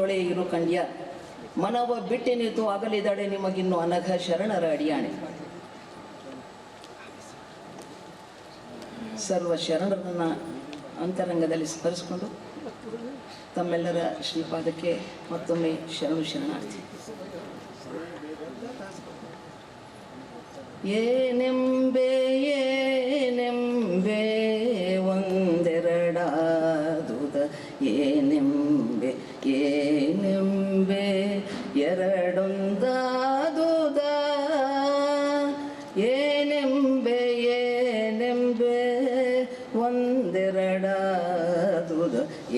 ಮಕ್ಕಳೇ ಇರು ಕಂಡ್ಯ, ಮನವ ಬಿಟ್ಟೆನಿತು ಆಗಲಿದಡೆ ನಿಮಗಿನ್ನು ಅನಘ ಶರಣರ ಅಡಿಯಾಣೆ. ಸರ್ವ ಶರಣರನ್ನ ಅಂತರಂಗದಲ್ಲಿ ಸ್ಮರಿಸಿಕೊಂಡು ತಮ್ಮೆಲ್ಲರ ಶ್ರೀಪಾದಕ್ಕೆ ಮತ್ತೊಮ್ಮೆ ಶರಣಾರ್ಥಿ. ಏನೆಂಬೆ ಏನೆಂಬೆ ಒಂದೆರಡಾದುದ, ಏನೆಂಬೆ ಏನೆಂಬೆ ಎರಡೊಂದಾದುದ, ಏನೆಂಬೆ ಏನೆಂಬೆ ಒಂದೆರಡಾದುದ,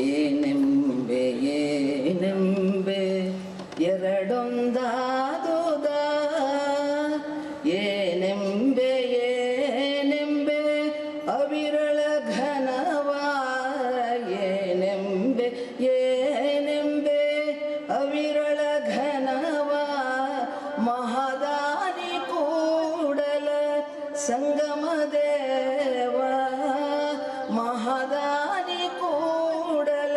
ಏನೆಂಬೆ ಏನೆಂಬೆ ಎರಡೊಂದಾದುದ, ಏನೆಂಬೆ ಏನೆಂಬೆ ಅವಿರಳ ಘನವ, ಏನೆಂಬೆ ಏನೆಂಬೆ ಅವಿರಳ ಘನವ, ಮಹದಾನಿ ಕೂಡಲ ಸಂಗಮ ದೇವ, ಮಹದಾನಿ ಕೂಡಲ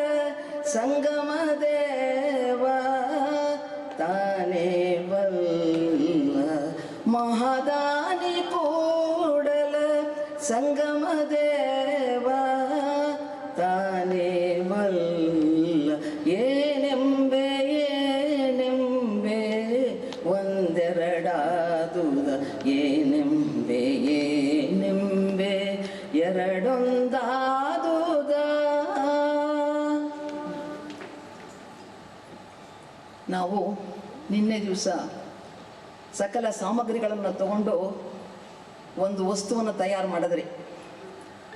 ಸಂಗಮ ದೇವ, ತಾನೇ ಬಲ್ಲ ಮಹದಾನಿ ಕೂಡಲ ಸಂಗಮ ದೇವ, ತಾನೇ ಬಲ್ಲ. ಏನೆಂಬೆ ಏನೆಂಬೆ ಒಂದೆರಡಾದುದ, ಏನೆಂಬೆ ಏನೆಂಬೆ ಎರಡೊಂದಾದುದ. ನಾವು ನಿನ್ನೆ ದಿವಸ ಸಕಲ ಸಾಮಗ್ರಿಗಳನ್ನು ತಗೊಂಡು ಒಂದು ವಸ್ತುವನ್ನು ತಯಾರು ಮಾಡಿದ್ರಿ.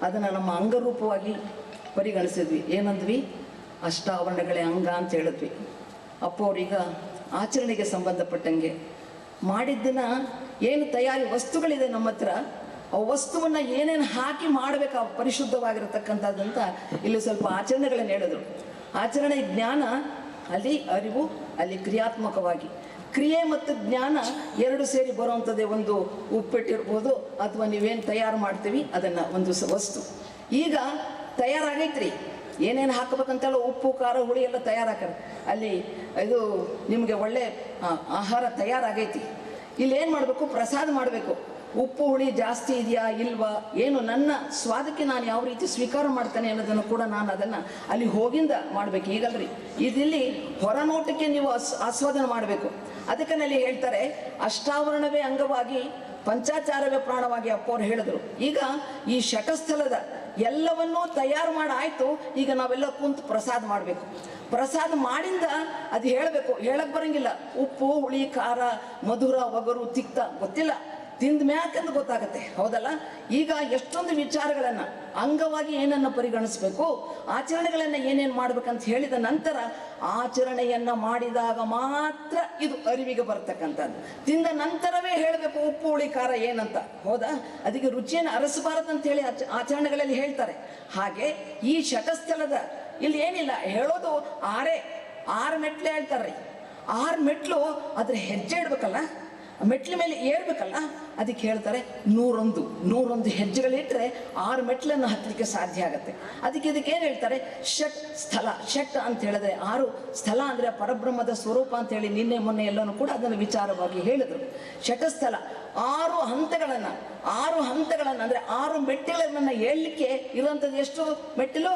ಅದನ್ನು ನಮ್ಮ ಅಂಗರೂಪವಾಗಿ ಪರಿಗಣಿಸಿದ್ವಿ. ಏನಂದ್ವಿ? ಅಷ್ಟಾವರಣಗಳೇ ಅಂಗ ಅಂತ ಹೇಳಿದ್ವಿ. ಅಪ್ಪವ್ರೀಗ ಆಚರಣೆಗೆ ಸಂಬಂಧಪಟ್ಟಂಗೆ ಮಾಡಿದ್ದನ್ನ ಏನು ತಯಾರಿ ವಸ್ತುಗಳಿದೆ ನಮ್ಮ ಹತ್ರ, ಆ ವಸ್ತುವನ್ನು ಏನೇನು ಹಾಕಿ ಮಾಡಬೇಕು ಪರಿಶುದ್ಧವಾಗಿರತಕ್ಕಂಥದ್ದಂತ ಇಲ್ಲಿ ಸ್ವಲ್ಪ ಆಚರಣೆಗಳನ್ನು ಹೇಳಿದ್ರು. ಆಚರಣೆ ಜ್ಞಾನ, ಅಲ್ಲಿ ಅರಿವು, ಅಲ್ಲಿ ಕ್ರಿಯಾತ್ಮಕವಾಗಿ ಕ್ರಿಯೆ ಮತ್ತು ಜ್ಞಾನ ಎರಡು ಸೇರಿ ಬರುವಂಥದ್ದೇ. ಒಂದು ಉಪ್ಪಿಟ್ಟಿರ್ಬೋದು ಅಥವಾ ನೀವೇನು ತಯಾರು ಮಾಡ್ತೀವಿ ಅದನ್ನು ಒಂದು ವಸ್ತು. ಈಗ ತಯಾರಾಗೈತ್ರಿ, ಏನೇನು ಹಾಕಬೇಕಂತೆಲ್ಲ ಉಪ್ಪು ಖಾರ ಹುಳಿ ಎಲ್ಲ ತಯಾರಾಕ, ಅಲ್ಲಿ ಇದು ನಿಮಗೆ ಒಳ್ಳೆ ಆಹಾರ ತಯಾರಾಗೈತಿ. ಇಲ್ಲಿ ಏನು ಮಾಡಬೇಕು? ಪ್ರಸಾದ ಮಾಡಬೇಕು. ಉಪ್ಪು ಹುಳಿ ಜಾಸ್ತಿ ಇದೆಯಾ ಇಲ್ವಾ, ಏನು ನನ್ನ ಸ್ವಾದಕ್ಕೆ ನಾನು ಯಾವ ರೀತಿ ಸ್ವೀಕಾರ ಮಾಡ್ತೇನೆ ಅನ್ನೋದನ್ನು ಕೂಡ ನಾನು ಅದನ್ನು ಅಲ್ಲಿ ಹೋಗಿಂದ ಮಾಡಬೇಕು. ಈಗಲ್ರಿ ಇದಿಲ್ಲಿ ಹೊರನೋಟಕ್ಕೆ ನೀವು ಆಸ್ವಾದನೆ ಮಾಡಬೇಕು. ಅದಕ್ಕೆ ಅಲ್ಲಿ ಹೇಳ್ತಾರೆ, ಅಷ್ಟಾವರಣವೇ ಅಂಗವಾಗಿ ಪಂಚಾಚಾರವೇ ಪ್ರಾಣವಾಗಿ ಅಪ್ಪವ್ರು ಹೇಳಿದ್ರು. ಈಗ ಈ ಶಟಸ್ಥಲದ ಎಲ್ಲವನ್ನೂ ತಯಾರು ಮಾಡಾಯ್ತು. ಈಗ ನಾವೆಲ್ಲ ಕುಂತು ಪ್ರಸಾದ ಮಾಡಬೇಕು. ಪ್ರಸಾದ ಮಾಡಿಂದ ಅದು ಹೇಳಬೇಕು. ಹೇಳಕ್ ಬರಂಗಿಲ್ಲ. ಉಪ್ಪು ಹುಳಿ ಖಾರ ಮಧುರ ಒಗರು ತಿಕ್ತ ಗೊತ್ತಿಲ್ಲ, ತಿಂದ ಮ್ಯಾಕಂದು ಗೊತ್ತಾಗತ್ತೆ, ಹೌದಲ್ಲ? ಈಗ ಎಷ್ಟೊಂದು ವಿಚಾರಗಳನ್ನು ಅಂಗವಾಗಿ ಏನನ್ನು ಪರಿಗಣಿಸ್ಬೇಕು, ಆಚರಣೆಗಳನ್ನು ಏನೇನು ಮಾಡ್ಬೇಕಂತ ಹೇಳಿದ ನಂತರ ಆಚರಣೆಯನ್ನು ಮಾಡಿದಾಗ ಮಾತ್ರ ಇದು ಅರಿವಿಗೆ ಬರ್ತಕ್ಕಂಥದ್ದು. ತಿಂದ ನಂತರವೇ ಹೇಳಬೇಕು ಉಪ್ಪು ಹುಳಿ ಖಾರ ಏನಂತ, ಹೌದಾ? ಅದಕ್ಕೆ ರುಚಿಯನ್ನು ಅರಸಬಾರದು ಹೇಳಿ ಆಚರಣೆಗಳಲ್ಲಿ ಹೇಳ್ತಾರೆ. ಹಾಗೆ ಈ ಶಟಸ್ಥಲದ ಇಲ್ಲಿ ಏನಿಲ್ಲ, ಹೇಳೋದು ಆರು ಮೆಟ್ಲೆ ಹೇಳ್ತಾರ್ರಿ. 6 ಮೆಟ್ಲು ಅದ್ರ ಹೆಜ್ಜೆ ಇಡ್ಬೇಕಲ್ಲ, ಮೆಟ್ಲ ಮೇಲೆ ಏರ್ಬೇಕಲ್ಲ, ಅದಕ್ಕೆ ಹೇಳ್ತಾರೆ 101 ಹೆಜ್ಜೆಗಳಿಟ್ಟರೆ 6 ಮೆಟ್ಲನ್ನು ಹತ್ತಲಿಕ್ಕೆ ಸಾಧ್ಯ ಆಗುತ್ತೆ. ಇದಕ್ಕೆ ಏನು ಹೇಳ್ತಾರೆ? ಷಟ್ ಸ್ಥಳ. ಷಟ್ ಅಂತ ಹೇಳಿದ್ರೆ 6, ಸ್ಥಳ ಅಂದರೆ ಪರಬ್ರಹ್ಮದ ಸ್ವರೂಪ ಅಂತೇಳಿ ನಿನ್ನೆ ಮೊನ್ನೆ ಎಲ್ಲನೂ ಕೂಡ ಅದನ್ನು ವಿಚಾರವಾಗಿ ಹೇಳಿದರು. ಶಟಸ್ಥಳ 6 ಹಂತಗಳನ್ನು ಅಂದರೆ 6 ಮೆಟ್ಟಿಲನ್ನು ಏಳಲಿಕ್ಕೆ ಇರುವಂಥದ್ದು ಎಷ್ಟು ಮೆಟ್ಟಿಲು?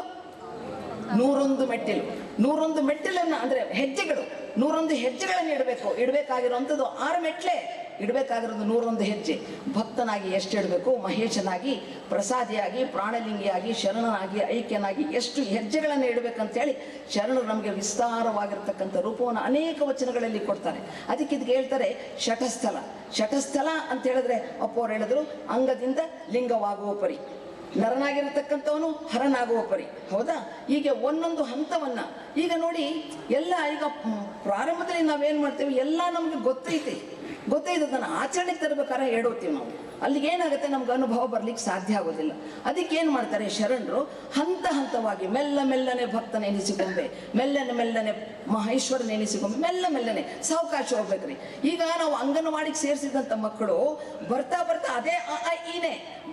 101 ಮೆಟ್ಟಿಲು. 101 ಮೆಟ್ಟಿಲನ್ನು ಅಂದರೆ ಹೆಜ್ಜೆಗಳು, 101 ಹೆಜ್ಜೆಗಳನ್ನು ಇಡಬೇಕಾಗಿರುವಂಥದ್ದು 6 ಮೆಟ್ಲೆ ಇಡಬೇಕಾಗಿರೋದು 101 ಹೆಜ್ಜೆ. ಭಕ್ತನಾಗಿ ಎಷ್ಟು ಇಡಬೇಕು, ಮಹೇಶನಾಗಿ, ಪ್ರಸಾದಿಯಾಗಿ, ಪ್ರಾಣಲಿಂಗಿಯಾಗಿ, ಶರಣನಾಗಿ, ಐಕ್ಯನಾಗಿ ಎಷ್ಟು ಹೆಜ್ಜೆಗಳನ್ನು ಇಡಬೇಕಂತೇಳಿ ಶರಣರು ನಮಗೆ ವಿಸ್ತಾರವಾಗಿರ್ತಕ್ಕಂಥ ರೂಪವನ್ನು ಅನೇಕ ವಚನಗಳಲ್ಲಿ ಕೊಡ್ತಾರೆ. ಇದಕ್ಕೆ ಹೇಳ್ತಾರೆ ಶಟಸ್ಥಲ. ಶಟಸ್ಥಲ ಅಂತ ಹೇಳಿದ್ರೆ ಅಪ್ಪವ್ರು ಹೇಳಿದ್ರು, ಅಂಗದಿಂದ ಲಿಂಗವಾಗುವ ಪರಿ, ನರನಾಗಿರತಕ್ಕಂಥವನು ಹರನಾಗುವ ಪರಿ, ಹೌದಾ? ಹೀಗೆ ಒಂದೊಂದು ಹಂತವನ್ನ ಈಗ ನೋಡಿ, ಎಲ್ಲ ಈಗ ಪ್ರಾರಂಭದಲ್ಲಿ ನಾವೇನು ಮಾಡ್ತೇವೆ, ಎಲ್ಲ ನಮಗೆ ಗೊತ್ತೈತೆ. ಅದನ್ನು ಆಚರಣೆಗೆ ತರಬೇಕಾದ್ರೆ ಹೇಳೋತೀವಿ ನಾವು. ಅಲ್ಲಿಗೆ ಏನಾಗುತ್ತೆ, ನಮ್ಗೆ ಅನುಭವ ಬರ್ಲಿಕ್ಕೆ ಸಾಧ್ಯ ಆಗೋದಿಲ್ಲ. ಅದಕ್ಕೆ ಏನು ಮಾಡ್ತಾರೆ ಶರಣರು? ಹಂತ ಹಂತವಾಗಿ ಮೆಲ್ಲನೆ ಭಕ್ತನ ಎನಿಸಿಕೊಂಬೆ, ಮೆಲ್ಲನೆ ಮಹೇಶ್ವರನ ಎನಿಸಿಕೊಂಬೆ, ಮೆಲ್ಲನೆ ಸಾವಕಾಶ ಹೋಗ್ಬೇಕ್ರಿ. ಈಗ ನಾವು ಅಂಗನವಾಡಿಗೆ ಸೇರಿಸಿದಂಥ ಮಕ್ಕಳು ಬರ್ತಾ ಅದೇ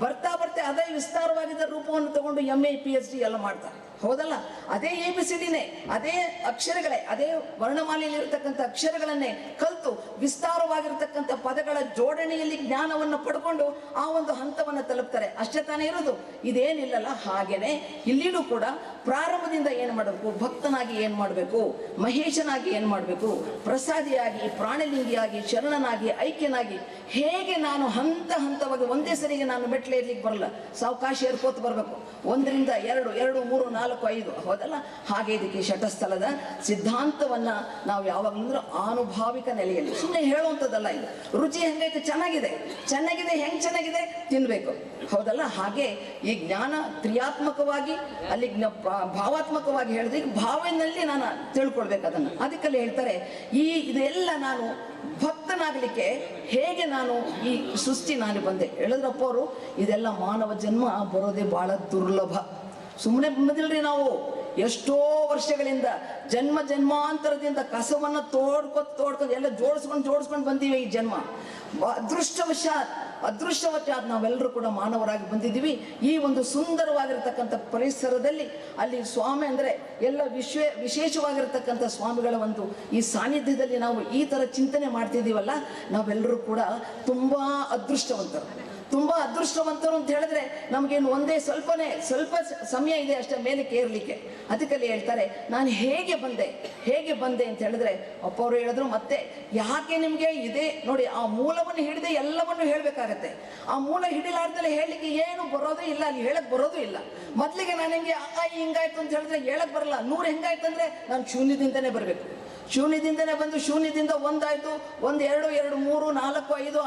ಬರ್ತಾ ಅದೇ ವಿಸ್ತಾರವಾಗಿದ್ದ ರೂಪವನ್ನು ತಗೊಂಡು MA PhD ಎಲ್ಲ ಮಾಡ್ತಾರೆ. ಹೌದಲ್ಲ? ಅದೇ ABCDನೇ, ಅದೇ ಅಕ್ಷರಗಳೇ, ಅದೇ ವರ್ಣಮಾಲೆಯಲ್ಲಿ ಇರತಕ್ಕಂಥ ಅಕ್ಷರಗಳನ್ನೇ ಕಲಿತು ವಿಸ್ತಾರವಾಗಿರ್ತಕ್ಕಂಥ ಪದಗಳ ಜೋಡಣೆಯಲ್ಲಿ ಜ್ಞಾನವನ್ನು ಪಡ್ಕೊಂಡು ಆ ಒಂದು ಹಂತವನ್ನು ತಲುಪ್ತಾರೆ. ಅಷ್ಟೇ ತಾನೇ ಇರೋದು. ಇದೇನಿಲ್ಲಲ್ಲ, ಹಾಗೇನೆ ಇಲ್ಲಿನೂ ಕೂಡ ಪ್ರಾರಂಭದಿಂದ ಏನು ಮಾಡಬೇಕು, ಭಕ್ತನಾಗಿ ಏನು ಮಾಡಬೇಕು, ಮಹೇಶನಾಗಿ ಏನು ಮಾಡಬೇಕು, ಪ್ರಸಾದಿಯಾಗಿ, ಪ್ರಾಣಲಿಂಗಿಯಾಗಿ, ಶರಣನಾಗಿ, ಐಕ್ಯನಾಗಿ, ಹೇಗೆ ನಾನು ಹಂತ ಹಂತವಾಗಿ ಒಂದೇ ಸರಿಗೆ ನಾನು ಮೆಟ್ಲೇರ್ಲಿಕ್ಕೆ ಬರಲ್ಲ, ಸಾವಕಾಶ ಏರ್ಕೋತ ಬರಬೇಕು. 1 ರಿಂದ 2, 2, 3, 4, 5, ಹೌದಲ್ಲ? ಹಾಗೆ ಇದಕ್ಕೆ ಶಟಸ್ಥಲದ ಸಿದ್ಧಾಂತವನ್ನ ನಾವು ಯಾವಾಗಲೂ ಆನುಭಾವಿಕ ನೆಲೆಯಲ್ಲಿ, ಸುಮ್ಮನೆ ಹೇಳುವಂಥದ್ದಲ್ಲ ಇದು. ರುಚಿ ಹೆಂಗೈತೆ? ಚೆನ್ನಾಗಿದೆ, ಚೆನ್ನಾಗಿದೆ. ಹೆಂಗ್ ಚೆನ್ನಾಗಿದೆ? ತಿನ್ಬೇಕು, ಹೌದಲ್ಲ? ಹಾಗೆ ಈ ಜ್ಞಾನ ಕ್ರಿಯಾತ್ಮಕವಾಗಿ, ಅಲ್ಲಿ ಭಾವಾತ್ಮಕವಾಗಿ ಹೇಳಿದ್ರೆ, ಈಗ ಭಾವನಲ್ಲಿ ನಾನು ತಿಳ್ಕೊಳ್ಬೇಕು ಅದನ್ನು. ಅದಕ್ಕಲ್ಲಿ ಹೇಳ್ತಾರೆ, ಇದೆಲ್ಲ ನಾನು ಭಕ್ತನಾಗಲಿಕ್ಕೆ ಹೇಗೆ ನಾನು ಈ ಸೃಷ್ಟಿ ನಾನು ಬಂದೆ ಹೇಳಿದ್ರಪ್ಪ ಅವರು. ಇದೆಲ್ಲ ಮಾನವ ಜನ್ಮ ಬರೋದೇ ಬಹಳ ದುರ್ಲಭ. ಸುಮ್ಮನೆ ಬಂದಿಲ್ರಿ ನಾವು. ಎಷ್ಟೋ ವರ್ಷಗಳಿಂದ ಜನ್ಮಾಂತರದಿಂದ ಕಸವನ್ನ ತೋಡ್ಕೊಂಡು ಎಲ್ಲ ಜೋಡಿಸ್ಕೊಂಡು ಬಂದೀವಿ. ಈ ಜನ್ಮ ಅದೃಷ್ಟವಶಾತ್ ನಾವೆಲ್ಲರೂ ಕೂಡ ಮಾನವರಾಗಿ ಬಂದಿದ್ದೀವಿ. ಈ ಒಂದು ಸುಂದರವಾಗಿರ್ತಕ್ಕಂಥ ಪರಿಸರದಲ್ಲಿ ಅಲ್ಲಿ ಸ್ವಾಮಿ ಅಂದರೆ ಎಲ್ಲ ವಿಶೇಷವಾಗಿರ್ತಕ್ಕಂಥ ಸ್ವಾಮಿಗಳ ಒಂದು ಈ ಸಾನ್ನಿಧ್ಯದಲ್ಲಿ ನಾವು ಈ ಥರ ಚಿಂತನೆ ಮಾಡ್ತಿದ್ದೀವಲ್ಲ, ನಾವೆಲ್ಲರೂ ಕೂಡ ತುಂಬಾ ಅದೃಷ್ಟವಂತರು ಅಂತ ಹೇಳಿದ್ರೆ ನಮಗೇನು ಸ್ವಲ್ಪ ಸಮಯ ಇದೆ ಅಷ್ಟೇ ಮೇಲಕ್ಕೆ ಏರ್ಲಿಕ್ಕೆ. ಅದಕ್ಕಲ್ಲಿ ಹೇಳ್ತಾರೆ, ನಾನು ಹೇಗೆ ಬಂದೆ ಅಂತ ಹೇಳಿದ್ರೆ, ಅಪ್ಪ ಅವರು ಹೇಳಿದ್ರು, ಮತ್ತೆ ಯಾಕೆ ನಿಮ್ಗೆ ಇದೆ ನೋಡಿ, ಆ ಮೂಲವನ್ನು ಹಿಡಿದೇ ಎಲ್ಲವನ್ನು ಹೇಳ್ಬೇಕಾಗತ್ತೆ. ಆ ಮೂಲ ಹಿಡಿಲಾರ್ದಲ್ಲೇ ಹೇಳಲಿಕ್ಕೆ ಏನು ಬರೋದು ಇಲ್ಲ, ಅಲ್ಲಿ ಹೇಳಕ್ ಬರೋದು ಇಲ್ಲ. ಮೊದ್ಲಿಗೆ ನಾನು ಹೆಂಗೆ ಹಿಂಗಾಯ್ತು ಅಂತ ಹೇಳಿದ್ರೆ ಹೇಳಕ್ ಬರಲ್ಲ. 100 ಹೆಂಗಾಯ್ತು ಅಂದ್ರೆ ನಾನು ಶೂನ್ಯದಿಂದನೇ ಬರಬೇಕು. ಶೂನ್ಯದಿಂದನೇ ಬಂದು ಶೂನ್ಯದಿಂದ 1 ಆಯ್ತು, 1, 2, 2, 3, 4, 5,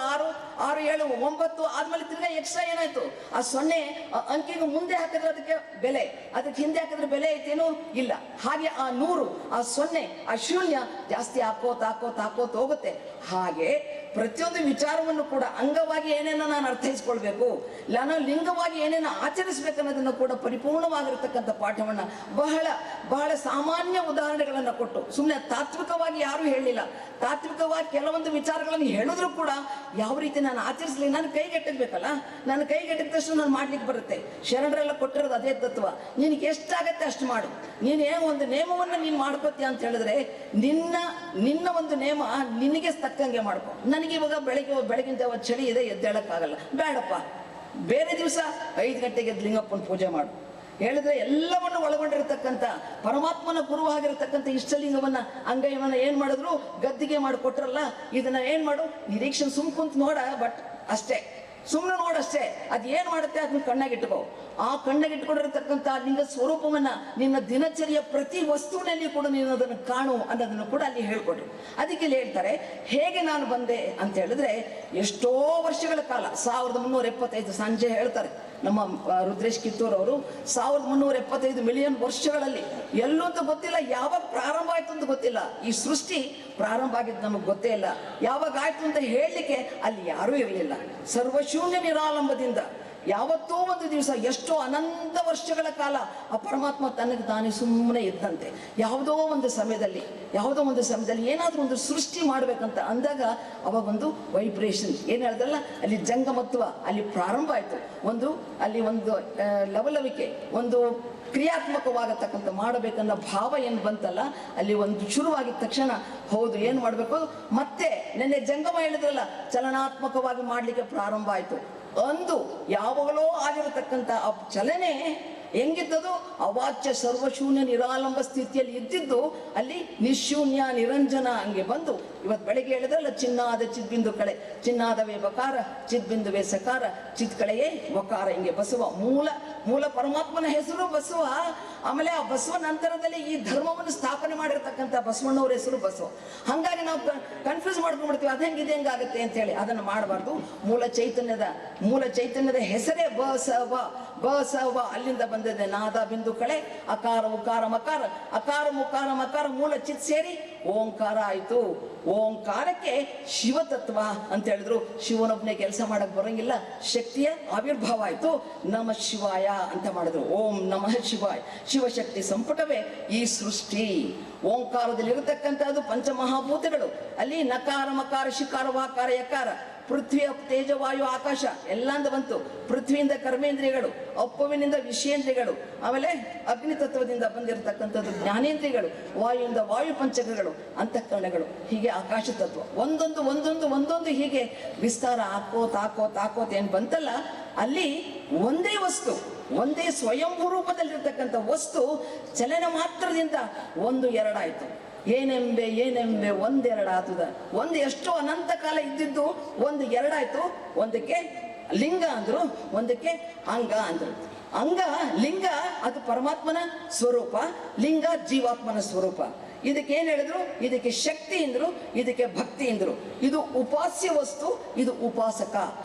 6, 7, 9 ಆದ್ಮೇಲೆ ತಿರ್ಗಾ ಎಕ್ಸ್ಟ್ರಾ ಏನಾಯ್ತು? ಆ 0 ಅಂಕಿಗೆ ಮುಂದೆ ಹಾಕಿದ್ರೆ ಅದಕ್ಕೆ ಬೆಲೆ, ಅದಕ್ಕೆ ಹಿಂದೆ ಹಾಕಿದ್ರೆ ಬೆಲೆ ಐತೇನು? ಇಲ್ಲ. ಹಾಗೆ ಆ 100, ಆ 0, ಆ ಶೂನ್ಯ ಜಾಸ್ತಿ ಹಾಕೋತ ಹೋಗುತ್ತೆ. ಹಾಗೆ ಪ್ರತಿಯೊಂದು ವಿಚಾರವನ್ನು ಕೂಡ ಅಂಗವಾಗಿ ಏನೇನೋ ನಾನು ಅರ್ಥೈಸ್ಕೊಳ್ಬೇಕು, ನಾನು ಲಿಂಗವಾಗಿ ಏನೇನೋ ಆಚರಿಸ್ಬೇಕನ್ನೋದನ್ನು ಕೂಡ ಪರಿಪೂರ್ಣವಾಗಿರ್ತಕ್ಕಂಥ ಪಾಠವನ್ನ ಬಹಳ ಸಾಮಾನ್ಯ ಉದಾಹರಣೆಗಳನ್ನು ಕೊಟ್ಟು, ಸುಮ್ಮನೆ ತಾತ್ವಿಕವಾಗಿ ಯಾರು ಹೇಳಿಲ್ಲ. ತಾತ್ವಿಕವಾಗಿ ಕೆಲವೊಂದು ವಿಚಾರಗಳನ್ನು ಹೇಳಿದ್ರು ಕೂಡ ಯಾವ ರೀತಿ ನಾನು ಆಚರಿಸಲಿ, ನಾನು ಕೈಗೆಟ್ಟಬೇಕಲ್ಲ. ನಾನು ಕೈಗೆಟ್ಟಿದ ತಕ್ಷಣ ನಾನು ಮಾಡ್ಲಿಕ್ಕೆ ಬರುತ್ತೆ. ಶರಣರೆಲ್ಲ ಕೊಟ್ಟಿರೋದು ಅದೇ ತತ್ವ. ನಿನಗೆ ಎಷ್ಟಾಗತ್ತೆ ಅಷ್ಟು ಮಾಡು. ನೀನೇನು ಒಂದು ನೇಮವನ್ನು ನೀನು ಮಾಡ್ಕೋತೀಯ ಅಂತ ಹೇಳಿದ್ರೆ ನಿನ್ನ ಒಂದು ನೇಮ ನಿನಗೆ ತಕ್ಕಂಗೆ ಮಾಡ್ಕೊ. ನನಗೆ ಇವಾಗ ಬೆಳಗಿನ ಜಾವ ಚಳಿ ಇದೆ, ಎದ್ದೇಳಕ್ಕಾಗಲ್ಲ, ಬೇಡಪ್ಪ, ಬೇರೆ ದಿವಸ 5 ಗಂಟೆಗೆ ಲಿಂಗಪ್ಪನ ಪೂಜೆ ಮಾಡು ಹೇಳಿದ್ರೆ ಎಲ್ಲವನ್ನು ಒಳಗೊಂಡಿರತಕ್ಕಂಥ ಪರಮಾತ್ಮನ ಗುರುವಾಗಿರತಕ್ಕಂಥ ಇಷ್ಟಲಿಂಗವನ್ನ ಅಂಗೈವನ್ನ ಏನ್ ಮಾಡಿದ್ರು ಗದ್ದಿಗೆ ಮಾಡಿಕೊಟ್ರಲ್ಲ. ಇದನ್ನ ಏನ್ ಮಾಡು, ನಿರೀಕ್ಷೆ ಸುಮ್ ಕುಂತ ನೋಡ, ಬಟ್ ಅಷ್ಟೇ, ಸುಮ್ಮನೆ ನೋಡಷ್ಟೇ. ಅದೇನ್ ಮಾಡುತ್ತೆ ಅದನ್ನ ಕಣ್ಣಾಗಿಟ್ಕೋ. ಆ ಕಣ್ಣಾಗಿಟ್ಕೊಂಡಿರತಕ್ಕಂಥ ಲಿಂಗ ಸ್ವರೂಪವನ್ನ ನಿನ್ನ ದಿನಚರಿಯ ಪ್ರತಿ ವಸ್ತುವಿನಲ್ಲಿ ಕೂಡ ನೀನು ಅದನ್ನು ಕಾಣು ಅನ್ನೋದನ್ನು ಕೂಡ ಅಲ್ಲಿ ಹೇಳ್ಕೊಟ್ರು. ಅದಕ್ಕೆ ಇಲ್ಲಿ ಹೇಳ್ತಾರೆ, ಹೇಗೆ ನಾನು ಬಂದೆ ಅಂತ ಹೇಳಿದ್ರೆ, ಎಷ್ಟೋ ವರ್ಷಗಳ ಕಾಲ 1375 ಸಂಜೆ ಹೇಳ್ತಾರೆ ನಮ್ಮ ರುದ್ರೇಶ್ ಕಿತ್ತೂರ್ ಅವರು, 1375 ಮಿಲಿಯನ್ ವರ್ಷಗಳಲ್ಲಿ ಎಲ್ಲೂ ಅಂತ ಗೊತ್ತಿಲ್ಲ, ಯಾವಾಗ ಪ್ರಾರಂಭ ಆಯ್ತು ಅಂತ ಗೊತ್ತಿಲ್ಲ. ಈ ಸೃಷ್ಟಿ ಪ್ರಾರಂಭ ಆಗಿದ್ದು ನಮಗೆ ಗೊತ್ತೇ ಇಲ್ಲ. ಯಾವಾಗ ಆಯ್ತು ಅಂತ ಹೇಳಲಿಕ್ಕೆ ಅಲ್ಲಿ ಯಾರೂ ಇರಲಿಲ್ಲ. ಸರ್ವಶೂನ್ಯ ನಿರಾಲಂಬದಿಂದ ಯಾವತ್ತೋ ಒಂದು ದಿವಸ, ಎಷ್ಟೋ ಅನಂತ ವರ್ಷಗಳ ಕಾಲ ಆ ಪರಮಾತ್ಮ ತನಗೆ ತಾನೇ ಸುಮ್ಮನೆ ಇದ್ದಂತೆ. ಯಾವುದೋ ಒಂದು ಸಮಯದಲ್ಲಿ ಏನಾದರೂ ಒಂದು ಸೃಷ್ಟಿ ಮಾಡ್ಬೇಕಂತ ಅಂದಾಗ ಅವಾಗ ಒಂದು ವೈಬ್ರೇಷನ್ ಏನು ಹೇಳ್ದಲ್ಲ, ಅಲ್ಲಿ ಜಂಗಮತ್ವ ಅಲ್ಲಿ ಪ್ರಾರಂಭ ಆಯ್ತು. ಅಲ್ಲಿ ಒಂದು ಲವಲವಿಕೆ, ಒಂದು ಕ್ರಿಯಾತ್ಮಕವಾಗತಕ್ಕಂಥ ಮಾಡಬೇಕನ್ನೋ ಭಾವ ಏನು ಬಂತಲ್ಲ, ಅಲ್ಲಿ ಒಂದು ಶುರುವಾಗಿದ ತಕ್ಷಣ ಹೌದು ಏನು ಮಾಡಬೇಕು, ಮತ್ತೆ ನೆನ್ನೆ ಜಂಗಮ ಹೇಳಿದ್ರಲ್ಲ, ಚಲನಾತ್ಮಕವಾಗಿ ಮಾಡಲಿಕ್ಕೆ ಪ್ರಾರಂಭ ಆಯ್ತು. ಅಂದು ಯಾವಾಗಲೋ ಆಗಿರತಕ್ಕಂಥ ಆ ಚಲನೆ ಹೆಂಗಿದ್ದದು, ಅವಾಚ್ಯ ಸರ್ವಶೂನ್ಯ ನಿರಾಲಂಬ ಸ್ಥಿತಿಯಲ್ಲಿ ಇದ್ದಿದ್ದು ಅಲ್ಲಿ ನಿಶೂನ್ಯ ನಿರಂಜನ ಹಂಗೆ ಬಂದು, ಇವತ್ತು ಬೆಳಗ್ಗೆ ಹೇಳಿದ್ರಲ್ಲ, ಚಿನ್ನಾದ ಚಿದ್ಬಿಂದು ಕಳೆ, ಚಿನ್ನಾದವೇ ಬಕಾರ, ಚಿದ್ಬಿಂದುವೇ ಸಕಾರ, ಚಿತ್ಕಳೆಯೇ ವಕಾರ. ಹಿಂಗೆ ಬಸವ ಮೂಲ ಪರಮಾತ್ಮನ ಹೆಸರು ಬಸವ. ಆಮೇಲೆ ಆ ಬಸವ ನಂತರದಲ್ಲಿ ಈ ಧರ್ಮವನ್ನು ಸ್ಥಾಪನೆ ಮಾಡಿರ್ತಕ್ಕಂಥ ಬಸವಣ್ಣವ್ರ ಹೆಸರು ಬಸವ. ಹಂಗಾಗಿ ನಾವು ಕನ್ಫ್ಯೂಸ್ ಮಾಡ್ಕೊಂಡ್ಬಿಡ್ತೀವಿ, ಅದು ಹೆಂಗಿದೆ ಹೆಂಗಾಗುತ್ತೆ ಅಂತ ಹೇಳಿ. ಅದನ್ನು ಮಾಡಬಾರ್ದು. ಮೂಲ ಚೈತನ್ಯದ ಹೆಸರೇ ಬಸವ. ಅಲ್ಲಿಂದ ಬಂದಿದೆ ನಾದ ಬಿಂದು ಕಳೆ, ಅಕಾರ ಉಕಾರ ಮಕಾರ, ಅಕಾರ ಮುಕಾರ ಮಕಾರ, ಮೂಲ ಚಿತ್ ಸೇರಿ ಓಂಕಾರ ಆಯ್ತು. ಓಂಕಾರಕ್ಕೆ ಶಿವತತ್ವ ಅಂತ ಹೇಳಿದ್ರು. ಶಿವನೊಬ್ಬನೇ ಕೆಲಸ ಮಾಡಕ್ ಬರೋಂಗಿಲ್ಲ, ಶಕ್ತಿಯ ಆವಿರ್ಭಾವ ಆಯ್ತು. ನಮ ಶಿವಾಯ ಅಂತ ಮಾಡಿದ್ರು. ಓಂ ನಮಃ ಶಿವಾಯ. ಶಿವಶಕ್ತಿ ಸಂಪುಟವೇ ಈ ಸೃಷ್ಟಿ. ಓಂಕಾರದಲ್ಲಿರತಕ್ಕಂಥದ್ದು ಪಂಚಮಹಾಭೂತಗಳು. ಅಲ್ಲಿ ನಕಾರ ಮಕಾರ ಶಿಕಾರ ವಾಕಾರ ಯಕಾರ, ಪೃಥ್ವಿ ತೇಜ ವಾಯು ಆಕಾಶ ಎಲ್ಲಾಂದ ಬಂತು. ಪೃಥ್ವಿಯಿಂದ ಕರ್ಮೇಂದ್ರಿಯಗಳು, ಅಪ್ಪುವಿನಿಂದ ವಿಷಯೇಂದ್ರಿಯಗಳು, ಆಮೇಲೆ ಅಗ್ನಿ ತತ್ವದಿಂದ ಬಂದಿರತಕ್ಕಂಥದ್ದು ಜ್ಞಾನೇಂದ್ರಿಯಗಳು, ವಾಯುವಿಂದ ವಾಯು ಪಂಚಕಗಳು, ಅಂತಃಕರಣಗಳು, ಹೀಗೆ ಆಕಾಶ ತತ್ವ ಒಂದೊಂದು ಒಂದೊಂದು ಒಂದೊಂದು ಹೀಗೆ ವಿಸ್ತಾರ ಹಾಕೋತ್ ಏನ್ ಬಂತಲ್ಲ, ಅಲ್ಲಿ ಒಂದೇ ವಸ್ತು, ಒಂದೇ ಸ್ವಯಂಭೂ ರೂಪದಲ್ಲಿರ್ತಕ್ಕಂಥ ವಸ್ತು ಚಲನ ಮಾತ್ರದಿಂದ ಒಂದು ಎರಡಾಯ್ತು. ಏನೆಂಬೆ ಒಂದೆರಡು ಆತದ. ಒಂದು ಎಷ್ಟು ಅನಂತ ಕಾಲ ಇದ್ದಿದ್ದು ಒಂದು ಎರಡಾಯ್ತು. ಒಂದಕ್ಕೆ ಲಿಂಗ ಅಂದ್ರು, ಒಂದಕ್ಕೆ ಅಂಗ ಅಂದ್ರು. ಅಂಗ ಲಿಂಗ ಅದು ಪರಮಾತ್ಮನ ಸ್ವರೂಪ, ಲಿಂಗ ಜೀವಾತ್ಮನ ಸ್ವರೂಪ. ಇದಕ್ಕೆ ಏನ್ ಹೇಳಿದ್ರು? ಇದಕ್ಕೆ ಶಕ್ತಿ ಎಂದ್ರು, ಇದಕ್ಕೆ ಭಕ್ತಿ ಎಂದ್ರು. ಇದು ಉಪಾಸ್ಯ ವಸ್ತು, ಇದು ಉಪಾಸಕ.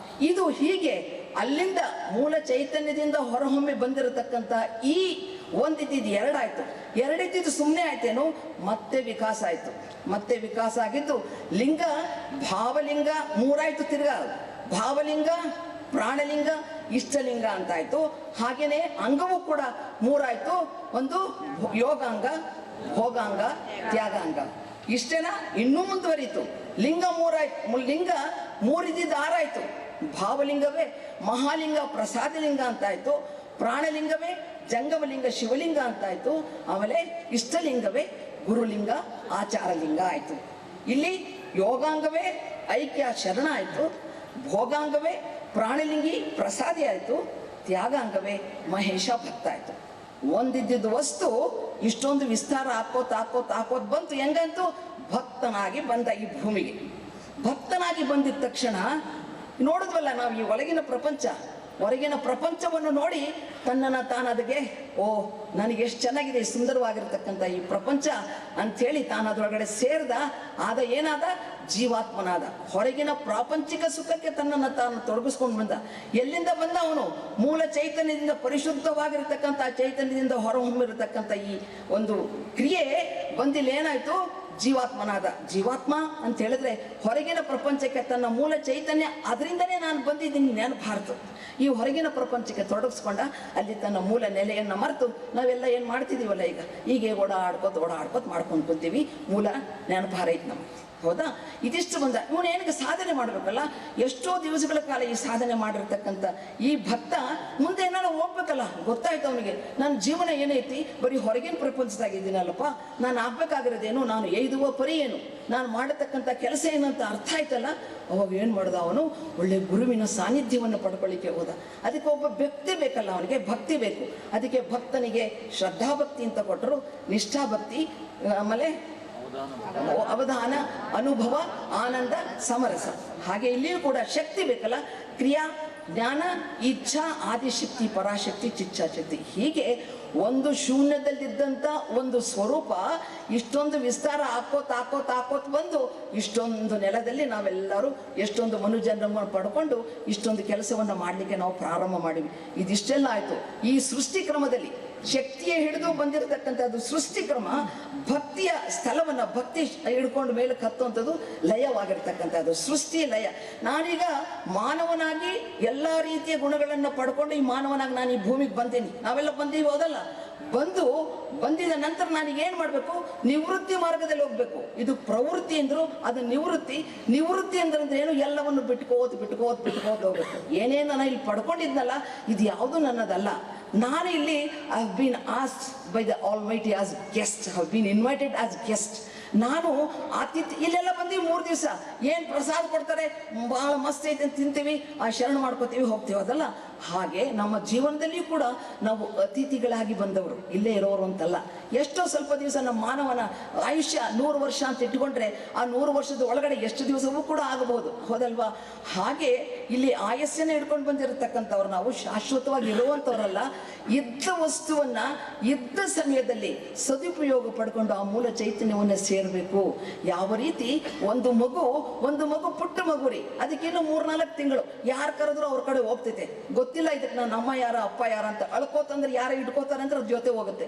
ಇದು ಹೀಗೆ ಅಲ್ಲಿಂದ ಮೂಲ ಚೈತನ್ಯದಿಂದ ಹೊರಹೊಮ್ಮಿ ಬಂದಿರತಕ್ಕಂಥ ಈ ಒಂದಿದ್ದು ಎರಡಾಯ್ತು. ಎರಡಿದ್ದು ಸುಮ್ಮನೆ ಆಯ್ತೇನು, ಮತ್ತೆ ವಿಕಾಸ ಆಯ್ತು. ಮತ್ತೆ ವಿಕಾಸ ಆಗಿದ್ದು ಲಿಂಗ ಭಾವಲಿಂಗ ಮೂರಾಯ್ತು. ತಿರ್ಗಾ ಭಾವಲಿಂಗ, ಪ್ರಾಣಲಿಂಗ, ಇಷ್ಟಲಿಂಗ ಅಂತಾಯ್ತು. ಹಾಗೇನೆ ಅಂಗವೂ ಕೂಡ ಮೂರಾಯ್ತು. ಒಂದು ಯೋಗಾಂಗ, ಭೋಗಾಂಗ, ತ್ಯಾಗಾಂಗ. ಇಷ್ಟೇನ ಇನ್ನೂ ಮುಂದುವರಿತು. ಲಿಂಗ ಮೂರಾಯ್ತು. ಲಿಂಗ ಮೂರಿದ್ದು ಆರಾಯ್ತು. ಭಾವಲಿಂಗವೇ ಮಹಾಲಿಂಗ ಪ್ರಸಾದಲಿಂಗ ಅಂತಾಯ್ತು. ಪ್ರಾಣಲಿಂಗವೇ ಜಂಗಮಲಿಂಗ ಶಿವಲಿಂಗ ಅಂತಾಯ್ತು. ಆಮೇಲೆ ಇಷ್ಟಲಿಂಗವೇ ಗುರುಲಿಂಗ ಆಚಾರಲಿಂಗ ಆಯ್ತು. ಇಲ್ಲಿ ಯೋಗಾಂಗವೇ ಐಕ್ಯ ಶರಣ ಆಯ್ತು. ಭೋಗಾಂಗವೇ ಪ್ರಾಣಲಿಂಗಿ ಪ್ರಸಾದಿ ಆಯ್ತು. ತ್ಯಾಗಾಂಗವೇ ಮಹೇಶ ಭಕ್ತ ಆಯ್ತು. ಒಂದಿದ್ದ ವಸ್ತು ಇಷ್ಟೊಂದು ವಿಸ್ತಾರ ಹಾಕೋತ್ ಬಂತು. ಹೆಂಗಂತೂ ಭಕ್ತನಾಗಿ ಬಂದ ಈ ಭೂಮಿಗೆ. ಭಕ್ತನಾಗಿ ಬಂದಿದ ತಕ್ಷಣ ನೋಡಿದ್ವಲ್ಲ ನಾವು ಈ ಒಳಗಿನ ಪ್ರಪಂಚ, ಹೊರಗಿನ ಪ್ರಪಂಚವನ್ನು ನೋಡಿ ತನ್ನನ್ನು ತಾನು ಅದಕ್ಕೆ ನನಗೆ ಎಷ್ಟು ಚೆನ್ನಾಗಿದೆ ಸುಂದರವಾಗಿರ್ತಕ್ಕಂಥ ಈ ಪ್ರಪಂಚ ಅಂಥೇಳಿ ತಾನು ಅದರೊಳಗಡೆ ಸೇರಿದ. ಆದ ಏನಾದ? ಜೀವಾತ್ಮನಾದ. ಹೊರಗಿನ ಪ್ರಾಪಂಚಿಕ ಸುಖಕ್ಕೆ ತನ್ನನ್ನು ತಾನು ತೊಡಗಿಸ್ಕೊಂಡು ಬಂದ. ಎಲ್ಲಿಂದ ಬಂದ ಅವನು? ಮೂಲ ಚೈತನ್ಯದಿಂದ, ಪರಿಶುದ್ಧವಾಗಿರ್ತಕ್ಕಂಥ ಚೈತನ್ಯದಿಂದ ಹೊರಹೊಮ್ಮಿರತಕ್ಕಂಥ ಈ ಒಂದು ಕ್ರಿಯೆ ಬಂದಿಲ್ಲ. ಏನಾಯ್ತು? ಜೀವಾತ್ಮನಾದ. ಜೀವಾತ್ಮ ಅಂತ ಹೇಳಿದ್ರೆ ಹೊರಗಿನ ಪ್ರಪಂಚಕ್ಕೆ ತನ್ನ ಮೂಲ ಚೈತನ್ಯ, ಅದರಿಂದನೇ ನಾನು ಬಂದಿದ್ದೀನಿ ನೆನಪಾರ್ತು. ಈ ಹೊರಗಿನ ಪ್ರಪಂಚಕ್ಕೆ ತೊಡಗಿಸ್ಕೊಂಡ ಅಲ್ಲಿ ತನ್ನ ಮೂಲ ನೆಲೆಯನ್ನು ಮರೆತು ನಾವೆಲ್ಲ ಏನು ಮಾಡ್ತಿದ್ದೀವಲ್ಲ ಹೀಗೆ ಓಡಾಡ್ಕೋತ ಮಾಡ್ಕೊಂಡು ಕೂತೀವಿ. ಮೂಲ ನೆನಪಾರ ಐತೆ ನಮಗೆ. ಹೌದಾ? ಇದಿಷ್ಟು ಬಂದ ಇವನು ಏನಕ್ಕೆ ಸಾಧನೆ ಮಾಡಬೇಕಲ್ಲ. ಎಷ್ಟೋ ದಿವಸಗಳ ಕಾಲ ಈ ಸಾಧನೆ ಮಾಡಿರ್ತಕ್ಕಂಥ ಈ ಭಕ್ತ ಮುಂದೆ ಏನಾರು ಹೋಗ್ಬೇಕಲ್ಲ. ಗೊತ್ತಾಯ್ತು ಅವನಿಗೆ, ನನ್ನ ಜೀವನ ಏನೈತಿ, ಬರೀ ಹೊರಗಿನ ಪ್ರಪಂಚದಾಗಿದ್ದೀನಲ್ಲಪ್ಪ, ನಾನು ಆಗ್ಬೇಕಾಗಿರೋದೇನು, ನಾನು ಎಯ್ದುವ ಪರಿ ಏನು, ನಾನು ಮಾಡತಕ್ಕಂಥ ಕೆಲಸ ಏನಂತ ಅರ್ಥ ಆಯ್ತಲ್ಲ. ಅವಾಗ ಏನು ಮಾಡ್ದ ಅವನು? ಒಳ್ಳೆ ಗುರುವಿನ ಸಾನ್ನಿಧ್ಯವನ್ನು ಪಡ್ಕೊಳ್ಳಿಕ್ಕೆ ಹೋದ. ಅದಕ್ಕೆ ಒಬ್ಬ ವ್ಯಕ್ತಿ ಬೇಕಲ್ಲ, ಅವನಿಗೆ ಭಕ್ತಿ ಬೇಕು. ಅದಕ್ಕೆ ಭಕ್ತನಿಗೆ ಶ್ರದ್ಧಾಭಕ್ತಿ ಅಂತ ಕೊಟ್ಟರು, ನಿಷ್ಠಾಭಕ್ತಿ, ಆಮೇಲೆ ಅವಧಾನ, ಅನುಭವ, ಆನಂದ, ಸಮರಸ. ಹಾಗೆ ಇಲ್ಲಿಯೂ ಕೂಡ ಶಕ್ತಿ ಬೇಕಲ್ಲ. ಕ್ರಿಯಾ, ಜ್ಞಾನ, ಇಚ್ಛಾ, ಆದಿಶಕ್ತಿ, ಪರಾಶಕ್ತಿ, ಚಿಚ್ಛಾಶಕ್ತಿ. ಹೀಗೆ ಒಂದು ಶೂನ್ಯದಲ್ಲಿದ್ದಂಥ ಒಂದು ಸ್ವರೂಪ ಇಷ್ಟೊಂದು ವಿಸ್ತಾರ ಹಾಕೋತ್ ಬಂದು ಇಷ್ಟೊಂದು ನೆಲದಲ್ಲಿ ನಾವೆಲ್ಲರೂ ಎಷ್ಟೊಂದು ಮನುಜನ್ಮವನ್ನು ಪಡ್ಕೊಂಡು ಇಷ್ಟೊಂದು ಕೆಲಸವನ್ನು ಮಾಡಲಿಕ್ಕೆ ನಾವು ಪ್ರಾರಂಭ ಮಾಡಿವಿ. ಇದಿಷ್ಟೆಲ್ಲ ಆಯಿತು. ಈ ಸೃಷ್ಟಿ ಕ್ರಮದಲ್ಲಿ ಶಕ್ತಿಯೇ ಹಿಡಿದು ಬಂದಿರತಕ್ಕಂಥದ್ದು ಸೃಷ್ಟಿ ಕ್ರಮ. ಭಕ್ತಿಯ ಸ್ಥಳವನ್ನು ಭಕ್ತಿ ಹಿಡ್ಕೊಂಡು ಮೇಲೆ ಕತ್ತುವಂಥದ್ದು ಲಯವಾಗಿರ್ತಕ್ಕಂಥದ್ದು ಸೃಷ್ಟಿ ಲಯ. ನಾನೀಗ ಮಾನವನಾಗಿ ಎಲ್ಲ ರೀತಿಯ ಗುಣಗಳನ್ನು ಪಡ್ಕೊಂಡು ಈ ಮಾನವನಾಗಿ ನಾನು ಈ ಭೂಮಿಗೆ ಬಂದೀನಿ. ನಾವೆಲ್ಲ ಬಂದೀವಿ, ಹೋದಲ್ಲ? ಬಂದಿದ ನಂತರ ನಾನೀಗೇನು ಮಾಡಬೇಕು? ನಿವೃತ್ತಿ ಮಾರ್ಗದಲ್ಲಿ ಹೋಗ್ಬೇಕು. ಇದು ಪ್ರವೃತ್ತಿ ಅಂದ್ರು, ಅದು ನಿವೃತ್ತಿ. ನಿವೃತ್ತಿ ಅಂದ್ರೆ ಏನು? ಎಲ್ಲವನ್ನು ಬಿಟ್ಕೋತ್ ಹೋಗ್ಬೇಕು. ಏನೇನು ನಾನು ಇಲ್ಲಿ ಪಡ್ಕೊಂಡಿದ್ನಲ್ಲ, ಇದು ಯಾವುದು ನನ್ನದಲ್ಲ. ನಾನು ಇಲ್ಲಿ I have been asked by the almighty as guest, have been invited as guest. ನಾನು ಆತಿಥ್ಯ ಇಲ್ಲೆಲ್ಲ ಬಂದೀವಿ 3 ದಿವಸ. ಏನು ಪ್ರಸಾದ ಕೊಡ್ತಾರೆ, ಭಾಳ ಮಸ್ತ್ ಐತೆ ಅಂತ ತಿಂತೀವಿ, ಆ ಶರಣ ಮಾಡ್ಕೋತೀವಿ, ಹೋಗ್ತೀವಿ. ಅದಲ್ಲ, ಹಾಗೆ ನಮ್ಮ ಜೀವನದಲ್ಲಿಯೂ ಕೂಡ ನಾವು ಅತಿಥಿಗಳಾಗಿ ಬಂದವರು, ಇಲ್ಲೇ ಇರೋರು ಅಂತಲ್ಲ. ಎಷ್ಟೋ ಸ್ವಲ್ಪ ದಿವಸ ನಮ್ಮ ಮಾನವನ ಆಯುಷ್ಯ 100 ವರ್ಷ ಅಂತ ಇಟ್ಟುಕೊಂಡ್ರೆ ಆ 100 ವರ್ಷದ ಒಳಗಡೆ ಎಷ್ಟು ದಿವಸವೂ ಕೂಡ ಆಗಬಹುದು, ಹೌದಲ್ವಾ? ಹಾಗೆ ಇಲ್ಲಿ ಆಯಸ್ಸನ್ನು ಹಿಡ್ಕೊಂಡು ಬಂದಿರತಕ್ಕಂಥವ್ರು ನಾವು ಶಾಶ್ವತವಾಗಿ ಇರುವಂಥವ್ರಲ್ಲ. ಇದ್ದ ವಸ್ತುವನ್ನ ಇದ್ದ ಸಮಯದಲ್ಲಿ ಸದುಪಯೋಗ ಪಡ್ಕೊಂಡು ಆ ಮೂಲ ಚೈತನ್ಯವನ್ನು ಸೇರಬೇಕು. ಯಾವ ರೀತಿ ಒಂದು ಮಗು ಪುಟ್ಟ ಮಗು ರೀ, ಅದಕ್ಕೇನು 3-4 ತಿಂಗಳು ಯಾರು ಕರೆದ್ರು ಅವ್ರ ಕಡೆ ಹೋಗ್ತೈತೆ, ಗೊತ್ತಿಲ್ಲ ಇದಕ್ಕೆ ನನ್ನ ಅಮ್ಮ ಯಾರ ಅಪ್ಪ ಯಾರ ಅಂತ. ಅಳ್ಕೋತಂದ್ರೆ ಯಾರು ಇಟ್ಕೋತಾರೆ ಅಂದ್ರೆ ಅದ್ರ ಜೊತೆ ಹೋಗುತ್ತೆ.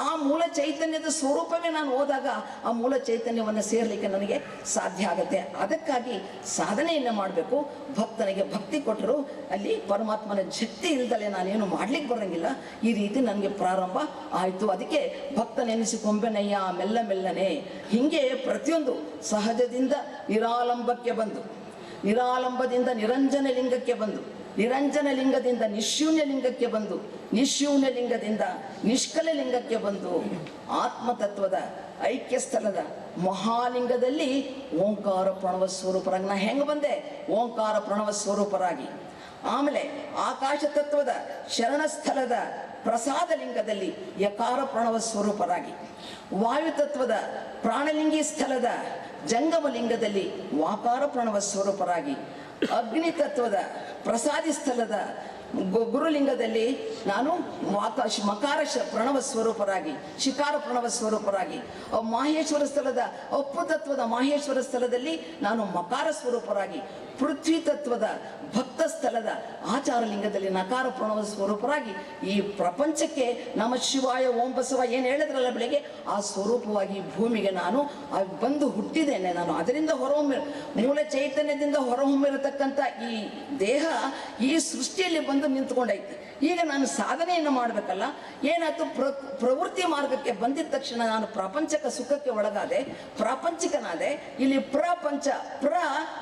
ಆ ಮೂಲ ಚೈತನ್ಯದ ಸ್ವರೂಪವೇ ನಾನು ಹೋದಾಗ ಆ ಮೂಲ ಚೈತನ್ಯವನ್ನು ಸೇರ್ಲಿಕ್ಕೆ ನನಗೆ ಸಾಧ್ಯ ಆಗುತ್ತೆ. ಅದಕ್ಕಾಗಿ ಸಾಧನೆಯನ್ನು ಮಾಡಬೇಕು. ಭಕ್ತನಿಗೆ ಭಕ್ತಿ ಕೊಟ್ಟರು ಅಲ್ಲಿ ಪರಮಾತ್ಮನ ಶಕ್ತಿ ಇಲ್ದಲೆ ನಾನೇನು ಮಾಡ್ಲಿಕ್ಕೆ ಬರಂಗಿಲ್ಲ. ಈ ರೀತಿ ನನಗೆ ಪ್ರಾರಂಭ ಆಯಿತು. ಅದಕ್ಕೆ ಭಕ್ತನೆನಿಸಿಕೊಂಬೆನಯ್ಯ ಮೆಲ್ಲ ಮೆಲ್ಲನೆ. ಹೀಗೆ ಪ್ರತಿಯೊಂದು ಸಹಜದಿಂದ ನಿರಾಲಂಬಕ್ಕೆ ಬಂದು, ನಿರಾಲಂಬದಿಂದ ನಿರಂಜನ ಲಿಂಗಕ್ಕೆ ಬಂದು, ನಿರಂಜನ ಲಿಂಗದಿಂದ ನಿಶೂನ್ಯ ಲಿಂಗಕ್ಕೆ ಬಂದು, ನಿಶೂನ್ಯ ಲಿಂಗದಿಂದ ನಿಷ್ಕಲ ಲಿಂಗಕ್ಕೆ ಬಂದು, ಆತ್ಮತತ್ವದ ಐಕ್ಯ ಸ್ಥಳದ ಮಹಾಲಿಂಗದಲ್ಲಿ ಓಂಕಾರ ಪ್ರಣವ ಸ್ವರೂಪರಾಗಿ ನಾ ಹೆಂಗೆ ಬಂದೆ? ಓಂಕಾರ ಪ್ರಣವ ಸ್ವರೂಪರಾಗಿ. ಆಮೇಲೆ ಆಕಾಶ ತತ್ವದ ಶರಣಸ್ಥಳದ ಪ್ರಸಾದ ಲಿಂಗದಲ್ಲಿ ಯಕಾರ ಪ್ರಣವ ಸ್ವರೂಪರಾಗಿ, ವಾಯು ತತ್ವದ ಪ್ರಾಣಲಿಂಗಿ ಸ್ಥಳದ ಜಂಗಮ ಲಿಂಗದಲ್ಲಿ ವಾಕಾರ ಪ್ರಣವ ಸ್ವರೂಪರಾಗಿ, ಅಗ್ನಿ ತತ್ವದ ಪ್ರಸಾದಿ ಸ್ಥಳದ ಗುರುಲಿಂಗದಲ್ಲಿ ನಾನು ಮಕಾರ ಪ್ರಣವ ಸ್ವರೂಪರಾಗಿ, ಶಿಕಾರ ಪ್ರಣವ ಸ್ವರೂಪರಾಗಿ, ಮಾಹೇಶ್ವರ ಸ್ಥಳದ ಅಪ್ಪು ತತ್ವದ ಮಾಹೇಶ್ವರ ಸ್ಥಳದಲ್ಲಿ ನಾನು ಮಕಾರ ಸ್ವರೂಪರಾಗಿ, ಪೃಥ್ವಿ ತತ್ವದ ಭಕ್ತ ಸ್ಥಳದ ಆಚಾರ ಲಿಂಗದಲ್ಲಿ ನಕಾರ ಪ್ರಣವ ಸ್ವರೂಪರಾಗಿ ಈ ಪ್ರಪಂಚಕ್ಕೆ ನಮ ಶಿವಾಯ ಓಂ ಬಸವ ಏನು ಹೇಳಿದ್ರಲ್ಲ ಬೆಳಗ್ಗೆ, ಆ ಸ್ವರೂಪವಾಗಿ ಭೂಮಿಗೆ ನಾನು ಬಂದು ಹುಟ್ಟಿದ್ದೇನೆ. ನಾನು ಅದರಿಂದ ಹೊರಹೊಮ್ಮಿ ಮೂಲ ಚೈತನ್ಯದಿಂದ ಹೊರಹೊಮ್ಮಿರತಕ್ಕಂಥ ಈ ದೇಹ ಈ ಸೃಷ್ಟಿಯಲ್ಲಿ ಬಂದು ನಿಂತ್ಕೊಂಡೈತಿ. ಈಗ ನಾನು ಸಾಧನೆಯನ್ನು ಮಾಡಬೇಕಲ್ಲ. ಏನಾಯ್ತು? ಪ್ರವೃತ್ತಿ ಮಾರ್ಗಕ್ಕೆ ಬಂದಿದ ತಕ್ಷಣ ನಾನು ಪ್ರಾಪಂಚಕ ಸುಖಕ್ಕೆ ಒಳಗಾದೆ, ಪ್ರಾಪಂಚಿಕನಾದೆ. ಇಲ್ಲಿ ಪ್ರಪಂಚ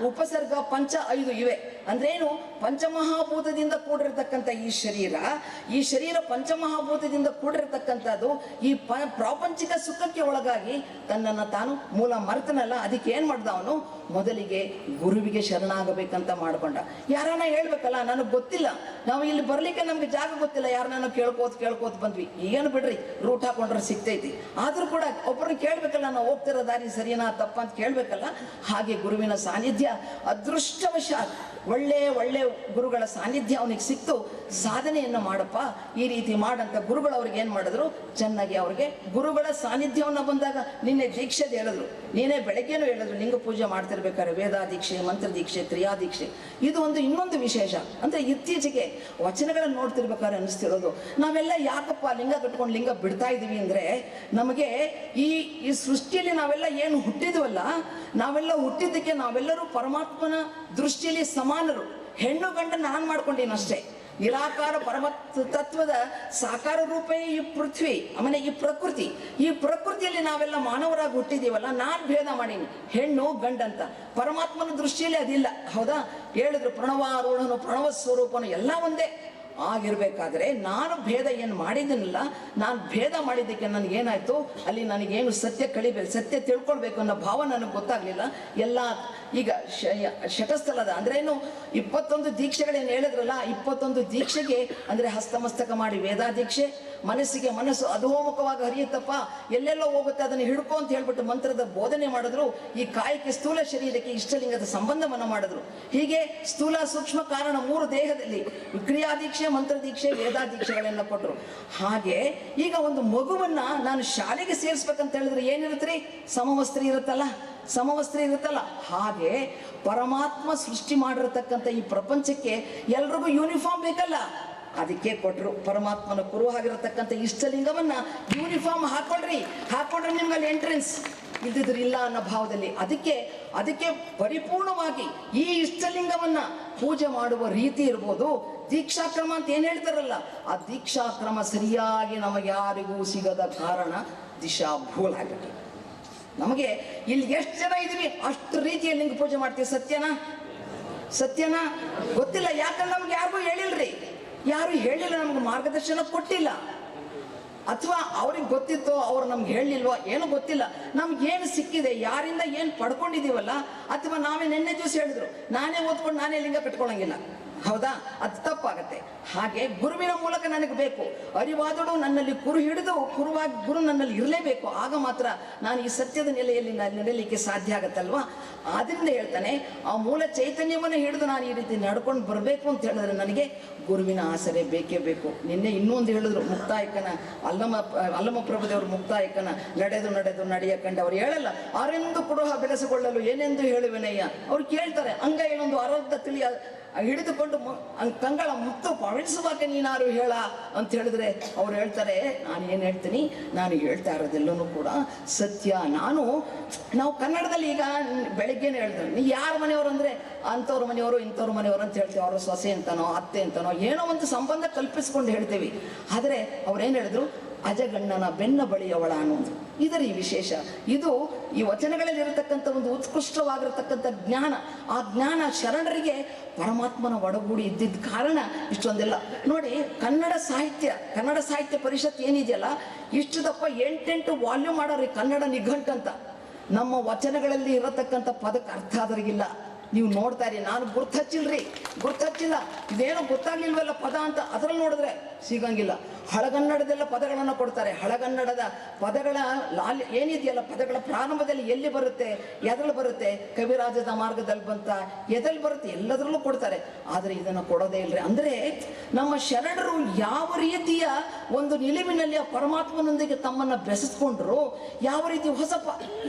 ಉಪಸರ್ಗ ಪಂಚ 5 ಇವೆ. ಅಂದ್ರೇನು? ಪಂಚಮಹಾಭೂತದಿಂದ ಕೂಡಿರತಕ್ಕಂಥ ಈ ಶರೀರ ಪಂಚಮಹಾಭೂತದಿಂದ ಕೂಡಿರತಕ್ಕಂಥದ್ದು. ಈ ಪ್ರಾಪಂಚಿಕ ಸುಖಕ್ಕೆ ಒಳಗಾಗಿ ತನ್ನನ್ನು ತಾನು ಮೂಲ ಮರ್ತನಲ್ಲ. ಅದಕ್ಕೆ ಏನ್ ಮಾಡ್ದ ಅವನು? ಮೊದಲಿಗೆ ಗುರುವಿಗೆ ಶರಣಾಗಬೇಕಂತ ಮಾಡ್ಕೊಂಡ. ಯಾರನ್ನ ಹೇಳ್ಬೇಕಲ್ಲ, ನನಗೆ ಗೊತ್ತಿಲ್ಲ, ನಾವು ಇಲ್ಲಿ ಬರ್ಲಿಕ್ಕೆ ನಮ್ಗೆ ಜಾಗ ಗೊತ್ತಿಲ್ಲ, ಯಾರನ್ನ ಕೇಳ್ಕೋತ ಬಂದ್ವಿ. ಏನು ಬಿಡ್ರಿ, ರೂಟ್ ಹಾಕೊಂಡ್ರೆ ಸಿಗ್ತೈತಿ. ಆದ್ರೂ ಕೂಡ ಒಬ್ಬರನ್ನ ಕೇಳ್ಬೇಕಲ್ಲ, ನಾವು ಹೋಗ್ತಿರೋ ದಾರಿ ಸರಿನಾ ತಪ್ಪ ಅಂತ ಕೇಳ್ಬೇಕಲ್ಲ. ಹಾಗೆ ಗುರುವಿನ ಸಾನ್ನಿಧ್ಯ ಅದೃಷ್ಟವಶಾತ್ ಒಳ್ಳೆ ಗುರುಗಳ ಸಾನ್ನಿಧ್ಯ ಅವನಿಗೆ ಸಿಕ್ತು. ಸಾಧನೆಯನ್ನು ಮಾಡಪ್ಪ, ಈ ರೀತಿ ಮಾಡಂತ ಗುರುಗಳು ಅವ್ರಿಗೆ ಏನ್ ಮಾಡಿದ್ರು? ಚೆನ್ನಾಗಿ ಅವ್ರಿಗೆ ಗುರುಗಳ ಸಾನ್ನಿಧ್ಯವನ್ನ ಬಂದಾಗ ನಿನ್ನೆ ದೀಕ್ಷೆದ ಹೇಳಿದ್ರು, ನೀನೇ ಬೆಳಗ್ಗೆನೂ ಹೇಳಿದ್ರು, ಲಿಂಗ ಪೂಜೆ ಮಾಡ್ತಿರ್ಬೇಕಾದ್ರೆ ವೇದ ದೀಕ್ಷೆ, ಮಂತ್ರ ದೀಕ್ಷೆ, ಕ್ರಿಯಾ ದೀಕ್ಷೆ. ಇದು ಇನ್ನೊಂದು ವಿಶೇಷ ಅಂದ್ರೆ ಇತ್ತೀಚೆಗೆ ವಚನಗಳನ್ನು ನೋಡ್ತಿರ್ಬೇಕಾದ್ರೆ ಅನಿಸ್ತಿರೋದು, ನಾವೆಲ್ಲ ಯಾಕಪ್ಪ ಲಿಂಗ ಕಟ್ಕೊಂಡು ಲಿಂಗ ಬಿಡ್ತಾ ಇದೀವಿ ಅಂದ್ರೆ, ನಮಗೆ ಈ ಸೃಷ್ಟಿಯಲ್ಲಿ ನಾವೆಲ್ಲ ಏನು ಹುಟ್ಟಿದ್ವಲ್ಲ, ನಾವೆಲ್ಲ ಹುಟ್ಟಿದ್ದಕ್ಕೆ ನಾವೆಲ್ಲರೂ ಪರಮಾತ್ಮನ ದೃಷ್ಟಿಯಲ್ಲಿ ಸಮಾನರು. ಹೆಣ್ಣು ಗಂಡ ನಾನು ಮಾಡ್ಕೊಂಡೇನಷ್ಟೇ. ನಿರಾಕಾರ ಪರಮ ತತ್ವದ ಸಾಕಾರ ರೂಪೇ ಈ ಪೃಥ್ವಿ, ಆಮೇಲೆ ಈ ಪ್ರಕೃತಿ. ಈ ಪ್ರಕೃತಿಯಲ್ಲಿ ನಾವೆಲ್ಲ ಮಾನವರಾಗಿ ಹುಟ್ಟಿದೀವಲ್ಲ, ನಾನು ಭೇದ ಮಾಡೀನಿ ಹೆಣ್ಣು ಗಂಡಂತ. ಪರಮಾತ್ಮನ ದೃಷ್ಟಿಯಲ್ಲಿ ಅದಿಲ್ಲ. ಹೌದಾ? ಹೇಳಿದ್ರು ಪ್ರಣವಾರೂಢನು ಪ್ರಣವ ಸ್ವರೂಪನು ಎಲ್ಲ ಒಂದೇ ಆಗಿರ್ಬೇಕಾದ್ರೆ ನಾನು ಭೇದ ಏನು ಮಾಡಿದ್ದೀನಲ್ಲ, ನಾನು ಭೇದ ಮಾಡಿದ್ದಕ್ಕೆ ನನಗೇನಾಯ್ತು? ಅಲ್ಲಿ ನನಗೇನು ಸತ್ಯ ಕಳಿಬೇಕು, ಸತ್ಯ ತಿಳ್ಕೊಳ್ಬೇಕು ಅನ್ನೋ ಭಾವ ನನಗೆ ಗೊತ್ತಾಗ್ಲಿಲ್ಲ. ಎಲ್ಲ ಈಗ ಶಟಸ್ಥಲದ ಅಂದ್ರೇನು 21 ದೀಕ್ಷೆಗಳೇನು ಹೇಳಿದ್ರಲ್ಲ, 21 ದೀಕ್ಷೆಗೆ ಅಂದ್ರೆ ಹಸ್ತಮಸ್ತಕ ಮಾಡಿ ವೇದಾ ದೀಕ್ಷೆ, ಮನಸ್ಸಿಗೆ ಮನಸ್ಸು ಅಧೋಮುಖವಾಗಿ ಹರಿಯುತ್ತಪ್ಪ, ಎಲ್ಲೆಲ್ಲೋ ಹೋಗುತ್ತೆ ಅದನ್ನು ಹಿಡ್ಕೊ ಅಂತ ಹೇಳ್ಬಿಟ್ಟು ಮಂತ್ರದ ಬೋಧನೆ ಮಾಡಿದ್ರು. ಈ ಕಾಯಕ್ಕೆ ಸ್ಥೂಲ ಶರೀರಕ್ಕೆ ಇಷ್ಟಲಿಂಗದ ಸಂಬಂಧವನ್ನು ಮಾಡಿದ್ರು. ಹೀಗೆ ಸ್ಥೂಲ ಸೂಕ್ಷ್ಮ ಕಾರಣ 3 ದೇಹದಲ್ಲಿ ಕ್ರಿಯಾ ದೀಕ್ಷೆ, ಮಂತ್ರ ದೀಕ್ಷೆ, ವೇದಾ ದೀಕ್ಷೆಗಳನ್ನ ಕೊಟ್ಟರು. ಹಾಗೆ ಈಗ ಒಂದು ಮಗುವನ್ನ ನಾನು ಶಾಲೆಗೆ ಸೇರಿಸ್ಬೇಕಂತ ಹೇಳಿದ್ರೆ ಏನಿರುತ್ತೀರಿ? ಸಮವಸ್ತ್ರ ಇರುತ್ತಲ್ಲ. ಹಾಗೆ ಪರಮಾತ್ಮ ಸೃಷ್ಟಿ ಮಾಡಿರತಕ್ಕಂಥ ಈ ಪ್ರಪಂಚಕ್ಕೆ ಎಲ್ರಿಗೂ ಯೂನಿಫಾರ್ಮ್ ಬೇಕಲ್ಲ, ಅದಕ್ಕೆ ಕೊಟ್ಟರು. ಪರಮಾತ್ಮನ ಕುರು ಆಗಿರತಕ್ಕಂಥ ಇಷ್ಟಲಿಂಗವನ್ನ ಯೂನಿಫಾರ್ಮ್ ಹಾಕೊಂಡ್ರೆ ನಿಮ್ಗಲ್ಲಿ ಎಂಟ್ರೆನ್ಸ್, ಇಲ್ದಿದ್ರು ಇಲ್ಲ ಅನ್ನೋ ಭಾವದಲ್ಲಿ. ಅದಕ್ಕೆ ಪರಿಪೂರ್ಣವಾಗಿ ಈ ಇಷ್ಟಲಿಂಗವನ್ನ ಪೂಜೆ ಮಾಡುವ ರೀತಿ ಇರ್ಬೋದು. ದೀಕ್ಷಾಕ್ರಮ ಅಂತ ಏನ್ ಹೇಳ್ತಾರಲ್ಲ, ಆ ದೀಕ್ಷಾಕ್ರಮ ಸರಿಯಾಗಿ ನಮಗೆ ಯಾರಿಗೂ ಸಿಗದ ಕಾರಣ ದಿಶಾ ಭೂಲ್ ಆಗುತ್ತೆ. ನಮಗೆ ಇಲ್ಲಿ ಎಷ್ಟು ಜನ ಇದೀವಿ ಅಷ್ಟು ರೀತಿಯ ಲಿಂಗ ಪೂಜೆ ಮಾಡ್ತೀವಿ. ಸತ್ಯನಾ ಗೊತ್ತಿಲ್ಲ. ಯಾಕಂದ್ರೆ ನಮ್ಗೆ ಯಾರಿಗೂ ಯಾರು ಹೇಳಿಲ್ಲ, ನಮ್ಗೆ ಮಾರ್ಗದರ್ಶನ ಕೊಟ್ಟಿಲ್ಲ. ಅಥವಾ ಅವ್ರಿಗೆ ಗೊತ್ತಿತ್ತೋ, ಅವ್ರು ನಮ್ಗೆ ಹೇಳಿಲ್ವೋ ಏನೋ ಗೊತ್ತಿಲ್ಲ. ನಮ್ಗೇನು ಸಿಕ್ಕಿದೆ, ಯಾರಿಂದ ಏನು ಪಡ್ಕೊಂಡಿದೀವಲ್ಲ, ಅಥವಾ ನಾವೇ ನಿನ್ನೆ ದಿವಸ ಹೇಳಿದ್ರು ನಾನೇ ಓದ್ಕೊಂಡು ನಾನೇ ಲಿಂಗ ಕಟ್ಕೊಳಂಗಿಲ್ಲ. ಹೌದಾ? ಅದು ತಪ್ಪಾಗತ್ತೆ. ಹಾಗೆ ಗುರುವಿನ ಮೂಲಕ ನನಗೆ ಬೇಕು. ಅರಿವಾದಳು ನನ್ನಲ್ಲಿ ಕುರು ಹಿಡಿದು ಕುರುವಾಗಿ ಗುರು ನನ್ನಲ್ಲಿ ಇರಲೇಬೇಕು. ಆಗ ಮಾತ್ರ ನಾನು ಈ ಸತ್ಯದ ನೆಲೆಯಲ್ಲಿ ನಡೆಯಲಿಕ್ಕೆ ಸಾಧ್ಯ ಆಗತ್ತಲ್ವಾ? ಆದ್ರಿಂದ ಹೇಳ್ತಾನೆ, ಆ ಮೂಲ ಚೈತನ್ಯವನ್ನು ಹಿಡಿದು ನಾನು ಈ ರೀತಿ ನಡ್ಕೊಂಡು ಬರಬೇಕು ಅಂತ ಹೇಳಿದ್ರೆ ನನಗೆ ಗುರುವಿನ ಆಸರೆ ಬೇಕೇ ಬೇಕು. ನಿನ್ನೆ ಇನ್ನೊಂದು ಹೇಳಿದ್ರು, ಮುಕ್ತಾಯಕನ ಅಲ್ಲಮ ಪ್ರಭುದೇವರು ಮುಕ್ತಾಯಕನ ನಡೆದು ನಡೆಯ ಕಂಡು ಅವ್ರು ಹೇಳಲ್ಲ, ಆರೆಂದು ಕುಡುಹ ಬೆಳೆಸಿಕೊಳ್ಳಲು ಏನೆಂದು ಹೇಳುವೆನಯ್ಯ. ಅವ್ರು ಕೇಳ್ತಾರೆ, ಅಂಗ ಏನೊಂದು ಅರ್ಧ ತಿಳಿಯ ಹಿಡಿದುಕೊಂಡು ಕಂಗಳ ಮುತ್ತು ಪವಿಳಿಸುವಾಗ ನೀನಾರು ಹೇಳ ಅಂತ ಹೇಳಿದ್ರೆ ಅವ್ರು ಹೇಳ್ತಾರೆ, ನಾನು ಏನು ಹೇಳ್ತೀನಿ, ನಾನು ಹೇಳ್ತಾ ಇರೋದೆಲ್ಲನೂ ಕೂಡ ಸತ್ಯ. ನಾವು ಕನ್ನಡದಲ್ಲಿ ಈಗ ಬೆಳಗ್ಗೆನೇ ಹೇಳ್ತಾರೆ, ನೀ ಯಾರ ಮನೆಯವರು ಅಂದರೆ ಅಂಥವ್ರ ಮನೆಯವರು ಇಂಥವ್ರ ಮನೆಯವರು ಅಂತ ಹೇಳ್ತೀವಿ. ಅವರು ಸೊಸೆ ಅಂತನೋ ಅತ್ತೆ ಅಂತನೋ ಏನೋ ಒಂದು ಸಂಬಂಧ ಕಲ್ಪಿಸ್ಕೊಂಡು ಹೇಳ್ತೀವಿ. ಆದರೆ ಅವ್ರೇನು ಹೇಳಿದ್ರು, ಅಜಗಣ್ಣನ ಬೆನ್ನ ಬಳಿಯವಳ ಅನ್ನೋದು ಇದರ ಈ ವಿಶೇಷ. ಇದು ಈ ವಚನಗಳಲ್ಲಿ ಇರತಕ್ಕಂಥ ಒಂದು ಉತ್ಕೃಷ್ಟವಾಗಿರತಕ್ಕಂಥ ಜ್ಞಾನ. ಆ ಜ್ಞಾನ ಶರಣರಿಗೆ ಪರಮಾತ್ಮನ ಒಡಗೂಡಿ ಇದ್ದಿದ್ದ ಕಾರಣ ಇಷ್ಟೊಂದೆಲ್ಲ. ನೋಡಿ, ಕನ್ನಡ ಸಾಹಿತ್ಯ ಪರಿಷತ್ ಏನಿದೆಯಲ್ಲ, ಇಷ್ಟು ದಪ್ಪ 8 ವಾಲ್ಯೂಮ್ ಮಾಡೋರಿ ಕನ್ನಡ ನಿಘಂಟು ಅಂತ. ನಮ್ಮ ವಚನಗಳಲ್ಲಿ ಇರತಕ್ಕಂಥ ಪದಕ್ಕೆ ಅರ್ಥ ಆದ್ರಿಗಿಲ್ಲ. ನೀವು ನೋಡ್ತಾ ಇರಿ, ನಾನು ಗುರ್ತಹಚ್ಚಿಲ್ಲ, ಇದೇನೋ ಗೊತ್ತಾಗ್ಲಿಲ್ವಲ್ಲ ಪದ ಅಂತ ಅದ್ರಲ್ಲಿ ನೋಡಿದ್ರೆ ಸಿಗಂಗಿಲ್ಲ. ಹಳಗನ್ನಡದೆಲ್ಲ ಪದಗಳನ್ನು ಕೊಡ್ತಾರೆ. ಹಳಗನ್ನಡದ ಪದಗಳ ಏನಿದೆಯಲ್ಲ, ಪದಗಳ ಪ್ರಾರಂಭದಲ್ಲಿ ಎಲ್ಲಿ ಬರುತ್ತೆ, ಎದ್ರಲ್ಲಿ ಬರುತ್ತೆ, ಕವಿರಾಜದ ಮಾರ್ಗದಲ್ಲಿ ಬಂತ, ಎದ್ರಲ್ಲಿ ಬರುತ್ತೆ, ಎಲ್ಲದರಲ್ಲೂ ಕೊಡ್ತಾರೆ. ಆದರೆ ಇದನ್ನು ಕೊಡೋದೇ ಇಲ್ರಿ. ಅಂದರೆ ನಮ್ಮ ಶರಣರು ಯಾವ ರೀತಿಯ ಒಂದು ನಿಲುವಿನಲ್ಲಿ ಆ ಪರಮಾತ್ಮನೊಂದಿಗೆ ತಮ್ಮನ್ನು ಬೆಸೆಸ್ಕೊಂಡ್ರು, ಯಾವ ರೀತಿ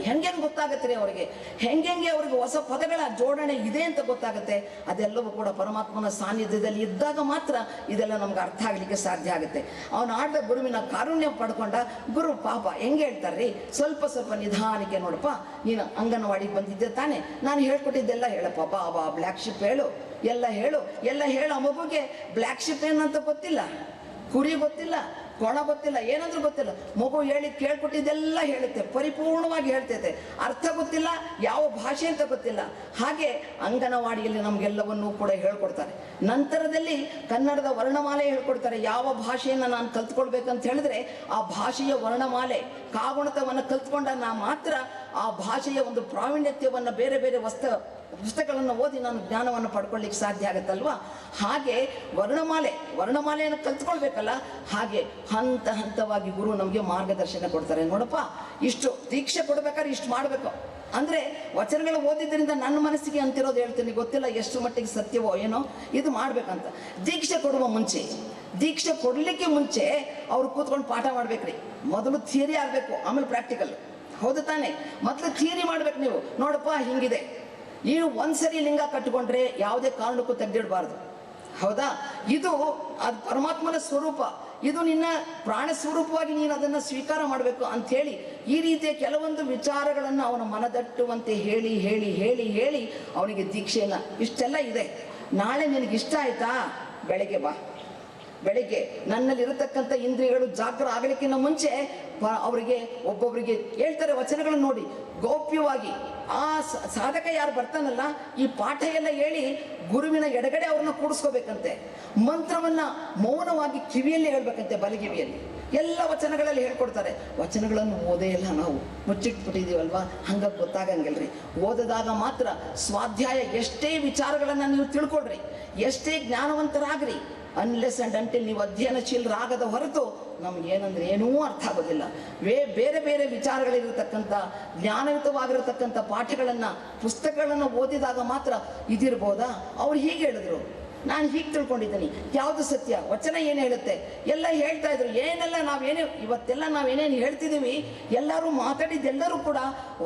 ಹೆಂಗೆ ಗೊತ್ತಾಗತ್ತೆ ರೀ ಅವರಿಗೆ, ಹೆಂಗೆ ಅವ್ರಿಗೆ ಹೊಸ ಪದಗಳ ಜೋಡಣೆ ಇದೆ ಅಂತ ಗೊತ್ತಾಗುತ್ತೆ. ಅದೆಲ್ಲವೂ ಕೂಡ ಪರಮಾತ್ಮನ ಸಾನ್ನಿಧ್ಯದಲ್ಲಿ ಇದ್ದಾಗ ಮಾತ್ರ ಇದೆಲ್ಲ ನಮ್ಗೆ ಅರ್ಥ ಆಗ್ಲಿಕ್ಕೆ ಸಾಧ್ಯ ಆಗುತ್ತೆ. ಅವನು ಆಡಿದ ಗುರುವಿನ ಕಾರುಣ್ಯ ಪಡ್ಕೊಂಡ ಗುರು ಪಾಪ ಹೆಂಗೆ ಹೇಳ್ತಾರ್ರಿ, ಸ್ವಲ್ಪ ನಿಧಾನಕ್ಕೆ ನೋಡಪ್ಪ, ನೀನು ಅಂಗನವಾಡಿಗೆ ಬಂದಿದ್ದೆ ತಾನೆ, ನಾನು ಹೇಳ್ಕೊಟ್ಟಿದ್ದೆಲ್ಲ ಹೇಳಪ್ಪ, ಬಾ ಬ್ಲ್ಯಾಕ್ ಶಿಪ್ ಹೇಳು, ಎಲ್ಲ ಹೇಳು. ಆ ಮಗುಗೆ ಬ್ಲ್ಯಾಕ್ ಶಿಪ್ ಏನಂತ ಗೊತ್ತಿಲ್ಲ, ಕುರಿ ಗೊತ್ತಿಲ್ಲ, ಕೊಣ ಗೊತ್ತಿಲ್ಲ, ಏನಂದ್ರೂ ಗೊತ್ತಿಲ್ಲ. ಮಗು ಹೇಳಿ ಕೇಳ್ಕೊಟ್ಟಿದ್ದೆಲ್ಲ ಹೇಳುತ್ತೆ, ಪರಿಪೂರ್ಣವಾಗಿ ಹೇಳ್ತೈತೆ. ಅರ್ಥ ಗೊತ್ತಿಲ್ಲ, ಯಾವ ಭಾಷೆ ಅಂತ ಗೊತ್ತಿಲ್ಲ. ಹಾಗೆ ಅಂಗನವಾಡಿಯಲ್ಲಿ ನಮಗೆಲ್ಲವನ್ನೂ ಕೂಡ ಹೇಳ್ಕೊಡ್ತಾರೆ. ನಂತರದಲ್ಲಿ ಕನ್ನಡದ ವರ್ಣಮಾಲೆ ಹೇಳ್ಕೊಡ್ತಾರೆ. ಯಾವ ಭಾಷೆಯನ್ನು ನಾನು ಕಲ್ತ್ಕೊಳ್ಬೇಕಂತ ಹೇಳಿದ್ರೆ ಆ ಭಾಷೆಯ ವರ್ಣಮಾಲೆ ಕಾಗುಣಿತವನ್ನು ಕಲ್ತ್ಕೊಂಡ ನಾ ಮಾತ್ರ ಆ ಭಾಷೆಯ ಒಂದು ಪ್ರಾವೀಣ್ಯತ್ಯವನ್ನು ಬೇರೆ ಪುಸ್ತಕಗಳನ್ನು ಓದಿ ನಾನು ಜ್ಞಾನವನ್ನು ಪಡ್ಕೊಳ್ಳಿಕ್ಕೆ ಸಾಧ್ಯ ಆಗುತ್ತಲ್ವಾ. ಹಾಗೆ ವರ್ಣಮಾಲೆಯನ್ನು ಕಲ್ತ್ಕೊಳ್ಬೇಕಲ್ಲ, ಹಾಗೆ ಹಂತವಾಗಿ ಗುರು ನಮಗೆ ಮಾರ್ಗದರ್ಶನ ಕೊಡ್ತಾರೆ. ನೋಡಪ್ಪ, ಇಷ್ಟು ದೀಕ್ಷೆ ಕೊಡ್ಬೇಕಾದ್ರೆ ಇಷ್ಟು ಮಾಡಬೇಕು ಅಂದರೆ ವಚನಗಳು ಓದಿದ್ರಿಂದ ನನ್ನ ಮನಸ್ಸಿಗೆ ಅಂತಿರೋದು ಹೇಳ್ತೀನಿ. ಗೊತ್ತಿಲ್ಲ ಎಷ್ಟು ಮಟ್ಟಿಗೆ ಸತ್ಯವೋ ಏನೋ, ಇದು ಮಾಡ್ಬೇಕಂತ. ದೀಕ್ಷೆ ಕೊಡಲಿಕ್ಕೆ ಮುಂಚೆ ಅವ್ರು ಕೂತ್ಕೊಂಡು ಪಾಠ ಮಾಡ್ಬೇಕ್ರಿ. ಮೊದಲು ಥಿಯರಿ ಆಗಬೇಕು, ಆಮೇಲೆ ಪ್ರಾಕ್ಟಿಕಲ್. ಹೌದು ತಾನೆ? ಮೊದಲು ಥಿಯರಿ ಮಾಡ್ಬೇಕು. ನೀವು ನೋಡಪ್ಪ ಹಿಂಗಿದೆ, ನೀನು ಒಂದ್ಸರಿ ಲಿಂಗ ಕಟ್ಟಿಕೊಂಡ್ರೆ ಯಾವುದೇ ಕಾರಣಕ್ಕೂ ತೆಗೆದಿಡಬಾರ್ದು. ಹೌದಾ? ಅದು ಪರಮಾತ್ಮನ ಸ್ವರೂಪ, ಇದು ನಿನ್ನ ಪ್ರಾಣ ಸ್ವರೂಪವಾಗಿ ನೀನು ಅದನ್ನು ಸ್ವೀಕಾರ ಮಾಡಬೇಕು ಅಂಥೇಳಿ ಈ ರೀತಿಯ ಕೆಲವೊಂದು ವಿಚಾರಗಳನ್ನು ಅವನ ಮನದಟ್ಟುವಂತೆ ಹೇಳಿ ಅವನಿಗೆ ದೀಕ್ಷೆಯನ್ನು ಇಷ್ಟೆಲ್ಲ ಇದೆ. ನಾಳೆ ನಿನಗಿಷ್ಟ ಆಯ್ತಾ, ಬೆಳಗ್ಗೆ ಬಾ. ಬೆಳಿಗ್ಗೆ ನನ್ನಲ್ಲಿರತಕ್ಕಂಥ ಇಂದ್ರಿಯಗಳು ಜಾಗ್ರ ಆಗಲಿಕ್ಕಿಂತ ಮುಂಚೆ ಒಬ್ಬೊಬ್ಬರಿಗೆ ಹೇಳ್ತಾರೆ ವಚನಗಳನ್ನು ನೋಡಿ ಗೌಪ್ಯವಾಗಿ. ಆ ಸಾಧಕ ಯಾರು ಬರ್ತಾನಲ್ಲ, ಈ ಪಾಠ ಎಲ್ಲ ಹೇಳಿ ಗುರುವಿನ ಎಡಗಡೆ ಅವ್ರನ್ನ ಕೂಡಿಸ್ಕೋಬೇಕಂತೆ. ಮಂತ್ರವನ್ನ ಮೌನವಾಗಿ ಕಿವಿಯಲ್ಲಿ ಹೇಳ್ಬೇಕಂತೆ, ಬಲಗಿವಿಯಲ್ಲಿ. ಎಲ್ಲ ವಚನಗಳಲ್ಲಿ ಹೇಳ್ಕೊಡ್ತಾರೆ. ವಚನಗಳನ್ನು ಓದೇ ಇಲ್ಲ, ನಾವು ಮುಚ್ಚಿಟ್ಬಿಟ್ಟಿದ್ದೀವಲ್ವಾ, ಹಂಗಾಗಿ ಗೊತ್ತಾಗಂಗಿಲ್ರಿ. ಓದಿದಾಗ ಮಾತ್ರ ಸ್ವಾಧ್ಯಾಯ ಎಷ್ಟೇ ವಿಚಾರಗಳನ್ನು ನೀವು ತಿಳ್ಕೊಳ್ರಿ, ಎಷ್ಟೇ ಜ್ಞಾನವಂತರಾಗ್ರಿ, ಅನ್ಲೆಸ್ ಅಂಡ್ ಅಂಟಿಲ್ ನೀವು ಅಧ್ಯಯನಶೀಲರಾಗದ ಹೊರತು ನಮ್ಗೇನಂದ್ರೆ ಏನೂ ಅರ್ಥ ಆಗೋದಿಲ್ಲ. ಬೇರೆ ವಿಚಾರಗಳಿರತಕ್ಕಂಥ ಜ್ಞಾನಯುತವಾಗಿರತಕ್ಕಂಥ ಪಾಠಗಳನ್ನು ಪುಸ್ತಕಗಳನ್ನು ಓದಿದಾಗ ಮಾತ್ರ ಇದಿರ್ಬೋದಾ. ಅವ್ರು ಹೀಗೆ ಹೇಳಿದ್ರು, ನಾನು ಹೀಗೆ ತಿಳ್ಕೊಂಡಿದ್ದೀನಿ, ಯಾವುದು ಸತ್ಯ, ವಚನ ಏನು ಹೇಳುತ್ತೆ ಎಲ್ಲ ಹೇಳ್ತಾ ಇದ್ರು. ಇವತ್ತೆಲ್ಲ ನಾವೇನೇನು ಹೇಳ್ತಿದ್ದೀವಿ, ಎಲ್ಲರೂ ಮಾತಾಡಿದ್ದೆಲ್ಲರೂ ಕೂಡ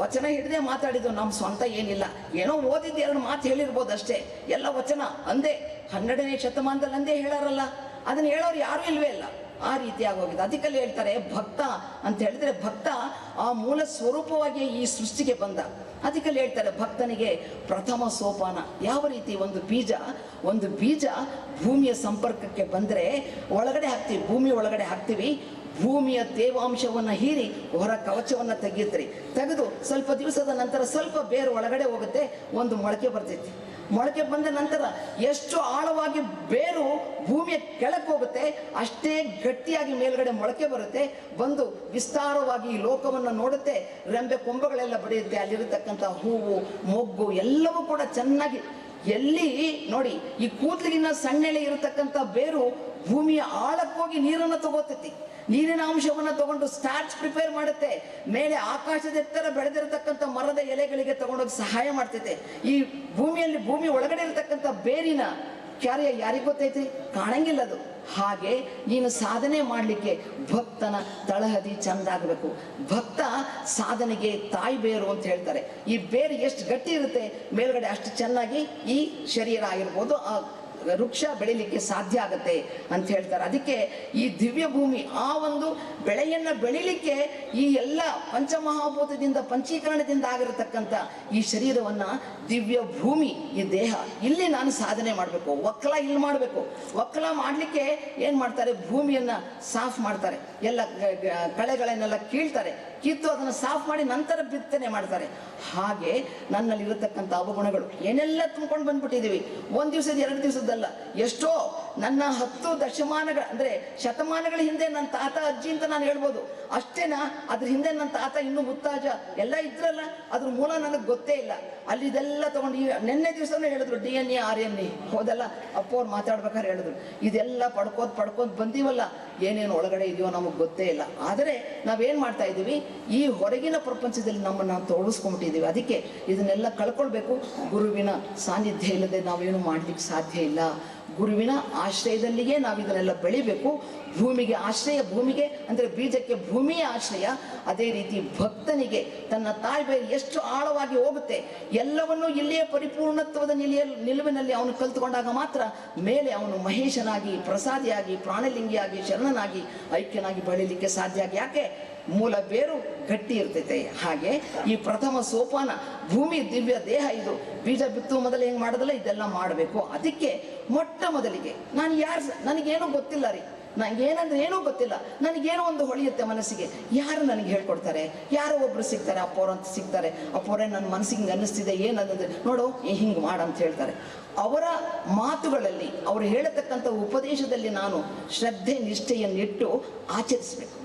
ವಚನ ಹಿಡಿದೇ ಮಾತಾಡಿದ್ದು. ನಮ್ಮ ಸ್ವಂತ ಏನಿಲ್ಲ, ಏನೋ ಓದಿದ್ದು 2 ಮಾತು ಹೇಳಿರ್ಬೋದು ಅಷ್ಟೇ. ಎಲ್ಲ ವಚನ ಅಂದೇ 12ನೇ ಶತಮಾನದಲ್ಲಿ ಅಂದೇ ಹೇಳಾರಲ್ಲ, ಅದನ್ನು ಹೇಳೋರು ಯಾರೂ ಇಲ್ವೇ ಇಲ್ಲ. ಆ ರೀತಿಯಾಗಿ ಹೋಗಿದೆ. ಅದಕ್ಕೆಲ್ಲ ಹೇಳ್ತಾರೆ ಭಕ್ತ ಅಂತ ಹೇಳಿದ್ರೆ, ಭಕ್ತ ಆ ಮೂಲ ಸ್ವರೂಪವಾಗಿ ಈ ಸೃಷ್ಟಿಗೆ ಬಂದ. ಅದಕ್ಕೆಲ್ಲ ಹೇಳ್ತಾರೆ ಭಕ್ತನಿಗೆ ಪ್ರಥಮ ಸೋಪಾನ. ಯಾವ ರೀತಿ ಒಂದು ಬೀಜ ಭೂಮಿಯ ಸಂಪರ್ಕಕ್ಕೆ ಬಂದರೆ ಭೂಮಿ ಒಳಗಡೆ ಹಾಕ್ತೀವಿ. ಭೂಮಿಯ ತೇವಾಂಶವನ್ನು ಹೀರಿ ಹೊರ ಕವಚವನ್ನು ತೆಗೆದು ಸ್ವಲ್ಪ ದಿವಸದ ನಂತರ ಸ್ವಲ್ಪ ಬೇರು ಒಳಗಡೆ ಹೋಗುತ್ತೆ, ಒಂದು ಮೊಳಕೆ ಬರ್ತೈತಿ. ಮೊಳಕೆ ಬಂದ ನಂತರ ಎಷ್ಟು ಆಳವಾಗಿ ಬೇರು ಭೂಮಿಯ ಕೆಳಕ್ಕೆ ಹೋಗುತ್ತೆ, ಅಷ್ಟೇ ಗಟ್ಟಿಯಾಗಿ ಮೇಲ್ಗಡೆ ಮೊಳಕೆ ಬರುತ್ತೆ. ಬಂದು ವಿಸ್ತಾರವಾಗಿ ಈ ಲೋಕವನ್ನು ನೋಡುತ್ತೆ, ರೆಂಬೆ ಕೊಂಬೆಗಳೆಲ್ಲ ಬಡಿಯುತ್ತೆ. ಅಲ್ಲಿರತಕ್ಕಂಥ ಹೂವು ಮೊಗ್ಗು ಎಲ್ಲವೂ ಕೂಡ ಚೆನ್ನಾಗಿ ಎಲ್ಲಿ ನೋಡಿ, ಈ ಕೂದಲಿಗಿನ ಸಣ್ಣೆಳೆ ಇರತಕ್ಕಂಥ ಬೇರು ಭೂಮಿಯ ಆಳಕ್ಕೋಗಿ ನೀರನ್ನು ತಗೋತೈತಿ. ನೀರಿನ ಅಂಶವನ್ನು ತಗೊಂಡು ಸ್ಟಾರ್ಚ್ ಪ್ರಿಪೇರ್ ಮಾಡುತ್ತೆ. ಮೇಲೆ ಆಕಾಶದ ಎತ್ತರ ಬೆಳೆದಿರತಕ್ಕಂಥ ಮರದ ಎಲೆಗಳಿಗೆ ತಗೊಂಡೋಗಿ ಸಹಾಯ ಮಾಡ್ತೈತೆ. ಈ ಭೂಮಿ ಒಳಗಡೆ ಇರತಕ್ಕಂಥ ಬೇರಿನ ಕಾರ್ಯ ಯಾರಿಗೆ ಗೊತ್ತೈತಿ? ಕಾಣಂಗಿಲ್ಲ ಅದು. ಹಾಗೆ ನೀನು ಸಾಧನೆ ಮಾಡಲಿಕ್ಕೆ ಭಕ್ತನ ತಳಹದಿ ಚಂದಾಗಬೇಕು. ಭಕ್ತ ಸಾಧನೆಗೆ ತಾಯಿ ಬೇರು ಅಂತ ಹೇಳ್ತಾರೆ. ಈ ಬೇರು ಎಷ್ಟು ಗಟ್ಟಿ ಇರುತ್ತೆ ಮೇಲ್ಗಡೆ ಅಷ್ಟು ಚೆನ್ನಾಗಿ ಈ ಶರೀರ ಆಗಿರ್ಬೋದು ಆ ವೃಕ್ಷ ಬೆಳಿಲಿಕ್ಕೆ ಸಾಧ್ಯ ಆಗತ್ತೆ ಅಂತ ಹೇಳ್ತಾರೆ. ಅದಕ್ಕೆ ಈ ದಿವ್ಯ ಭೂಮಿ ಆ ಒಂದು ಬೆಳೆಯನ್ನ ಬೆಳಿಲಿಕ್ಕೆ ಈ ಎಲ್ಲ ಪಂಚಮಹಾಭೂತದಿಂದ ಪಂಚೀಕರಣದಿಂದ ಆಗಿರತಕ್ಕಂಥ ಈ ಶರೀರವನ್ನ ದಿವ್ಯ ಭೂಮಿ, ಈ ದೇಹ ಇಲ್ಲಿ ನಾನು ಸಾಧನೆ ಮಾಡಬೇಕು. ಒಕ್ಕಲ ಇಲ್ಲಿ ಮಾಡಬೇಕು. ಒಕ್ಕಲ ಮಾಡಲಿಕ್ಕೆ ಏನು ಮಾಡ್ತಾರೆ, ಭೂಮಿಯನ್ನ ಸಾಫ್ ಮಾಡ್ತಾರೆ, ಎಲ್ಲ ಕಳೆಗಳನ್ನೆಲ್ಲ ಕೀಳ್ತಾರೆ, ಕಿತ್ತು ಅದನ್ನು ಸಾಫ್ ಮಾಡಿ ನಂತರ ಬಿತ್ತನೆ ಮಾಡ್ತಾರೆ. ಹಾಗೆ ನನ್ನಲ್ಲಿ ಇರತಕ್ಕಂಥ ಅವಗುಣಗಳು ಏನೆಲ್ಲ ತುಂಬ್ಕೊಂಡು ಬಂದ್ಬಿಟ್ಟಿದ್ದೀವಿ. ಒಂದು ದಿವಸದ 2 ದಿವಸದಲ್ಲ, ಎಷ್ಟೋ ನನ್ನ 10 ದಶಮಾನಗಳ ಅಂದರೆ ಶತಮಾನಗಳ ಹಿಂದೆ ನನ್ನ ತಾತ ಅಜ್ಜಿ ಅಂತ ನಾನು ಹೇಳ್ಬೋದು. ಅಷ್ಟೇನಾ, ಅದ್ರ ಹಿಂದೆ ನನ್ನ ತಾತ ಇನ್ನೂ ಮುತ್ತಾಜ ಎಲ್ಲ ಇದ್ರಲ್ಲ, ಅದ್ರ ಮೂಲ ನನಗೆ ಗೊತ್ತೇ ಇಲ್ಲ. ಅಲ್ಲಿ ಇದೆಲ್ಲ ತಗೊಂಡು ನಿನ್ನೆ ದಿವಸನೇ ಹೇಳಿದ್ರು DNA RNA ಹೋದಲ್ಲ, ಅಪ್ಪವ್ರು ಮಾತಾಡ್ಬೇಕಾದ್ರೆ ಹೇಳಿದ್ರು ಇದೆಲ್ಲ ಪಡ್ಕೋದ್ ಬಂದೀವಲ್ಲ, ಏನೇನು ಒಳಗಡೆ ಇದೆಯೋ ನಮಗೆ ಗೊತ್ತೇ ಇಲ್ಲ. ಆದರೆ ನಾವೇನು ಮಾಡ್ತಾ ಇದ್ದೀವಿ, ಈ ಹೊರಗಿನ ಪ್ರಪಂಚದಲ್ಲಿ ನಮ್ಮನ್ನು ನಾವು ತೊಡಗಿಸ್ಕೊಂಡ್ಬಿಟ್ಟಿದ್ದೀವಿ. ಅದಕ್ಕೆ ಇದನ್ನೆಲ್ಲ ಕಳ್ಕೊಳ್ಬೇಕು. ಗುರುವಿನ ಸಾನ್ನಿಧ್ಯ ಇಲ್ಲದೆ ನಾವೇನು ಮಾಡ್ಲಿಕ್ಕೆ ಸಾಧ್ಯ ಇಲ್ಲ. ಗುರುವಿನ ಆಶ್ರಯದಲ್ಲಿಯೇ ನಾವು ಇದನ್ನೆಲ್ಲ ಬೆಳಿಬೇಕು. ಭೂಮಿಗೆ ಆಶ್ರಯ, ಭೂಮಿಗೆ ಅಂದರೆ ಬೀಜಕ್ಕೆ ಭೂಮಿಯ ಆಶ್ರಯ. ಅದೇ ರೀತಿ ಭಕ್ತನಿಗೆ ತನ್ನ ತಾಯಿ ಬೇರು ಎಷ್ಟು ಆಳವಾಗಿ ಹೋಗುತ್ತೆ, ಎಲ್ಲವನ್ನೂ ಇಲ್ಲಿಯೇ ಪರಿಪೂರ್ಣತ್ವದ ನಿಲುವಿನಲ್ಲಿ ಅವನು ಕಲ್ತುಕೊಂಡಾಗ ಮಾತ್ರ ಮೇಲೆ ಅವನು ಮಹೇಶನಾಗಿ, ಪ್ರಸಾದಿಯಾಗಿ, ಪ್ರಾಣಲಿಂಗಿಯಾಗಿ, ಶರಣನಾಗಿ, ಐಕ್ಯನಾಗಿ ಬೆಳೀಲಿಕ್ಕೆ ಸಾಧ್ಯ ಆಗಿ. ಯಾಕೆ, ಮೂಲ ಬೇರು ಗಟ್ಟಿ ಇರ್ತೈತೆ. ಹಾಗೆ ಈ ಪ್ರಥಮ ಸೋಪಾನ ಭೂಮಿ ದಿವ್ಯ ದೇಹ, ಇದು ಬೀಜ ಬಿತ್ತು ಮೊದಲು ಹೆಂಗೆ ಮಾಡೋದಲ್ಲ ಇದೆಲ್ಲ ಮಾಡಬೇಕು. ಅದಕ್ಕೆ ಮೊಟ್ಟ ಮೊದಲಿಗೆ ನನಗೇನೂ ಗೊತ್ತಿಲ್ಲ ರೀ, ನನಗೇನಂದ್ರೆ ಏನೂ ಗೊತ್ತಿಲ್ಲ, ನನಗೇನೋ ಒಂದು ಹೊಳೆಯುತ್ತೆ ಮನಸ್ಸಿಗೆ. ಯಾರು ನನಗೆ ಹೇಳ್ಕೊಡ್ತಾರೆ, ಯಾರೋ ಒಬ್ರು ಸಿಗ್ತಾರೆ, ಅಪ್ಪವ್ರು ಅಂತ ಸಿಗ್ತಾರೆ. ಅಪ್ಪವರೇ ನನ್ನ ಮನಸ್ಸಿಗೆ ಹಿಂಗೆ ಅನ್ನಿಸ್ತಿದೆ, ಏನಂದ್ರೆ ನೋಡು ಹಿಂಗೆ ಮಾಡಂತ ಹೇಳ್ತಾರೆ. ಅವರ ಮಾತುಗಳಲ್ಲಿ ಅವರು ಹೇಳತಕ್ಕಂಥ ಉಪದೇಶದಲ್ಲಿ ನಾನು ಶ್ರದ್ಧೆ ನಿಷ್ಠೆಯನ್ನಿಟ್ಟು ಆಚರಿಸಬೇಕು.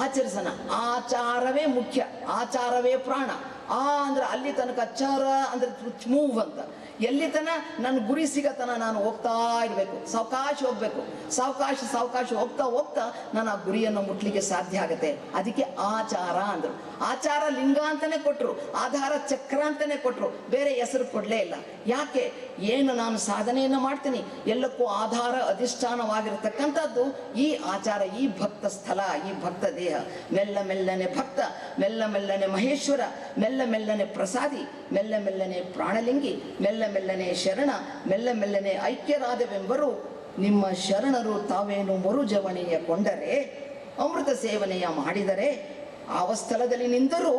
ಆಚರಿಸೋಣ. ಆಚಾರವೇ ಮುಖ್ಯ, ಆಚಾರವೇ ಪ್ರಾಣ. ಅಂದ್ರೆ ಅಲ್ಲಿ ತನಕ ಆಚಾರ ಅಂದ್ರೆ ಮೂವ್ ಅಂತ, ಎಲ್ಲಿ ತನ ನನ್ನ ಗುರಿ ಸಿಗತನ ನಾನು ಹೋಗ್ತಾ ಇರಬೇಕು, ಸಾವಕಾಶ ಹೋಗ್ಬೇಕು. ಸಾವಕಾಶ ಹೋಗ್ತಾ ನಾನು ಆ ಗುರಿಯನ್ನು ಮುಟ್ಲಿಕ್ಕೆ ಸಾಧ್ಯ ಆಗುತ್ತೆ. ಅದಕ್ಕೆ ಆಚಾರ ಅಂದ್ರು. ಆಚಾರ ಲಿಂಗ ಅಂತಾನೆ ಕೊಟ್ರು, ಆಧಾರ ಚಕ್ರ ಅಂತಾನೆ ಕೊಟ್ರು, ಬೇರೆ ಹೆಸರು ಕೊಡ್ಲೇ ಇಲ್ಲ. ಯಾಕೆ, ಏನು ನಾನು ಸಾಧನೆಯನ್ನು ಮಾಡ್ತೀನಿ ಎಲ್ಲಕ್ಕೂ ಆಧಾರ ಅಧಿಷ್ಠಾನವಾಗಿರತಕ್ಕಂಥದ್ದು ಈ ಆಚಾರ, ಈ ಭಕ್ತ ಸ್ಥಳ, ಈ ಭಕ್ತ ದೇಹ. ಮೆಲ್ಲ ಮೆಲ್ಲನೆ ಭಕ್ತ, ಮೆಲ್ಲ ಮೆಲ್ಲನೆ ಮಹೇಶ್ವರ, ಮೆಲ್ಲ ಮೆಲ್ಲನೆ ಪ್ರಸಾದಿ, ಮೆಲ್ಲ ಮೆಲ್ಲನೆ ಪ್ರಾಣಲಿಂಗಿ, ಮೆಲ್ಲ ಮೆಲ್ಲನೆ ಶರಣ, ಮೆಲ್ಲ ಮೆಲ್ಲನೆ ಐಕ್ಯರಾದವೆಂಬರು ನಿಮ್ಮ ಶರಣರು ತಾವೇನು ಮರುಜವಣೆಯ ಕೊಂಡರೆ, ಅಮೃತ ಸೇವನೆಯ ಮಾಡಿದರೆ, ಆವ ಸ್ಥಳದಲ್ಲಿ ನಿಂತರೂ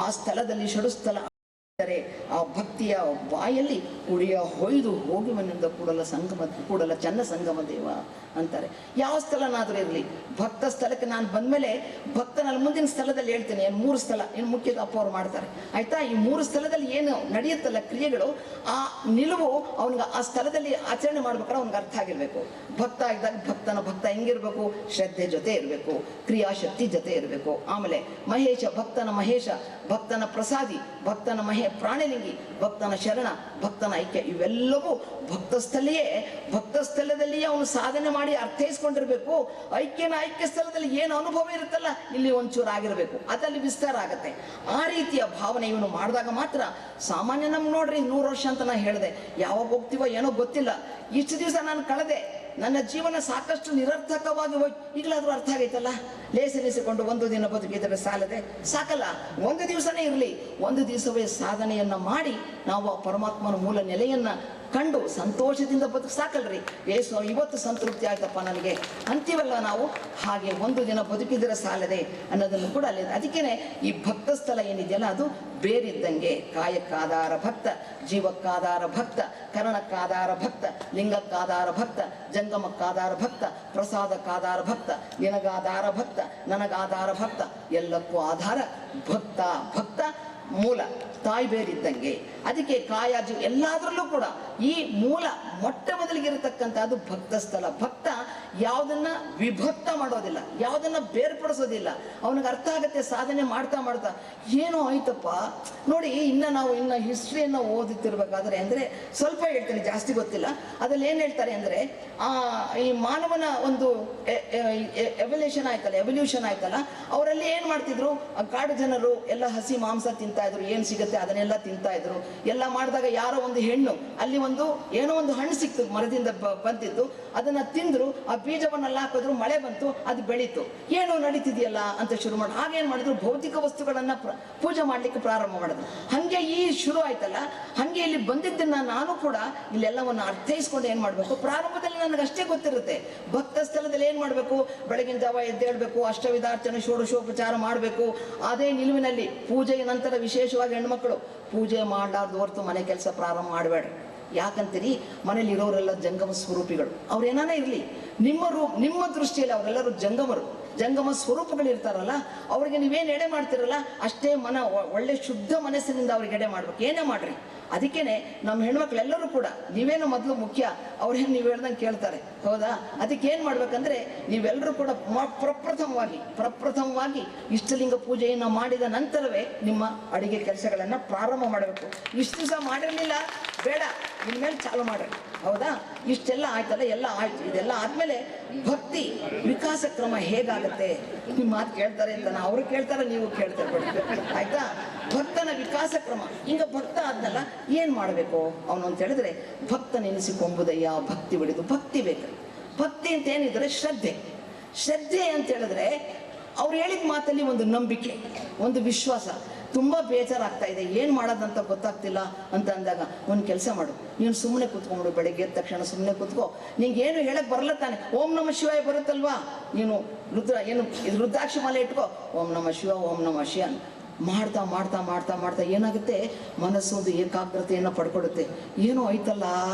ಆ ಸ್ಥಳದಲ್ಲಿ ಷಡುಸ್ಥಳ ಆ ಭಕ್ತಿಯ ಬಾಯಲ್ಲಿ ಕುಡಿಯ ಹೊಯ್ದು ಹೋಗುವನೆಂದ ಕೂಡಲ ಚನ್ನ ಸಂಗಮ ದೇವ ಅಂತಾರೆ. ಯಾವ ಸ್ಥಳನಾದ್ರೂ ಇರಲಿ, ಭಕ್ತ ಸ್ಥಳಕ್ಕೆ ನಾನು ಬಂದ್ಮೇಲೆ ಭಕ್ತನಲ್ಲಿ ಮುಂದಿನ ಸ್ಥಳದಲ್ಲಿ ಹೇಳ್ತೇನೆ. ಏನು 3 ಸ್ಥಳ ಏನು ಮುಖ್ಯ ಅಪ್ಪ ಅವ್ರು ಮಾಡ್ತಾರೆ, ಆಯ್ತಾ? ಈ 3 ಸ್ಥಳದಲ್ಲಿ ಏನು ನಡೆಯುತ್ತಲ್ಲ ಕ್ರಿಯೆಗಳು, ಆ ನಿಲುವು ಅವನಿಗೆ ಆ ಸ್ಥಳದಲ್ಲಿ ಆಚರಣೆ ಮಾಡ್ಬೇಕಾದ್ರೆ ಅವ್ನಿಗೆ ಅರ್ಥ ಆಗಿರ್ಬೇಕು. ಭಕ್ತ ಇದ್ದಾಗ ಭಕ್ತ ಹೆಂಗಿರ್ಬೇಕು, ಶ್ರದ್ಧೆ ಜೊತೆ ಇರಬೇಕು, ಕ್ರಿಯಾಶಕ್ತಿ ಜೊತೆ ಇರಬೇಕು. ಆಮೇಲೆ ಮಹೇಶ, ಭಕ್ತನ ಮಹೇಶ, ಭಕ್ತನ ಪ್ರಸಾದಿ, ಭಕ್ತನ ಪ್ರಾಣಲಿಂಗಿ, ಭಕ್ತನ ಶರಣ, ಭಕ್ತನ ಐಕ್ಯ, ಇವೆಲ್ಲವೂ ಭಕ್ತ ಸ್ಥಳದಲ್ಲಿಯೇ ಅವನು ಸಾಧನೆ ಮಾಡಿ ಅರ್ಥೈಸ್ಕೊಂಡಿರ್ಬೇಕು. ಐಕ್ಯ ಸ್ಥಳದಲ್ಲಿ ಏನು ಅನುಭವ ಇರುತ್ತಲ್ಲ ಇಲ್ಲಿ ಒಂಚೂರು ಆಗಿರ್ಬೇಕು, ಅದಲ್ಲಿ ವಿಸ್ತಾರ ಆಗತ್ತೆ. ಆ ರೀತಿಯ ಭಾವನೆ ಇವನು ಮಾಡಿದಾಗ ಮಾತ್ರ ಸಾಮಾನ್ಯ. ನಮ್ಗೆ ನೋಡ್ರಿ 100 ವರ್ಷ ಅಂತ ನಾ ಹೇಳಿದೆ, ಯಾವಾಗ ಹೋಗ್ತೀವೋ ಏನೋ ಗೊತ್ತಿಲ್ಲ. ಇಷ್ಟು ದಿವಸ ನಾನು ಕಳೆದೆ, ನನ್ನ ಜೀವನ ಸಾಕಷ್ಟು ನಿರರ್ಥಕವಾಗಿ ಹೋಗಿ ಈಗಲಾದ್ರೂ ಅರ್ಥ ಆಗೈತಲ್ಲ. ಲೇಸೆನಿಸಿಕೊಂಡು ಒಂದು ದಿನ ಬದುಕಿದರೆ ಸಾಲದೆ, ಸಾಕಲ್ಲ. ಒಂದು ದಿವಸನೇ ಇರಲಿ, ಒಂದು ದಿವಸವೇ ಸಾಧನೆಯನ್ನ ಮಾಡಿ ನಾವು ಆ ಪರಮಾತ್ಮನ ಮೂಲ ನೆಲೆಯನ್ನ ಕಂಡು ಸಂತೋಷದಿಂದ ಬದುಕು ಸಾಕಲ್ರಿ. ಇವತ್ತು ಸಂತೃಪ್ತಿ ಆಯ್ತಪ್ಪ ನನಗೆ ಅಂತೀವಲ್ಲ ನಾವು, ಹಾಗೆ ಒಂದು ದಿನ ಬದುಕಿದರೆ ಸಾಲದೆ ಅನ್ನೋದನ್ನು ಕೂಡ ಅಲ್ಲಿ. ಅದಕ್ಕೇನೆ ಈ ಭಕ್ತ ಸ್ಥಳ ಏನಿದೆಯಲ್ಲ ಅದು ಬೇರಿದ್ದಂಗೆ. ಕಾಯಕ್ಕಾಧಾರ ಭಕ್ತ, ಜೀವಕ್ಕಾಧಾರ ಭಕ್ತ, ಕರಣಕ್ಕಾಧಾರ ಭಕ್ತ, ಲಿಂಗಕ್ಕಾಧಾರ ಭಕ್ತ, ಜಂಗಮಕ್ಕಾಧಾರ ಭಕ್ತ, ಪ್ರಸಾದಕ್ಕಾಧಾರ ಭಕ್ತ, ನಿನಗಾಧಾರ ಭಕ್ತ, ನನಗಾಧಾರ ಭಕ್ತ, ಎಲ್ಲಕ್ಕೂ ಆಧಾರ ಭಕ್ತ ಮೂಲ ತಾಯಿ ಬೇರಿದ್ದಂಗೆ. ಅದಕ್ಕೆ ಕಾಯ ಜೀವ ಎಲ್ಲದರಲ್ಲೂ ಕೂಡ ಈ ಮೂಲ ಮೊಟ್ಟ ಮೊದಲಿಗಿರತಕ್ಕಂಥದ್ದು ಭಕ್ತ ಸ್ಥಳ. ಭಕ್ತ ಯಾವುದನ್ನ ವಿಭಕ್ತ ಮಾಡೋದಿಲ್ಲ, ಯಾವುದನ್ನ ಬೇರ್ಪಡಿಸೋದಿಲ್ಲ. ಅವನಿಗೆ ಅರ್ಥ ಆಗತ್ತೆ ಸಾಧನೆ ಮಾಡ್ತಾ ಏನೋ ಆಯ್ತಪ್ಪ ನೋಡಿ. ನಾವು ಹಿಸ್ಟ್ರಿಯನ್ನು ಓದುತ್ತಿರ್ಬೇಕಾದ್ರೆ ಅಂದ್ರೆ ಸ್ವಲ್ಪ ಹೇಳ್ತೇನೆ, ಜಾಸ್ತಿ ಗೊತ್ತಿಲ್ಲ. ಅದ್ರಲ್ಲಿ ಏನ್ ಹೇಳ್ತಾರೆ ಅಂದ್ರೆ ಈ ಮಾನವನ ಒಂದು ಎವಲ್ಯೂಷನ್ ಆಯ್ತಲ್ಲ, ಅವರಲ್ಲಿ ಏನ್ ಮಾಡ್ತಿದ್ರು, ಕಾಡು ಜನರು ಎಲ್ಲ ಹಸಿ ಮಾಂಸ ತಿಂತಾ ಇದ್ರು, ಏನ್ ಸಿಗುತ್ತೆ ಅದನ್ನೆಲ್ಲ ತಿಂತಾ ಇದ್ರು. ಎಲ್ಲ ಮಾಡಿದಾಗ ಯಾರೋ ಒಂದು ಹೆಣ್ಣು ಅಲ್ಲಿ ಏನೋ ಒಂದು ಹಣ್ಣು ಸಿಕ್ತು, ಮರದಿಂದ ಬಂದಿದ್ದು, ಅದನ್ನ ತಿಂದ್ರು. ಆ ಬೀಜವನ್ನೆಲ್ಲ ಹಾಕಿದ್ರು, ಮಳೆ ಬಂತು, ಅದು ಬೆಳೀತು, ಏನೋ ನಡೀತಿದೆಯಲ್ಲ ಅಂತ ಶುರು ಮಾಡಿ ಹಾಗೇನು ಮಾಡಿದ್ರು, ಭೌತಿಕ ವಸ್ತುಗಳನ್ನ ಪೂಜೆ ಮಾಡ್ಲಿಕ್ಕೆ ಪ್ರಾರಂಭ ಮಾಡಿದ್ರು. ಹಾಗೆ ಈ ಶುರು ಆಯ್ತಲ್ಲ, ಹಾಗೆ ಇಲ್ಲಿ ಬಂದಿದ್ದನ್ನ ನಾನು ಕೂಡ ಇಲ್ಲೆಲ್ಲವನ್ನು ಅರ್ಥೈಸ್ಕೊಂಡು ಏನು ಮಾಡಬೇಕು, ಪ್ರಾರಂಭದಲ್ಲಿ ನನಗೆ ಅಷ್ಟೇ ಗೊತ್ತಿರುತ್ತೆ. ಭಕ್ತ ಸ್ಥಳದಲ್ಲಿ ಏನು ಮಾಡಬೇಕು, ಬೆಳಗಿನ ಜಾವ ಎದ್ದೇಳಬೇಕು, ಅಷ್ಟವಿಧಾರ್ಚನೆ ಷೋಡಶೋಪಚಾರ ಮಾಡಬೇಕು. ಅದೇ ನಿಲುವಿನಲ್ಲಿ ಪೂಜೆಯ ನಂತರ ವಿಶೇಷವಾಗಿ ಹೆಣ್ಮಕ್ಳು ಪೂಜೆ ಮಾಡಲಾರ್ದು ಹೊರತು ಮನೆ ಕೆಲಸ ಪ್ರಾರಂಭ ಮಾಡಬೇಡ್ರಿ. ಯಾಕಂತೀರಿ, ಮನೇಲಿ ಇರೋರೆಲ್ಲ ಜಂಗಮ ಸ್ವರೂಪಿಗಳು. ಅವ್ರೇನಾನ ಇರಲಿ, ನಿಮ್ಮ ದೃಷ್ಟಿಯಲ್ಲಿ ಅವರೆಲ್ಲರೂ ಜಂಗಮ ಸ್ವರೂಪಗಳಿರ್ತಾರಲ್ಲ, ಅವ್ರಿಗೆ ನೀವೇನು ಎಡೆ ಮಾಡ್ತಿರಲ್ಲ ಅಷ್ಟೇ ಒಳ್ಳೆ ಶುದ್ಧ ಮನಸ್ಸಿನಿಂದ ಅವ್ರಿಗೆ ಎಡೆ ಮಾಡ್ಬೇಕು. ಏನೇ ಮಾಡ್ರಿ. ಅದಕ್ಕೇನೆ ನಮ್ಮ ಹೆಣ್ಮಕ್ಳೆಲ್ಲರೂ ಕೂಡ ನೀವೇನು ಮೊದಲು ಮುಖ್ಯ, ಅವ್ರೇನು ನೀವು ಹೇಳ್ದಂಗೆ ಕೇಳ್ತಾರೆ, ಹೌದಾ? ಅದಕ್ಕೆ ಏನು ಮಾಡ್ಬೇಕಂದ್ರೆ ನೀವೆಲ್ಲರೂ ಕೂಡ ಪ್ರಪ್ರಥಮವಾಗಿ ಇಷ್ಟಲಿಂಗ ಪೂಜೆಯನ್ನು ಮಾಡಿದ ನಂತರವೇ ನಿಮ್ಮ ಅಡಿಗೆ ಕೆಲಸಗಳನ್ನು ಪ್ರಾರಂಭ ಮಾಡಬೇಕು. ಇಷ್ಟು ದಿವಸ ಮಾಡಿರಲಿಲ್ಲ, ಬೇಡ, ಇನ್ಮೇಲೆ ಚಾಲು ಮಾಡ್ರಿ, ಹೌದಾ? ಇಷ್ಟೆಲ್ಲ ಆಯ್ತಲ್ಲ, ಎಲ್ಲ ಆಯ್ತು. ಇದೆಲ್ಲ ಆದ್ಮೇಲೆ ಭಕ್ತಿ ವಿಕಾಸ ಕ್ರಮ ಹೇಗಾಗತ್ತೆ, ನಿಮ್ಮ ಮಾತು ಕೇಳ್ತಾರೆ ಅಂತ ಅವರು ಕೇಳ್ತಾರೆ, ನೀವು ಕೇಳ್ತಾರೆ ಬಿಡಿ, ಆಯ್ತಾ? ಭಕ್ತನ ವಿಕಾಸ ಕ್ರಮ. ಈಗ ಭಕ್ತ ಆದ್ನಲ್ಲ, ಏನ್ ಮಾಡಬೇಕು ಅವನು ಅಂತ ಹೇಳಿದ್ರೆ, ಭಕ್ತ ನೆನೆಸಿಕೊಂಬುದಯ್ಯ ಭಕ್ತಿ ಬಿಡಿದು. ಭಕ್ತಿ ಬೇಕು. ಭಕ್ತಿ ಅಂತ ಏನಿದ್ರೆ ಶ್ರದ್ಧೆ ಅಂತ ಹೇಳಿದ್ರೆ ಅವ್ರು ಹೇಳಿದ ಮಾತಲ್ಲಿ ಒಂದು ನಂಬಿಕೆ, ಒಂದು ವಿಶ್ವಾಸ. ತುಂಬಾ ಬೇಜಾರಾಗ್ತಾ ಇದೆ, ಏನು ಮಾಡೋದಂತ ಗೊತ್ತಾಗ್ತಿಲ್ಲ ಅಂತ ಅಂದಾಗ ಒಂದು ಕೆಲಸ ಮಾಡು, ನೀನು ಸುಮ್ಮನೆ ಕೂತ್ಕೊಂಡ್ಬಿಡು. ಬೆಳಗ್ಗೆ ಎದ್ದ ತಕ್ಷಣ ಸುಮ್ಮನೆ ಕೂತ್ಕೋ. ನಿಂಗೆ ಏನು ಹೇಳಕ್ ಬರಲ್ಲ ತಾನೆ, ಓಂ ನಮ ಶಿವಾಯ ಬರುತ್ತಲ್ವಾ, ನೀನು ರುದ್ರಾಕ್ಷಿ ಮಾಲೆ ಇಟ್ಕೋ, ಓಂ ನಮ ಶಿವ ಓಂ ನಮ ಶಿವ ಮಾಡ್ತಾ ಮಾಡ್ತಾ ಮಾಡ್ತಾ ಮಾಡ್ತಾ ಏನಾಗುತ್ತೆ, ಮನಸ್ಸೊಂದು ಏಕಾಗ್ರತೆಯನ್ನು ಪಡ್ಕೊಡುತ್ತೆ. ಏನೋ ಐತಲ್ಲ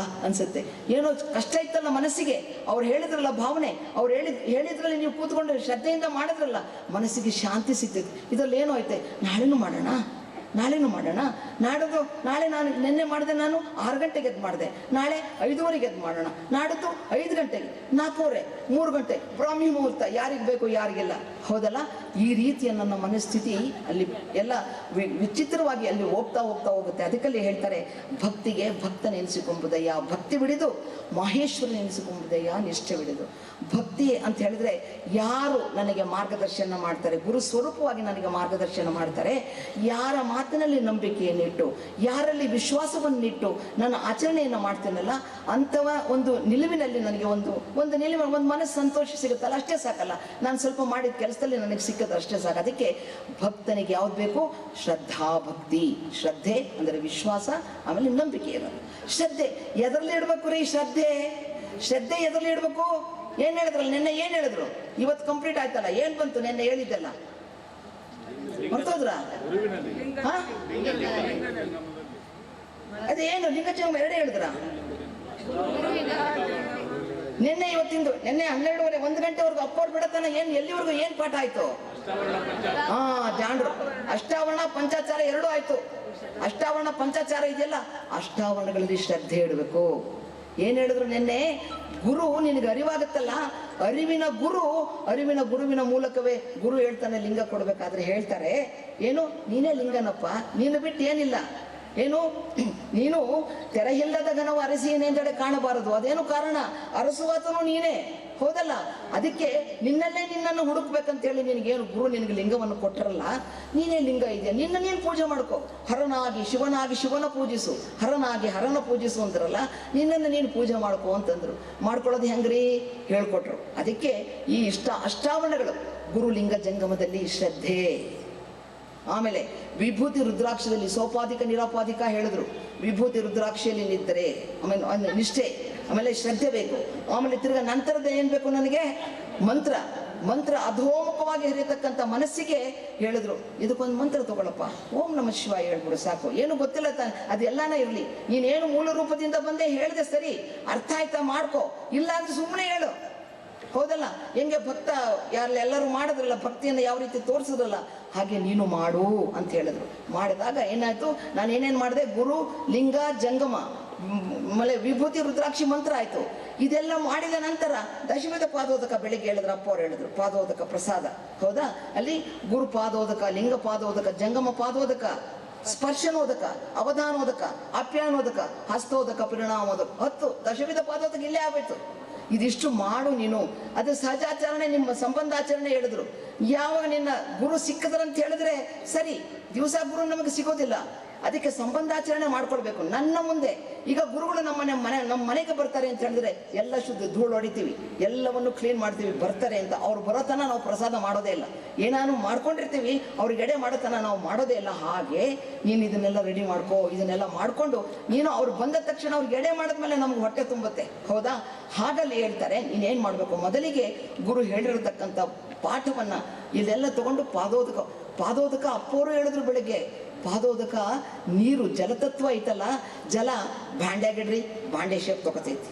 ಅನ್ಸುತ್ತೆ, ಏನೋ ಕಷ್ಟ ಇತ್ತಲ್ಲ ಮನಸ್ಸಿಗೆ. ಅವ್ರು ಹೇಳಿದ್ರಲ್ಲ ಭಾವನೆ, ಅವ್ರು ಹೇಳಿದ್ರಲ್ಲಿ ನೀವು ಕೂತ್ಕೊಂಡು ಶ್ರದ್ಧೆಯಿಂದ ಮಾಡಿದ್ರಲ್ಲ, ಮನಸ್ಸಿಗೆ ಶಾಂತಿ ಸಿಗ್ತೈತೆ. ಇದರಲ್ಲಿ ಏನೋ ಐತೆ, ನಾಳೆನೂ ಮಾಡೋಣ, ನಾಳೆ ನಾನು ನಿನ್ನೆ ಮಾಡಿದೆ, ನಾನು 6 ಗಂಟೆಗೆ ಎದ್ದು ಮಾಡಿದೆ, ನಾಳೆ 5:30 ಎದ್ದು ಮಾಡೋಣ, ನಾಡಿದ್ದು 5 ಗಂಟೆಗೆ, 4:30, 3 ಗಂಟೆ, ಬ್ರಾಹ್ಮಿ ಮುಹೂರ್ತ, ಯಾರಿಗೆ ಬೇಕು ಯಾರಿಗೆಲ್ಲ, ಹೌದಲ್ಲ? ಈ ರೀತಿಯ ನನ್ನ ಮನಸ್ಥಿತಿ ಅಲ್ಲಿ ಎಲ್ಲ ವಿಚಿತ್ರವಾಗಿ ಅಲ್ಲಿ ಹೋಗ್ತಾ ಹೋಗುತ್ತೆ. ಅದಕ್ಕಲ್ಲಿ ಹೇಳ್ತಾರೆ, ಭಕ್ತಿಗೆ ಭಕ್ತ ನೆನೆಸಿಕೊಂಬುದಯ್ಯ ಭಕ್ತಿ ಬಿಡಿದು, ಮಹೇಶ್ವರ ನೆನೆಸಿಕೊಂಬುದಯ್ಯ ನಿಷ್ಠೆ ಬಿಡಿದು. ಭಕ್ತಿ ಅಂತ ಹೇಳಿದ್ರೆ ಯಾರು ನನಗೆ ಮಾರ್ಗದರ್ಶನ ಮಾಡ್ತಾರೆ, ಗುರು ಸ್ವರೂಪವಾಗಿ ನನಗೆ ಮಾರ್ಗದರ್ಶನ ಮಾಡ್ತಾರೆ, ಯಾರ ಮಾತಿನಲ್ಲಿ ನಂಬಿಕೆಯನ್ನಿಟ್ಟು, ಯಾರಲ್ಲಿ ವಿಶ್ವಾಸವನ್ನಿಟ್ಟು ನಾನು ಆಚರಣೆಯನ್ನು ಮಾಡ್ತೇನಲ್ಲ, ಅಂಥವ ಒಂದು ನಿಲುವಿನಲ್ಲಿ ನನಗೆ ಒಂದು ನಿಲುವು, ಒಂದು ಮನಸ್ಸು ಸಂತೋಷ ಸಿಗುತ್ತಲ್ಲ, ಅಷ್ಟೇ ಸಾಕಲ್ಲ. ನಾನು ಸ್ವಲ್ಪ ಮಾಡಿದ ಕೆಲಸದಲ್ಲಿ ನನಗೆ ಸಿಕ್ಕದು ಅಷ್ಟೇ ಸಾಕು. ಅದಕ್ಕೆ ಭಕ್ತನಿಗೆ ಯಾವ್ದು ಬೇಕು, ಶ್ರದ್ಧಾ ಭಕ್ತಿ. ಶ್ರದ್ಧೆ ಅಂದರೆ ವಿಶ್ವಾಸ, ಆಮೇಲೆ ನಂಬಿಕೆ ಇರೋದು. ಶ್ರದ್ಧೆ ಎದರಲ್ಲಿ ಇಡಬೇಕು ರೀ? ಶ್ರದ್ಧೆ ಎದರಲ್ಲಿ ಇಡಬೇಕು? ಏನ್ ಹೇಳಿದ್ರಲ್ಲ ನಿನ್ನೆ, ಏನ್ ಹೇಳಿದ್ರು? ಇವತ್ತು ಕಂಪ್ಲೀಟ್ ಆಯ್ತಲ್ಲ, ಏನ್ ಬಂತು ನಿನ್ನೆ ಹೇಳಿದ್ದೆಲ್ಲ ಮರ್ತೋದ್ರ? ಅದೇನು ಲಿಂಗಜಂಗಮ 2 ಹೇಳಿದ್ರ? ನಿನ್ನೆ ಇವತ್ತಿಂದು, ನಿನ್ನೆ 12:30 1 ಗಂಟೆವರೆಗೂ ಅಪ್ಪವ್ರು ಬಿಡತನ ಎಲ್ಲಿವರೆಗೂ ಏನ್ ಪಾಠ ಆಯ್ತು? ಜಾಂಡ್ರು ಅಷ್ಟಾವರಣ ಪಂಚಾಚಾರ 2 ಆಯ್ತು. ಅಷ್ಟಾವರಣ ಪಂಚಾಚಾರ ಇದೆಯಲ್ಲ, ಅಷ್ಟಾವರಣಗಳಲ್ಲಿ ಶ್ರದ್ಧೆ ಇಡಬೇಕು. ಏನ್ ಹೇಳಿದ್ರು ನಿನ್ನೆ? ಗುರು ನಿನಗೆ ಅರಿವಾಗುತ್ತಲ್ಲ, ಅರಿವಿನ ಗುರುವಿನ ಮೂಲಕವೇ ಗುರು ಹೇಳ್ತಾನೆ. ಲಿಂಗ ಕೊಡ್ಬೇಕಾದ್ರೆ ಹೇಳ್ತಾರೆ, ಏನು ನೀನೇ ಲಿಂಗನಪ್ಪ, ನೀನು ಬಿಟ್ಟು ಏನಿಲ್ಲ, ಏನು ನೀನು ತೆರೆಯಿಲ್ಲದ ಘನವು ಅರಸಿಯನೆಂದೆಡೆ ಕಾಣಬಾರದು. ಅದೇನು ಕಾರಣ? ಅರಸುವಾತನು ನೀನೇ, ಹೌದಲ್ಲ? ಅದಕ್ಕೆ ನಿನ್ನನ್ನು ಹುಡುಕ್ಬೇಕಂತ ಹೇಳಿ ನಿನಗೇನು ಗುರು ನಿನಗೆ ಲಿಂಗವನ್ನು ಕೊಟ್ಟರಲ್ಲ, ನೀನೇ ಲಿಂಗ ಇದೆಯಾ, ನೀನು ಪೂಜೆ ಮಾಡ್ಕೋ. ಹರನಾಗಿ ಶಿವನ ಪೂಜಿಸು, ಹರನಾಗಿ ಹರನ ಪೂಜಿಸು ಅಂದ್ರಲ್ಲ, ನಿನ್ನನ್ನು ನೀನು ಪೂಜೆ ಮಾಡ್ಕೋ ಅಂತಂದ್ರು. ಮಾಡ್ಕೊಳ್ಳೋದು ಹೆಂಗ್ರಿ ಹೇಳ್ಕೊಟ್ರು. ಅದಕ್ಕೆ ಈ ಅಷ್ಟಾವರಣಗಳು ಗುರು ಲಿಂಗ ಜಂಗಮದಲ್ಲಿ ಶ್ರದ್ಧೆ. ಆಮೇಲೆ ವಿಭೂತಿ ರುದ್ರಾಕ್ಷದಲ್ಲಿ ಸೋಪಾಧಿಕ ನಿರಾಪಾಧಿಕ ಹೇಳಿದ್ರು. ವಿಭೂತಿ ರುದ್ರಾಕ್ಷಿಯಲ್ಲಿ ನಿಂತರೆ ಆಮೇಲೆ ನಿಷ್ಠೆ, ಆಮೇಲೆ ಶ್ರದ್ಧೆ ಬೇಕು. ಆಮೇಲೆ ತಿರ್ಗ ನಂತರದ ಏನ್ ಬೇಕು ನನಗೆ? ಮಂತ್ರ ಅಧೋಮುಖವಾಗಿ ಹರಿಯತಕ್ಕಂಥ ಮನಸ್ಸಿಗೆ ಹೇಳಿದ್ರು, ಇದಕ್ಕೊಂದು ಮಂತ್ರ ತಗೊಳಪ್ಪ, ಓಂ ನಮ ಶಿವಾಯ ಹೇಳ್ಬಿಡು ಸಾಕು. ಏನು ಗೊತ್ತಿಲ್ಲ ತಾನೆ, ಅದೆಲ್ಲಾನ ಇರಲಿ, ನೀನೇನು ಮೂಲ ರೂಪದಿಂದ ಬಂದೆ ಹೇಳಿದೆ ಸರಿ, ಅರ್ಥ ಆಯ್ತಾ ಮಾಡ್ಕೋ, ಇಲ್ಲ ಅಂದ್ರೆ ಸುಮ್ಮನೆ ಹೇಳು, ಹೌದಲ್ಲ? ಹೆಂಗೆ ಭಕ್ತ ಎಲ್ಲರೂ ಮಾಡಿದ್ರಲ್ಲ, ಭಕ್ತಿಯನ್ನು ಯಾವ ರೀತಿ ತೋರಿಸಿದ್ರಲ್ಲ, ಹಾಗೆ ನೀನು ಮಾಡು ಅಂತ ಹೇಳಿದ್ರು. ಮಾಡಿದಾಗ ಏನಾಯ್ತು, ನಾನು ಏನೇನು ಮಾಡಿದೆ? ಗುರು ಲಿಂಗ ಜಂಗಮ, ಆಮೇಲೆ ವಿಭೂತಿ ರುದ್ರಾಕ್ಷಿ ಮಂತ್ರ ಆಯ್ತು. ಇದೆಲ್ಲ ಮಾಡಿದ ನಂತರ ದಶಮಿದ ಪಾದೋದಕ ಬೆಳಿಗ್ಗೆ ಹೇಳಿದ್ರು, ಅಪ್ಪ ಅವ್ರು ಹೇಳಿದ್ರು, ಪಾದೋದಕ ಪ್ರಸಾದ, ಹೌದಾ? ಅಲ್ಲಿ ಗುರು ಪಾದೋದಕ, ಲಿಂಗ ಪಾದೋದಕ, ಜಂಗಮ ಪಾದೋದಕ, ಸ್ಪರ್ಶನೋದಕ, ಅವಧಾನೋದಕ, ಆಪ್ಯಾನೋದಕ, ಹಸ್ತೋದಕ, ಪರಿಣಾಮೋದಕ, 10 ದಶಮಿದ ಪಾದೋದಕ ಇಲ್ಲೇ ಆಗೋಯ್ತು. ಇದಿಷ್ಟು ಮಾಡು ನೀನು. ಅದು ಸಹಜಾಚರಣೆ, ನಿಮ್ಮ ಸಂಬಂಧಾಚರಣೆ ಹೇಳಿದ್ರು. ಯಾವಾಗ ನಿನ್ನ ಗುರು ಸಿಕ್ಕದ್ರಂತ ಹೇಳಿದ್ರೆ ಸರಿ, ದಿವಸ ಗುರು ನಮಗೆ ಸಿಗೋದಿಲ್ಲ. ಅದಕ್ಕೆ ಸಂಬಂಧಾಚರಣೆ ಮಾಡ್ಕೊಳ್ಬೇಕು. ನನ್ನ ಮುಂದೆ ಈಗ ಗುರುಗಳು ನಮ್ಮ ಮನೆಗೆ ಬರ್ತಾರೆ ಅಂತ ಹೇಳಿದ್ರೆ ಎಲ್ಲ ಶುದ್ಧ ಧೂಳು ಹೊಡಿತೀವಿ, ಎಲ್ಲವನ್ನು ಕ್ಲೀನ್ ಮಾಡ್ತೀವಿ. ಬರ್ತಾರೆ ಅಂತ ಅವ್ರು ಬರೋತನ ನಾವು ಪ್ರಸಾದ ಮಾಡೋದೇ ಇಲ್ಲ. ಏನಾನು ಮಾಡ್ಕೊಂಡಿರ್ತೀವಿ, ಅವ್ರಿಗೆ ಎಡೆ ಮಾಡೋತನ ನಾವು ಮಾಡೋದೇ ಇಲ್ಲ. ಹಾಗೆ ನೀನು ಇದನ್ನೆಲ್ಲ ರೆಡಿ ಮಾಡ್ಕೋ, ಇದನ್ನೆಲ್ಲ ಮಾಡ್ಕೊಂಡು ನೀನು ಅವ್ರು ಬಂದ ತಕ್ಷಣ ಅವ್ರಿಗೆ ಎಡೆ ಮಾಡಿದ್ಮೇಲೆ ನಮ್ಗೆ ಹೊಟ್ಟೆ ತುಂಬುತ್ತೆ, ಹೌದಾ? ಹಾಗಲ್ಲಿ ಹೇಳ್ತಾರೆ, ನೀನೇನು ಮಾಡಬೇಕು, ಮೊದಲಿಗೆ ಗುರು ಹೇಳಿರತಕ್ಕಂಥ ಪಾಠವನ್ನ ಇದೆಲ್ಲ ತಗೊಂಡು ಪಾದೋದಕ ಅಪ್ಪೋರು ಹೇಳಿದ್ರು ಬೆಳಿಗ್ಗೆ. ಪಾದೋದಕ ನೀರು ಜಲತತ್ವ ಐತಲ್ಲ, ಜಲ ಭಾಂಡ್ಯಾಗಿಡ್ರಿ, ಭಾಂಡೆ ಶೇಪ್ ತಗೋತೈತಿ.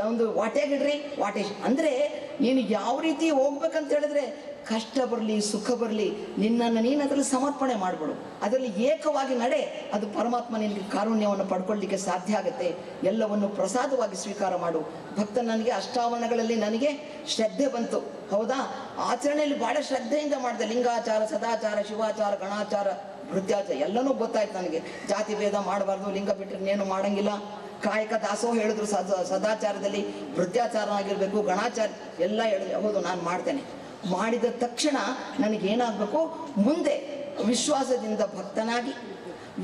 ಒಂದು ವಾಟ್ಯಾಗಿಡ್ರಿ, ವಾಟೆ ಅಂದರೆ ನೀನು ಯಾವ ರೀತಿ ಹೋಗ್ಬೇಕಂತ ಹೇಳಿದ್ರೆ ಕಷ್ಟ ಬರಲಿ ಸುಖ ಬರಲಿ ನಿನ್ನನ್ನು ನೀನು ಅದರಲ್ಲಿ ಸಮರ್ಪಣೆ ಮಾಡಿಬಿಡು. ಅದರಲ್ಲಿ ಏಕವಾಗಿ ನಡೆ, ಅದು ಪರಮಾತ್ಮ ನಿನಗೆ ಕಾರುಣ್ಯವನ್ನು ಪಡ್ಕೊಳ್ಳಿಕ್ಕೆ ಸಾಧ್ಯ ಆಗುತ್ತೆ. ಎಲ್ಲವನ್ನು ಪ್ರಸಾದವಾಗಿ ಸ್ವೀಕಾರ ಮಾಡು. ಭಕ್ತ, ನನಗೆ ಅಷ್ಟಾವರಣಗಳಲ್ಲಿ ನನಗೆ ಶ್ರದ್ಧೆ ಬಂತು, ಹೌದಾ? ಆಚರಣೆಯಲ್ಲಿ ಭಾಳ ಶ್ರದ್ಧೆಯಿಂದ ಮಾಡಿದೆ. ಲಿಂಗಾಚಾರ, ಸದಾಚಾರ, ಶಿವಾಚಾರ, ಗಣಾಚಾರ, ಭೃತ್ಯಾಚಾರ ಎಲ್ಲನೂ ಗೊತ್ತಾಯ್ತು ನನಗೆ. ಜಾತಿ ಭೇದ ಮಾಡಬಾರ್ದು, ಲಿಂಗ ಬಿಟ್ಟರೆ ಇನ್ನೇನು ಮಾಡಂಗಿಲ್ಲ. ಕಾಯಕ ದಾಸೋಹ ಹೇಳಿದ್ರು, ಸದಾಚಾರದಲ್ಲಿ ಭೃತ್ಯಾಚಾರ ಆಗಿರಬೇಕು, ಗಣಾಚಾರ ಎಲ್ಲ ಹೇಳಿದ್ರು. ಹೌದು, ನಾನು ಮಾಡ್ತೇನೆ. ಮಾಡಿದ ತಕ್ಷಣ ನನಗೇನಾಗಬೇಕು, ಮುಂದೆ ವಿಶ್ವಾಸದಿಂದ ಭಕ್ತನಾಗಿ,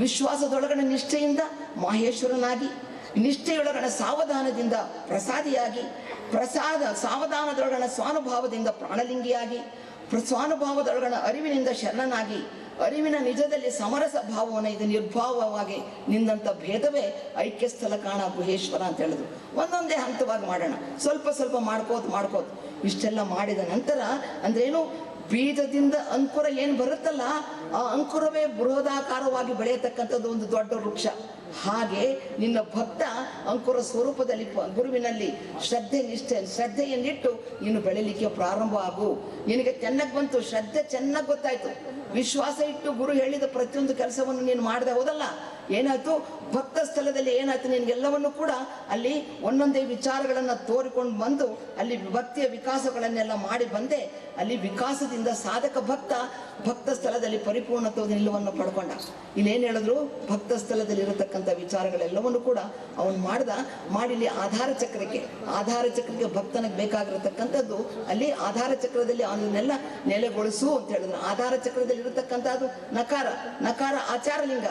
ವಿಶ್ವಾಸದೊಳಗಡೆ ನಿಷ್ಠೆಯಿಂದ ಮಾಹೇಶ್ವರನಾಗಿ, ನಿಷ್ಠೆಯೊಳಗಡೆ ಸಾವಧಾನದಿಂದ ಪ್ರಸಾದಿಯಾಗಿ, ಸಾವಧಾನದೊಳಗಡೆ ಸ್ವಾನುಭಾವದಿಂದ ಪ್ರಾಣಲಿಂಗಿಯಾಗಿ, ಸ್ವಾನುಭಾವದೊಳಗಡೆ ಅರಿವಿನಿಂದ ಶರಣನಾಗಿ, ಅರಿವಿನ ನಿಜದಲ್ಲಿ ಸಮರಸ ಭಾವವನ್ನು ಇದು ನಿರ್ಭಾವವಾಗಿ ನಿಂದಂಥ ಭೇದವೇ ಐಕ್ಯ ಸ್ಥಳ ಕಾಣ ಗುಹೇಶ್ವರ ಅಂತ ಹೇಳಿದ್ರು. ಒಂದೊಂದೇ ಹಂತವಾಗಿ ಮಾಡೋಣ, ಸ್ವಲ್ಪ ಸ್ವಲ್ಪ ಮಾಡ್ಕೋದು ಇಷ್ಟೆಲ್ಲ ಮಾಡಿದ ನಂತರ ಅಂದ್ರೇನು, ಬೀಜದಿಂದ ಅಂಕುರ ಏನು ಬರುತ್ತಲ್ಲ, ಆ ಅಂಕುರವೇ ಬೃಹದಾಕಾರವಾಗಿ ಬೆಳೆಯತಕ್ಕಂಥದ್ದು ಒಂದು ದೊಡ್ಡ ವೃಕ್ಷ. ಹಾಗೆ ನಿನ್ನ ಭಕ್ತ ಅಂಕುರ ಸ್ವರೂಪದಲ್ಲಿ ಗುರುವಿನಲ್ಲಿ ಶ್ರದ್ಧೆಯನ್ನಿಟ್ಟು ನೀನು ಬೆಳಿಲಿಕ್ಕೆ ಪ್ರಾರಂಭ ಆಗು. ನಿನಗೆ ಚೆನ್ನಾಗಿ ಬಂತು, ಶ್ರದ್ಧೆ ಚೆನ್ನಾಗಿ ಗೊತ್ತಾಯ್ತು, ವಿಶ್ವಾಸ ಇಟ್ಟು ಗುರು ಹೇಳಿದ ಪ್ರತಿಯೊಂದು ಕೆಲಸವನ್ನು ನೀನು ಮಾಡದೆ ಹೋದಲ್ಲ, ಏನಾಯ್ತು, ಭಕ್ತ ಸ್ಥಳದಲ್ಲಿ ಏನಾಯ್ತು, ನಿನಗೆಲ್ಲವನ್ನು ಕೂಡ ಅಲ್ಲಿ ಒಂದೊಂದೇ ವಿಚಾರಗಳನ್ನು ತೋರಿಕೊಂಡು ಬಂದು ಅಲ್ಲಿ ಭಕ್ತಿಯ ವಿಕಾಸಗಳನ್ನೆಲ್ಲ ಮಾಡಿ ಬಂದೆ. ಅಲ್ಲಿ ವಿಕಾಸದಿಂದ ಸಾಧಕ ಭಕ್ತ ಸ್ಥಳದಲ್ಲಿ ಪರಿಪೂರ್ಣತ್ವದ ನಿಲುವನ್ನು ಪಡ್ಕೊಂಡ. ಇಲ್ಲೇನು ಹೇಳಿದ್ರು, ಭಕ್ತ ಸ್ಥಳದಲ್ಲಿ ಇರತಕ್ಕಂಥ ವಿಚಾರಗಳೆಲ್ಲವನ್ನು ಕೂಡ ಅವನು ಮಾಡಿಲಿ ಆಧಾರ ಚಕ್ರಕ್ಕೆ ಭಕ್ತನಿಗೆ ಬೇಕಾಗಿರತಕ್ಕಂಥದ್ದು ಅಲ್ಲಿ ಆಧಾರ ಚಕ್ರದಲ್ಲಿ ಅವನನ್ನೆಲ್ಲ ನೆಲೆಗೊಳಿಸು ಅಂತ ಹೇಳಿದ್ರು. ಆಧಾರ ಚಕ್ರದಲ್ಲಿ ಇರತಕ್ಕಂಥದ್ದು ನಕಾರ ಆಚಾರಲಿಂಗ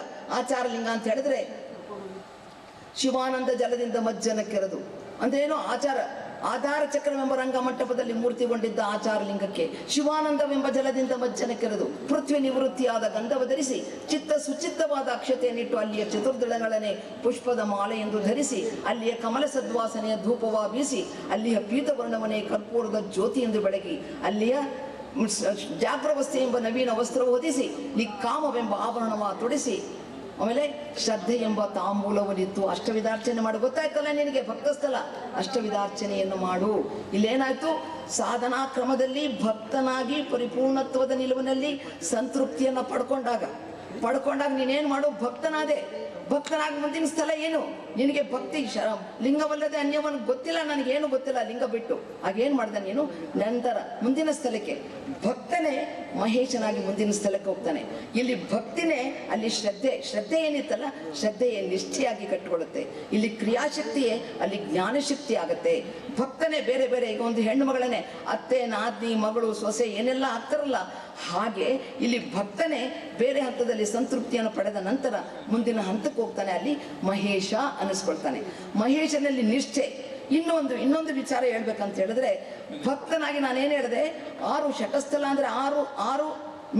ಅಂತ ಹೇಳಿದ್ರೆ ಶಿವಾನಂದ ಜಲದಿಂದ ಮಜ್ಜನ ಕೆರೆದು ಅಂದ್ರೇನು, ಆಧಾರ ಚಕ್ರವೆಂಬ ರಂಗಮಂಟಪದಲ್ಲಿ ಮೂರ್ತಿಗೊಂಡಿದ್ದ ಆಚಾರಲಿಂಗಕ್ಕೆ ಶಿವಾನಂದವೆಂಬ ಜಲದಿಂದ ಮಜ್ಜನ ಕೆರೆದು ಪೃಥ್ವಿ ನಿವೃತ್ತಿಯಾದ ಗಂಧವ ಧರಿಸಿ ಸುಚಿತ್ತವಾದ ಅಕ್ಷತೆಯನ್ನಿಟ್ಟು ಅಲ್ಲಿಯ ಚತುರ್ದಳಗಳನ್ನೇ ಪುಷ್ಪದ ಮಾಲೆ ಎಂದು ಧರಿಸಿ ಅಲ್ಲಿಯ ಕಮಲ ಸದ್ವಾಸನೆಯ ಧೂಪವ ಬೀಸಿ ಅಲ್ಲಿಯ ಪೀತವರ್ಣವನೇ ಕರ್ಪೂರದ ಜ್ಯೋತಿ ಎಂದು ಬೆಳಗಿ ಅಲ್ಲಿಯ ಜಾಗ್ರವಸ್ಥೆ ಎಂಬ ನವೀನ ವಸ್ತ್ರ ಹೊದಿಸಿ ನಿಕ್ಕಾಮವೆಂಬ ಆಭರಣವ ತೊಡಿಸಿ ಆಮೇಲೆ ಶ್ರದ್ಧೆ ಎಂಬ ತಾಂಬೂಲವನ್ನಿತ್ತು ಅಷ್ಟವಿಧಾರ್ಚನೆ ಮಾಡು. ಗೊತ್ತಾಯ್ತಲ್ಲ ನಿನಗೆ ಭಕ್ತಸ್ಥಳ, ಅಷ್ಟವಿಧಾರ್ಚನೆಯನ್ನು ಮಾಡು. ಇಲ್ಲೇನಾಯ್ತು, ಸಾಧನಾ ಕ್ರಮದಲ್ಲಿ ಭಕ್ತನಾಗಿ ಪರಿಪೂರ್ಣತ್ವದ ನಿಲುವಿನಲ್ಲಿ ಸಂತೃಪ್ತಿಯನ್ನು ಪಡ್ಕೊಂಡಾಗ ನೀನೇನು ಮಾಡು, ಭಕ್ತನಾಗಿ ಮುಂದಿನ ಸ್ಥಳ ಏನು, ನಿನಗೆ ಭಕ್ತಿ ಲಿಂಗವಲ್ಲದೆ ಅನ್ಯವನ್ನು ಗೊತ್ತಿಲ್ಲ, ನನಗೇನು ಗೊತ್ತಿಲ್ಲ ಲಿಂಗ ಬಿಟ್ಟು. ಆಗೇನು ಮಾಡ್ದೆ ನೀನು, ನಂತರ ಮುಂದಿನ ಸ್ಥಳಕ್ಕೆ ಭಕ್ತನೇ ಮಹೇಶನಾಗಿ ಮುಂದಿನ ಸ್ಥಳಕ್ಕೆ ಹೋಗ್ತಾನೆ. ಇಲ್ಲಿ ಭಕ್ತಿನೇ ಅಲ್ಲಿ ಶ್ರದ್ಧೆ ಏನಿತ್ತಲ್ಲ, ಶ್ರದ್ಧೆಯೇ ನಿಷ್ಠೆಯಾಗಿ ಕಟ್ಟಿಕೊಳ್ಳುತ್ತೆ. ಇಲ್ಲಿ ಕ್ರಿಯಾಶಕ್ತಿಯೇ ಅಲ್ಲಿ ಜ್ಞಾನಶಕ್ತಿ ಆಗತ್ತೆ. ಭಕ್ತನೇ ಬೇರೆ ಬೇರೆ, ಈಗ ಒಂದು ಹೆಣ್ಣು ಮಗಳನ್ನೇ ಅತ್ತೆ, ನಾದ್ನಿ, ಮಗಳು, ಸೊಸೆ ಏನೆಲ್ಲ ಆಗ್ತಾರಲ್ಲ, ಹಾಗೆ ಇಲ್ಲಿ ಭಕ್ತನೇ ಬೇರೆ ಹಂತದಲ್ಲಿ ಸಂತೃಪ್ತಿಯನ್ನು ಪಡೆದ ನಂತರ ಮುಂದಿನ ಹಂತಕ್ಕೆ ಹೋಗ್ತಾನೆ, ಅಲ್ಲಿ ಮಹೇಶ ಅನಿಸ್ಕೊಳ್ತಾನೆ. ಮಹೇಶನಲ್ಲಿ ನಿಷ್ಠೆ. ಇನ್ನೊಂದು ವಿಚಾರ ಹೇಳ್ಬೇಕಂತ ಹೇಳಿದ್ರೆ, ಭಕ್ತನಾಗಿ ನಾನೇನು ಹೇಳಿದೆ, 6 ಶತಸ್ಥಲ ಅಂದ್ರೆ 6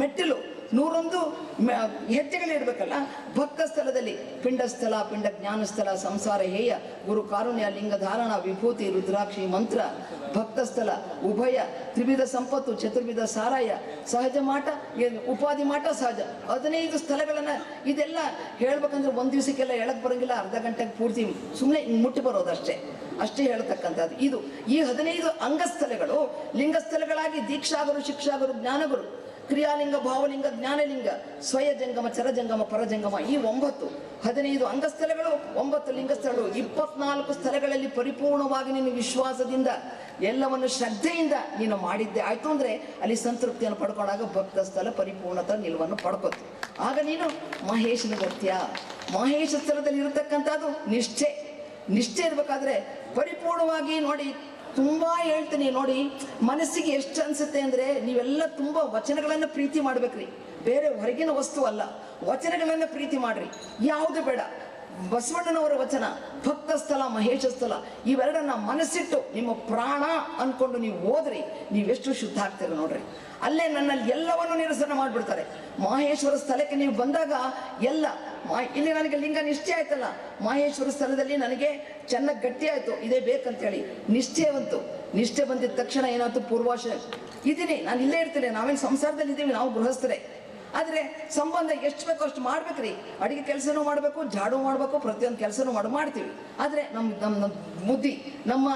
ಮೆಟ್ಟಿಲು, 101 ಹೆಜ್ಜೆಗಳಿರ್ಬೇಕಲ್ಲ. ಭಕ್ತ ಸ್ಥಳದಲ್ಲಿ ಪಿಂಡಸ್ಥಳ, ಪಿಂಡ ಜ್ಞಾನಸ್ಥಳ, ಸಂಸಾರ ಹೇಯ, ಗುರು ಕಾರುಣ್ಯ, ಲಿಂಗ ಧಾರಣ, ವಿಭೂತಿ, ರುದ್ರಾಕ್ಷಿ ಮಂತ್ರ, ಭಕ್ತ ಸ್ಥಳ, ಉಭಯ, ತ್ರಿವಿಧ ಸಂಪತ್ತು, ಚತುರ್ವಿಧ ಸಾರಾಯ, ಸಹಜ ಮಾಟ, ಉಪಾಧಿ ಮಾಟ, ಸಹಜ 15 ಸ್ಥಳಗಳನ್ನ ಇದೆಲ್ಲ ಹೇಳ್ಬೇಕಂದ್ರೆ ಒಂದು ದಿವಸಕ್ಕೆಲ್ಲ ಹೇಳಕ್ ಬರಂಗಿಲ್ಲ, ಅರ್ಧ ಗಂಟೆಗೆ ಪೂರ್ತಿ ಸುಮ್ಮನೆ ಮುಟ್ಟಿ ಬರೋದು ಅಷ್ಟೇ ಹೇಳ್ತಕ್ಕಂಥದ್ದು. ಈ 15 ಅಂಗಸ್ಥಳಗಳು ಲಿಂಗಸ್ಥಳಗಳಾಗಿ ದೀಕ್ಷಾಗರು, ಶಿಕ್ಷಾಗರು, ಜ್ಞಾನಗುರು, ಕ್ರಿಯಾಲಿಂಗ, ಭಾವಲಿಂಗ, ಜ್ಞಾನಲಿಂಗ, ಸ್ವಯಜಂಗಮ, ಚರಜಂಗಮ, ಪರಜಂಗಮ, ಈ 15 ಅಂಗಸ್ಥಳಗಳು, 9 ಲಿಂಗಸ್ಥಳಗಳು, 24 ಸ್ಥಳಗಳಲ್ಲಿ ಪರಿಪೂರ್ಣವಾಗಿ ನೀನು ವಿಶ್ವಾಸದಿಂದ ಎಲ್ಲವನ್ನು ಶ್ರದ್ಧೆಯಿಂದ ನೀನು ಮಾಡಿದ್ದೆ ಆಯ್ತು ಅಂದ್ರೆ ಅಲ್ಲಿ ಸಂತೃಪ್ತಿಯನ್ನು ಪಡ್ಕೊಂಡಾಗ ಭಕ್ತ ಸ್ಥಳ ಪರಿಪೂರ್ಣತ ನಿಲುವನ್ನು ಪಡ್ಕೋತು. ಆಗ ನೀನು ಮಹೇಶನ ಬರ್ತೀಯ. ಮಹೇಶ ಸ್ಥಳದಲ್ಲಿ ಇರತಕ್ಕಂಥದ್ದು ನಿಷ್ಠೆ ಇರಬೇಕಾದ್ರೆ ಪರಿಪೂರ್ಣವಾಗಿ ನೋಡಿ. ತುಂಬ ಹೇಳ್ತೀನಿ ನೋಡಿ, ಮನಸ್ಸಿಗೆ ಎಷ್ಟು ಅನ್ಸುತ್ತೆ ಅಂದರೆ ನೀವೆಲ್ಲ ತುಂಬ ವಚನಗಳನ್ನು ಪ್ರೀತಿ ಮಾಡ್ಬೇಕ್ರಿ. ಬೇರೆ ಹೊರಗಿನ ವಸ್ತು ಅಲ್ಲ. ವಚನಗಳನ್ನು ಪ್ರೀತಿ ಮಾಡ್ರಿ, ಯಾವುದು ಬೇಡ. ಬಸವಣ್ಣನವರ ವಚನ, ಭಕ್ತ ಸ್ಥಳ, ಮಹೇಶ ಸ್ಥಳ, ಇವೆರಡನ್ನ ಮನಸ್ಸಿಟ್ಟು ನಿಮ್ಮ ಪ್ರಾಣ ಅನ್ಕೊಂಡು ನೀವು ಹೋದ್ರಿ, ನೀವೆಷ್ಟು ಶುದ್ಧ ಆಗ್ತೀರ ನೋಡ್ರಿ. ಅಲ್ಲೇ ನನ್ನಲ್ಲಿ ಎಲ್ಲವನ್ನು ನಿರಸನ ಮಾಡಿಬಿಡ್ತಾರೆ. ಮಹೇಶ್ವರ ಸ್ಥಳಕ್ಕೆ ನೀವು ಬಂದಾಗ ಎಲ್ಲ ಇಲ್ಲಿ ನನಗೆ ಲಿಂಗ ನಿಶ್ಚಯ ಆಯ್ತಲ್ಲ, ಮಹೇಶ್ವರ ಸ್ಥಳದಲ್ಲಿ ನನಗೆ ಚೆನ್ನಾಗಿ ಗಟ್ಟಿ ಆಯ್ತು, ಇದೇ ಬೇಕಂತೇಳಿ ನಿಶ್ಚಯ ಬಂತು. ನಿಷ್ಠೆ ಬಂದಿದ ತಕ್ಷಣ ಏನಾಯ್ತು, ಪೂರ್ವಾಶ ಇದೀನಿ, ನಾನು ಇಲ್ಲೇ ಇರ್ತೀನಿ, ನಾವೇನು ಸಂಸಾರದಲ್ಲಿ ಇದ್ದೀವಿ, ನಾವು ಗೃಹಸ್ಥರೇ. ಆದರೆ ಸಂಬಂಧ ಎಷ್ಟು ಬೇಕೋ ಅಷ್ಟು ಮಾಡ್ಬೇಕ್ರಿ. ಅಡಿಗೆ ಕೆಲಸನೂ ಮಾಡಬೇಕು, ಜಾಡು ಮಾಡಬೇಕು, ಪ್ರತಿಯೊಂದು ಕೆಲಸನೂ ಮಾಡ್ತೀವಿ. ಆದರೆ ನಮ್ಮ ಬುದ್ಧಿ, ನಮ್ಮ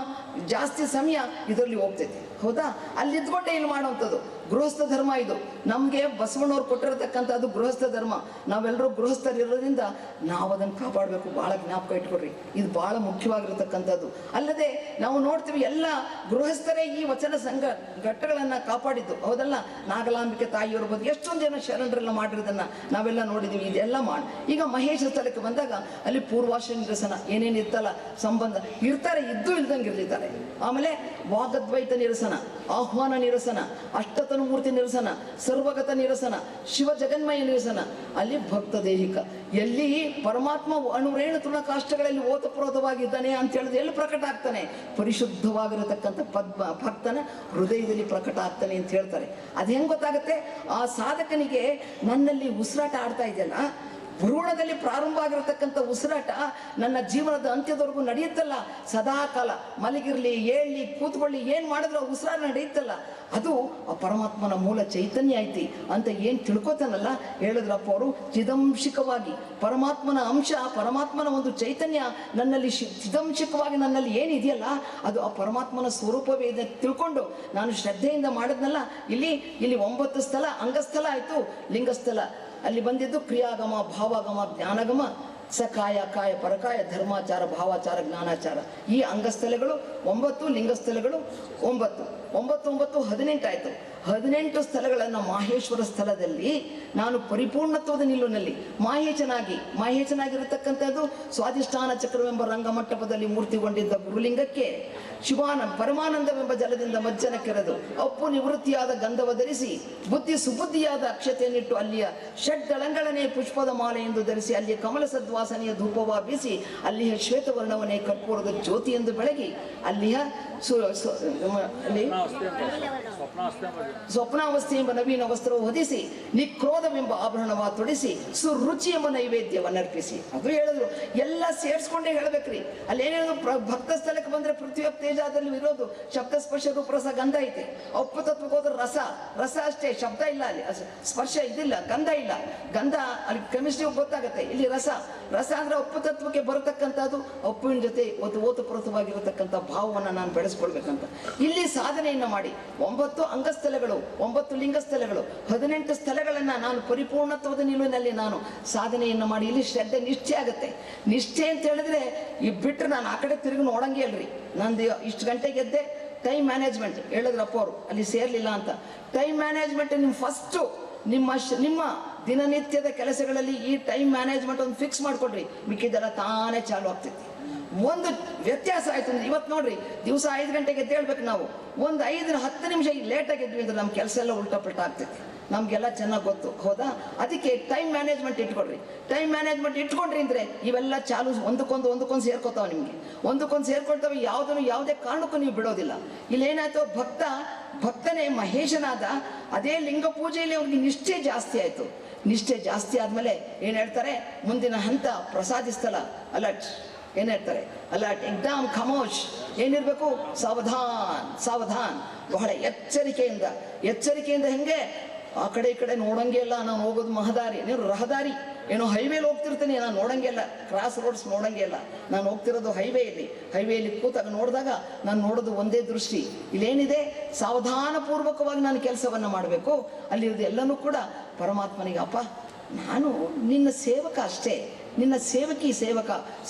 ಜಾಸ್ತಿ ಸಮಯ ಇದರಲ್ಲಿ ಹೋಗ್ತೈತಿ. ಹೌದಾ? ಅಲ್ಲಿ ಇದ್ಕೊಂಡೆ ಇಲ್ಲಿ ಮಾಡುವಂಥದ್ದು ಗೃಹಸ್ಥ ಧರ್ಮ. ಇದು ನಮಗೆ ಬಸವಣ್ಣವ್ರು ಕೊಟ್ಟಿರತಕ್ಕಂಥದ್ದು ಗೃಹಸ್ಥ ಧರ್ಮ. ನಾವೆಲ್ಲರೂ ಗೃಹಸ್ಥರಿರೋದ್ರಿಂದ ನಾವು ಅದನ್ನು ಕಾಪಾಡಬೇಕು. ಭಾಳ ಜ್ಞಾಪಕ ಇಟ್ಕೊಡ್ರಿ, ಇದು ಭಾಳ ಮುಖ್ಯವಾಗಿರತಕ್ಕಂಥದ್ದು. ಅಲ್ಲದೆ ನಾವು ನೋಡ್ತೀವಿ ಎಲ್ಲ ಗೃಹಸ್ಥರೇ ಈ ವಚನ ಸಂಘ ಘಟ್ಟಗಳನ್ನು ಕಾಪಾಡಿದ್ದು. ಹೌದಲ್ಲ? ನಾಗಲಾಂಬಿಕೆ ತಾಯಿಯವ್ರ ಬಗ್ಗೆ ಎಷ್ಟೊಂದು ಜನ ಶರಣರೆಲ್ಲ ಮಾಡಿರೋದನ್ನ ನಾವೆಲ್ಲ ನೋಡಿದ್ದೀವಿ. ಇದೆಲ್ಲ ಮಾಡಿ ಈಗ ಮಹೇಶ ಸ್ಥಳಕ್ಕೆ ಬಂದಾಗ ಅಲ್ಲಿ ಪೂರ್ವಾಶ ನಿರಸನ ಏನೇನು ಇರ್ತಲ್ಲ ಸಂಬಂಧ ಇರ್ತಾರೆ, ಇದ್ದು ಇಲ್ದಂಗೆ ಇರ್ಲಿದ್ದಾರೆ. ಆಮೇಲೆ ವಾಗದ್ವೈತ ನಿರಸನ, ಆಹ್ವಾನ ನಿರಸನ, ಅಷ್ಟತನುಮೂರ್ತಿ ನಿರಸನ, ಸರ್ವಗತ ನಿರಸನ, ಶಿವ ಜಗನ್ಮಯ ನಿರಸನ, ಅಲ್ಲಿ ಭಕ್ತ ದೇಹಿಕ, ಎಲ್ಲಿ ಪರಮಾತ್ಮ ಅಣುರೇಣು ತೃಣಕಾಷ್ಟಗಳಲ್ಲಿ ಓತಪ್ರೋತವಾಗಿದ್ದಾನೆ ಅಂತ ಹೇಳಿದ್ರೆ ಎಲ್ಲಿ ಪ್ರಕಟ ಆಗ್ತಾನೆ? ಪರಿಶುದ್ಧವಾಗಿರತಕ್ಕಂಥ ಭಕ್ತನ ಹೃದಯದಲ್ಲಿ ಪ್ರಕಟ ಆಗ್ತಾನೆ ಅಂತ ಹೇಳ್ತಾರೆ. ಅದು ಹೆಂಗೆ ಗೊತ್ತಾಗುತ್ತೆ? ಆ ಸಾಧಕನಿಗೆ ನನ್ನಲ್ಲಿ ಉಸಿರಾಟ ಆಡ್ತಾ ಇದೆಯಲ್ಲ, ಭ್ರೂಣದಲ್ಲಿ ಪ್ರಾರಂಭ ಆಗಿರತಕ್ಕಂಥ ಉಸಿರಾಟ ನನ್ನ ಜೀವನದ ಅಂತ್ಯದವರೆಗೂ ನಡೆಯುತ್ತಲ್ಲ, ಸದಾ ಕಾಲ ಮಲಗಿರ್ಲಿ, ಏಳ್ಲಿ, ಕೂತ್ಕೊಳ್ಳಿ, ಏನು ಮಾಡಿದ್ರು ಉಸಿರಾಟ ನಡೆಯುತ್ತಲ್ಲ, ಅದು ಆ ಪರಮಾತ್ಮನ ಮೂಲ ಚೈತನ್ಯ ಐತಿ ಅಂತ ಏನು ತಿಳ್ಕೊತಾನಲ್ಲ, ಹೇಳಿದ್ರಪ್ಪ ಅವರು, ಚಿದಂಶಿಕವಾಗಿ ಪರಮಾತ್ಮನ ಅಂಶ, ಪರಮಾತ್ಮನ ಒಂದು ಚೈತನ್ಯ ನನ್ನಲ್ಲಿ ಚಿದಂಶಿಕವಾಗಿ ನನ್ನಲ್ಲಿ ಏನಿದೆಯಲ್ಲ ಅದು ಆ ಪರಮಾತ್ಮನ ಸ್ವರೂಪವೇ ಇದೆ ತಿಳ್ಕೊಂಡು ನಾನು ಶ್ರದ್ಧೆಯಿಂದ ಮಾಡಿದ್ನಲ್ಲ. ಇಲ್ಲಿ 9 ಸ್ಥಳ ಅಂಗಸ್ಥಳ ಆಯಿತು, ಲಿಂಗಸ್ಥಳ. ಅಲ್ಲಿ ಬಂದಿದ್ದು ಕ್ರಿಯಾಗಮ, ಭಾವಾಗಮ, ಜ್ಞಾನಗಮ, ಸಕಾಯ, ಕಾಯ, ಪರಕಾಯ, ಧರ್ಮಾಚಾರ, ಭಾವಾಚಾರ, ಜ್ಞಾನಾಚಾರ. ಈ ಅಂಗಸ್ಥಳಗಳು 9, ಲಿಂಗಸ್ಥಳಗಳು 9. 9 18 ಆಯಿತು. 18 ಸ್ಥಳಗಳನ್ನು ಮಾಹೇಶ್ವರ ಸ್ಥಳದಲ್ಲಿ ನಾನು ಪರಿಪೂರ್ಣತ್ವದ ನಿಲುವಿನಲ್ಲಿ ಮಾಹೇಶನಾಗಿರತಕ್ಕಂಥದ್ದು ಸ್ವಾಧಿಷ್ಠಾನ ಚಕ್ರವೆಂಬ ರಂಗಮಂಟಪದಲ್ಲಿ ಮೂರ್ತಿಗೊಂಡಿದ್ದ ಗುರುಲಿಂಗಕ್ಕೆ ಪರಮಾನಂದವೆಂಬ ಜಲದಿಂದ ಮಜ್ಜನ ಕೆರೆದು ಅಪ್ಪು ನಿವೃತ್ತಿಯಾದ ಗಂಧವ ಧರಿಸಿ ಬುದ್ಧಿ ಸುಬುದ್ಧಿಯಾದ ಅಕ್ಷತೆಯನ್ನಿಟ್ಟು ಅಲ್ಲಿಯ ಷಡ್ದಳಂಗಳನೆ ಪುಷ್ಪದ ಮಾಲೆ ಎಂದು ಧರಿಸಿ ಅಲ್ಲಿಯ ಕಮಲ ಸದ್ವಾಸನೆಯ ಧೂಪವ ಬೀಸಿ ಅಲ್ಲಿಯ ಶ್ವೇತವರ್ಣವನೇ ಕರ್ಪೂರದ ಜ್ಯೋತಿ ಎಂದು ಬೆಳಗಿ ಅಲ್ಲಿಯ ಸ್ವಪ್ನಾವಸ್ಥೆ ಎಂಬ ನವೀನ ವಸ್ತ್ರವು ಹೊದಿಸಿ ನಿಕ್ರೋಧವೆಂಬ ಆಭರಣವ ತೊಡಿಸಿ ಸುರುಚಿ ಎಂಬ ನೈವೇದ್ಯವನ್ನರ್ಪಿಸಿ. ಅದು ಹೇಳಿದ್ರು, ಎಲ್ಲ ಸೇರಿಸ್ಕೊಂಡೇ ಹೇಳ್ಬೇಕ್ರಿ. ಅಲ್ಲಿ ಏನೇನು ಭಕ್ತ ಸ್ಥಳಕ್ಕೆ ಬಂದ್ರೆ ಪೃಥ್ವಿ ತೇಜದಲ್ಲಿ ಇರೋದು ಶಬ್ದ ಸ್ಪರ್ಶ ರೂಪರಸ ಗಂಧ ಐತೆ. ಅಪ್ಪು ತತ್ವಕ್ಕೆ ಹೋದ್ರೆ ರಸ ಅಷ್ಟೇ, ಶಬ್ದ ಇಲ್ಲ, ಅಲ್ಲಿ ಸ್ಪರ್ಶ ಇದಿಲ್ಲ, ಗಂಧ ಇಲ್ಲ. ಗಂಧ ಅಲ್ಲಿ ಕೆಮಿಸ್ಟ್ರಿ ಗೊತ್ತಾಗತ್ತೆ. ಇಲ್ಲಿ ರಸ ಅಂದ್ರೆ ಅಪ್ಪು ತತ್ವಕ್ಕೆ ಬರತಕ್ಕಂಥದ್ದು, ಅಪ್ಪುವಿನ ಜೊತೆ ಓತಪ್ರೋತವಾಗಿರತಕ್ಕಂಥ ಭಾವವನ್ನು ನಾನು ಬೆಳೆಸ್ಕೊಳ್ಬೇಕಂತ ಇಲ್ಲಿ ಸಾಧನೆಯನ್ನು ಮಾಡಿ 9 ಅಂಗಸ್ಥಳಗಳು, 9 ಲಿಂಗಸ್ಥಳಗಳು, 18 ಸ್ಥಳಗಳನ್ನು ನಾನು ಪರಿಪೂರ್ಣತ್ವದ ನಿಲುವಿನಲ್ಲಿ ನಾನು ಸಾಧನೆಯನ್ನು ಮಾಡಿ ಇಲ್ಲಿ ಶ್ರದ್ಧೆ ನಿಷ್ಠೆ ಆಗುತ್ತೆ. ನಿಷ್ಠೆ ಅಂತ ಹೇಳಿದ್ರೆ ಈ ಬಿಟ್ಟರೆ ನಾನು ಆ ಕಡೆ ತಿರುಗಿ ನೋಡಂಗೆ ಅಲ್ರಿ. ನಂದು ಇಷ್ಟು ಗಂಟೆಗೆ ಎದ್ದೆ, ಟೈಮ್ ಮ್ಯಾನೇಜ್ಮೆಂಟ್ ಹೇಳಿದ್ರಪ್ಪ ಅವರು, ಅಲ್ಲಿ ಸೇರ್ಲಿಲ್ಲ ಅಂತ. ಟೈಮ್ ಮ್ಯಾನೇಜ್ಮೆಂಟ್ ನಿಮ್ಮ ಫಸ್ಟು ನಿಮ್ಮ ದಿನನಿತ್ಯದ ಕೆಲಸಗಳಲ್ಲಿ ಈ ಟೈಮ್ ಮ್ಯಾನೇಜ್ಮೆಂಟ್ ಒಂದು ಫಿಕ್ಸ್ ಮಾಡ್ಕೊಡ್ರಿ, ಮಿಕ್ಕಿದೆಲ್ಲ ತಾನೇ ಚಾಲು ಆಗ್ತೈತಿ. ಒಂದು ವ್ಯತ್ಯಾಸ ಆಯ್ತು ಅಂದ್ರೆ ಇವತ್ತು ನೋಡ್ರಿ, ದಿವಸ 5 ಗಂಟೆಗೆ ಎದ್ದೇಳ್ಬೇಕು ನಾವು. ಒಂದು 5-10 ನಿಮಿಷ ಲೇಟಾಗಿ ಎದ್ವಿ ಅಂದ್ರೆ ನಮ್ಮ ಕೆಲಸ ಎಲ್ಲ ಉಲ್ಟಾಪಲ್ಟ ಆಗ್ತೈತಿ. ನಮಗೆಲ್ಲ ಚೆನ್ನಾಗಿ ಗೊತ್ತು. ಹೌದಾ? ಅದಕ್ಕೆ ಟೈಮ್ ಮ್ಯಾನೇಜ್ಮೆಂಟ್ ಇಟ್ಕೊಡ್ರಿ. ಟೈಮ್ ಮ್ಯಾನೇಜ್ಮೆಂಟ್ ಇಟ್ಕೊಂಡ್ರಿ ಅಂದರೆ ಇವೆಲ್ಲ ಚಾಲು ಒಂದಕ್ಕೊಂದು ಸೇರ್ಕೋತಾವೆ. ನಿಮಗೆ ಒಂದಕ್ಕೊಂದು ಸೇರ್ಕೊಳ್ತವೆ. ಯಾವುದೇ ಕಾರಣಕ್ಕೂ ನೀವು ಬಿಡೋದಿಲ್ಲ. ಇಲ್ಲೇನಾಯ್ತು, ಭಕ್ತನೇ ಮಹೇಶನಾದ. ಅದೇ ಲಿಂಗ ಪೂಜೆಯಲ್ಲಿ ಅವ್ರಿಗೆ ನಿಷ್ಠೆ ಜಾಸ್ತಿ ಆಯಿತು. ನಿಷ್ಠೆ ಜಾಸ್ತಿ ಆದಮೇಲೆ ಏನು ಹೇಳ್ತಾರೆ, ಮುಂದಿನ ಹಂತ ಪ್ರಸಾದಿಸ್ತಲ್ಲ, ಅಲರ್ಟ್. ಏನು ಹೇಳ್ತಾರೆ, ಅಲರ್ಟ್, ಎಕ್ದಾಮ್, ಖಮೋಶ್. ಏನಿರಬೇಕು, ಸಾವಧಾನ್. ಬಹಳ ಎಚ್ಚರಿಕೆಯಿಂದ ಹೆಂಗೆ ಆ ಕಡೆ ಈ ಕಡೆ ನೋಡಂಗೆ ಇಲ್ಲ. ನಾನು ಹೋಗೋದು ಮಹದಾರಿ, ನೀನು ರಹದಾರಿ, ಏನೋ ಹೈವೇಲಿ ಹೋಗ್ತಿರ್ತೀನಿ, ನಾನು ನೋಡಂಗೆ ಇಲ್ಲ. ಕ್ರಾಸ್ ರೋಡ್ಸ್ ನೋಡಂಗೆ ಇಲ್ಲ. ನಾನು ಹೋಗ್ತಿರೋದು ಹೈವೇಲಿ ಕೂತಾಗ ನೋಡಿದಾಗ ನಾನು ನೋಡೋದು ಒಂದೇ ದೃಷ್ಟಿ. ಇಲ್ಲೇನಿದೆ, ಸಾವಧಾನಪೂರ್ವಕವಾಗಿ ನಾನು ಕೆಲಸವನ್ನು ಮಾಡಬೇಕು. ಅಲ್ಲಿರೋದು ಎಲ್ಲನೂ ಕೂಡ ಪರಮಾತ್ಮನಿಗೆ, ಅಪ್ಪ ನಾನು ನಿನ್ನ ಸೇವಕ ಅಷ್ಟೇ, ನಿನ್ನ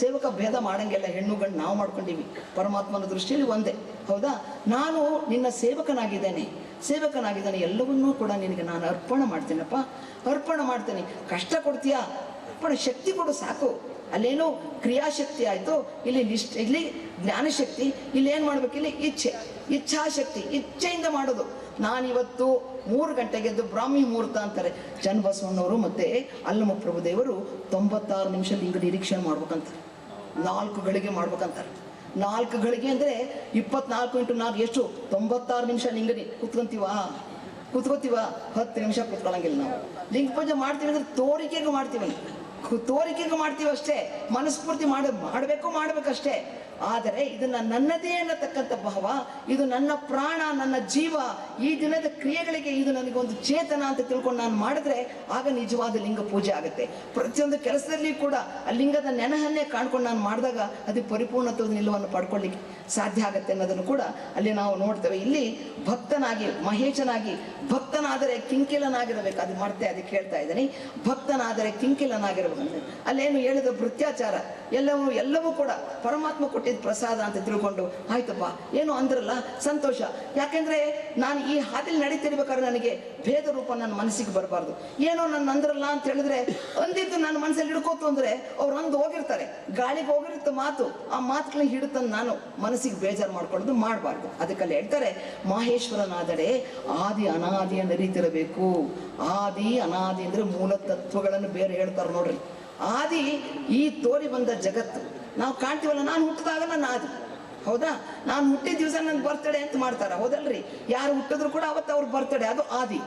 ಸೇವಕ ಭೇದ ಮಾಡಂಗೆಲ್ಲ. ಹೆಣ್ಣು ಗಂಡು ನಾವು ಮಾಡ್ಕೊಂಡಿವಿ, ಪರಮಾತ್ಮನ ದೃಷ್ಟಿಯಲ್ಲಿ ಒಂದೇ. ಹೌದಾ? ನಾನು ನಿನ್ನ ಸೇವಕನಾಗಿದ್ದೇನೆ, ಎಲ್ಲವನ್ನೂ ಕೂಡ ನಿನಗೆ ನಾನು ಅರ್ಪಣೆ ಮಾಡ್ತೇನೆ. ಕಷ್ಟ ಕೊಡ್ತೀಯಾ, ಅರ್ಪಣೆ ಶಕ್ತಿ ಕೊಡು ಸಾಕು. ಅಲ್ಲೇನು ಕ್ರಿಯಾಶಕ್ತಿ ಆಯಿತು, ಇಲ್ಲಿ ಜ್ಞಾನಶಕ್ತಿ. ಇಲ್ಲಿ ಏನು ಮಾಡ್ಬೇಕು, ಇಲ್ಲಿ ಇಚ್ಛಾಶಕ್ತಿ, ಇಚ್ಛೆಯಿಂದ ಮಾಡೋದು. ನಾನಿವತ್ತು 3 ಗಂಟೆಗೆ ಎದ್ದು ಬ್ರಾಹ್ಮಿ ಮುಹೂರ್ತ ಅಂತಾರೆ. ಚನ್ನಬಸವಣ್ಣವರು ಮತ್ತು ಅಲ್ಲಮ ಪ್ರಭುದೇವರು 96 ನಿಮಿಷ ಲಿಂಗ ನಿರೀಕ್ಷಣೆ ಮಾಡ್ಬೇಕಂತಾರೆ. 4 ಗಳಿಗೆ ಮಾಡ್ಬೇಕಂತಾರೆ. 4 ಗಳಿಗೆ ಅಂದರೆ 24 × 4 ಎಷ್ಟು? 96 ನಿಮಿಷ ಲಿಂಗನಿ ಕೂತ್ಕೊಂತೀವ 10 ನಿಮಿಷ ಕೂತ್ಕೊಳ್ಳಂಗಿಲ್ಲ. ನಾವು ಲಿಂಗ ಪೂಜೆ ಮಾಡ್ತೀವಿ ಅಂದರೆ ತೋರಿಕೆಗೆ ಮಾಡ್ತೀವಿ ಅಷ್ಟೇ. ಮನಸ್ಫೂರ್ತಿ ಮಾಡಬೇಕಷ್ಟೇ. ಆದರೆ ಇದನ್ನ ನನ್ನದೇ ಅನ್ನತಕ್ಕಂಥ ಭಾವ, ಇದು ನನ್ನ ಪ್ರಾಣ, ನನ್ನ ಜೀವ, ಈ ದಿನದ ಕ್ರಿಯೆಗಳಿಗೆ ಇದು ನನಗೊಂದು ಚೇತನ ಅಂತ ತಿಳ್ಕೊಂಡು ನಾನು ಮಾಡಿದ್ರೆ ಆಗ ನಿಜವಾದ ಲಿಂಗ ಪೂಜೆ ಆಗುತ್ತೆ. ಪ್ರತಿಯೊಂದು ಕೆಲಸದಲ್ಲಿ ಕೂಡ ಆ ಲಿಂಗದ ನೆನಹನ್ನೇ ಕಾಣ್ಕೊಂಡು ನಾನು ಮಾಡಿದಾಗ ಅದು ಪರಿಪೂರ್ಣತ್ವದ ನಿಲುವನ್ನು ಪಡ್ಕೊಳ್ಳಿಕ್ಕೆ ಸಾಧ್ಯ ಆಗುತ್ತೆ ಅನ್ನೋದನ್ನು ಕೂಡ ಅಲ್ಲಿ ನಾವು ನೋಡ್ತೇವೆ. ಇಲ್ಲಿ ಭಕ್ತನಾಗಿ ಮಹೇಶನಾಗಿ ಭಕ್ತನಾದರೆ ಕಿಂಕಿಲನಾಗಿರಬೇಕು. ಅದು ಮಾಡ್ತೆ ಅದಕ್ಕೆ ಹೇಳ್ತಾ ಇದ್ದೀನಿ, ಭಕ್ತನಾದರೆ ಕಿಂಕಿಲನಾಗಿರಬೇಕು. ಅಲ್ಲೇನು ಹೇಳಿದ ಭೃತ್ಯಾಚಾರ ಎಲ್ಲವೂ ಕೂಡ ಪರಮಾತ್ಮ ಕೊಟ್ಟಿದ್ದ ಪ್ರಸಾದ ಅಂತ ತಿಳ್ಕೊಂಡು ಆಯ್ತಪ್ಪ ಏನು ಅಂದ್ರಲ್ಲ ಸಂತೋಷ. ಯಾಕೆಂದ್ರೆ ನಾನು ಈ ಹಾದಿಲಿ ನಡೀತಿರ್ಬೇಕಾದ್ರೆ ನನಗೆ ಭೇದ ರೂಪ ನನ್ನ ಮನಸ್ಸಿಗೆ ಬರಬಾರ್ದು. ಏನೋ ನನ್ನ ಅಂದ್ರಲ್ಲ ಅಂತ ಹೇಳಿದ್ರೆ ಅಂದಿದ್ದು ನನ್ನ ಮನಸ್ಸಲ್ಲಿ ಹಿಡ್ಕೋತು ಅಂದ್ರೆ ಅವ್ರು ಅಂದು ಹೋಗಿರ್ತಾರೆ, ಗಾಳಿಗೆ ಹೋಗಿರುತ್ತೆ ಮಾತು, ಆ ಮಾತುಗಳನ್ನ ಹಿಡಿತಂದು ನಾನು ಮನಸ್ಸಿಗೆ ಬೇಜಾರು ಮಾಡ್ಕೊಳ್ಳೋದು ಮಾಡಬಾರ್ದು. ಅದಕ್ಕಲ್ಲಿ ಹೇಳ್ತಾರೆ ಮಹೇಶ್ವರನಾದರೆ ಆದಿ ಅನಾದಿಯನ್ನು ಅರಿತಿರಬೇಕು. ಆದಿ ಅನಾದಿ ಅಂದ್ರೆ ಮೂಲ ತತ್ವಗಳನ್ನು ಬೇರೆ ಹೇಳ್ತಾರೆ ನೋಡ್ರಿ. ಆದಿ ಈ ತೋರಿ ಬಂದ ಜಗತ್ತು ನಾವು ಕಾಣ್ತೀವಲ್ಲ. ನಾನು ಹುಟ್ಟಿದಾಗ ನನ್ನ ಆದಿ, ಹೌದಾ? ನಾನು ಹುಟ್ಟಿದ ದಿವಸ ನನ್ನ ಬರ್ತಡೇ ಅಂತ ಮಾಡ್ತಾರ, ಹೌದಲ್ರಿ? ಯಾರು ಹುಟ್ಟಿದ್ರು ಕೂಡ ಅವತ್ತು ಅವ್ರ ಬರ್ತಡೇ, ಅದು ಆದಿ.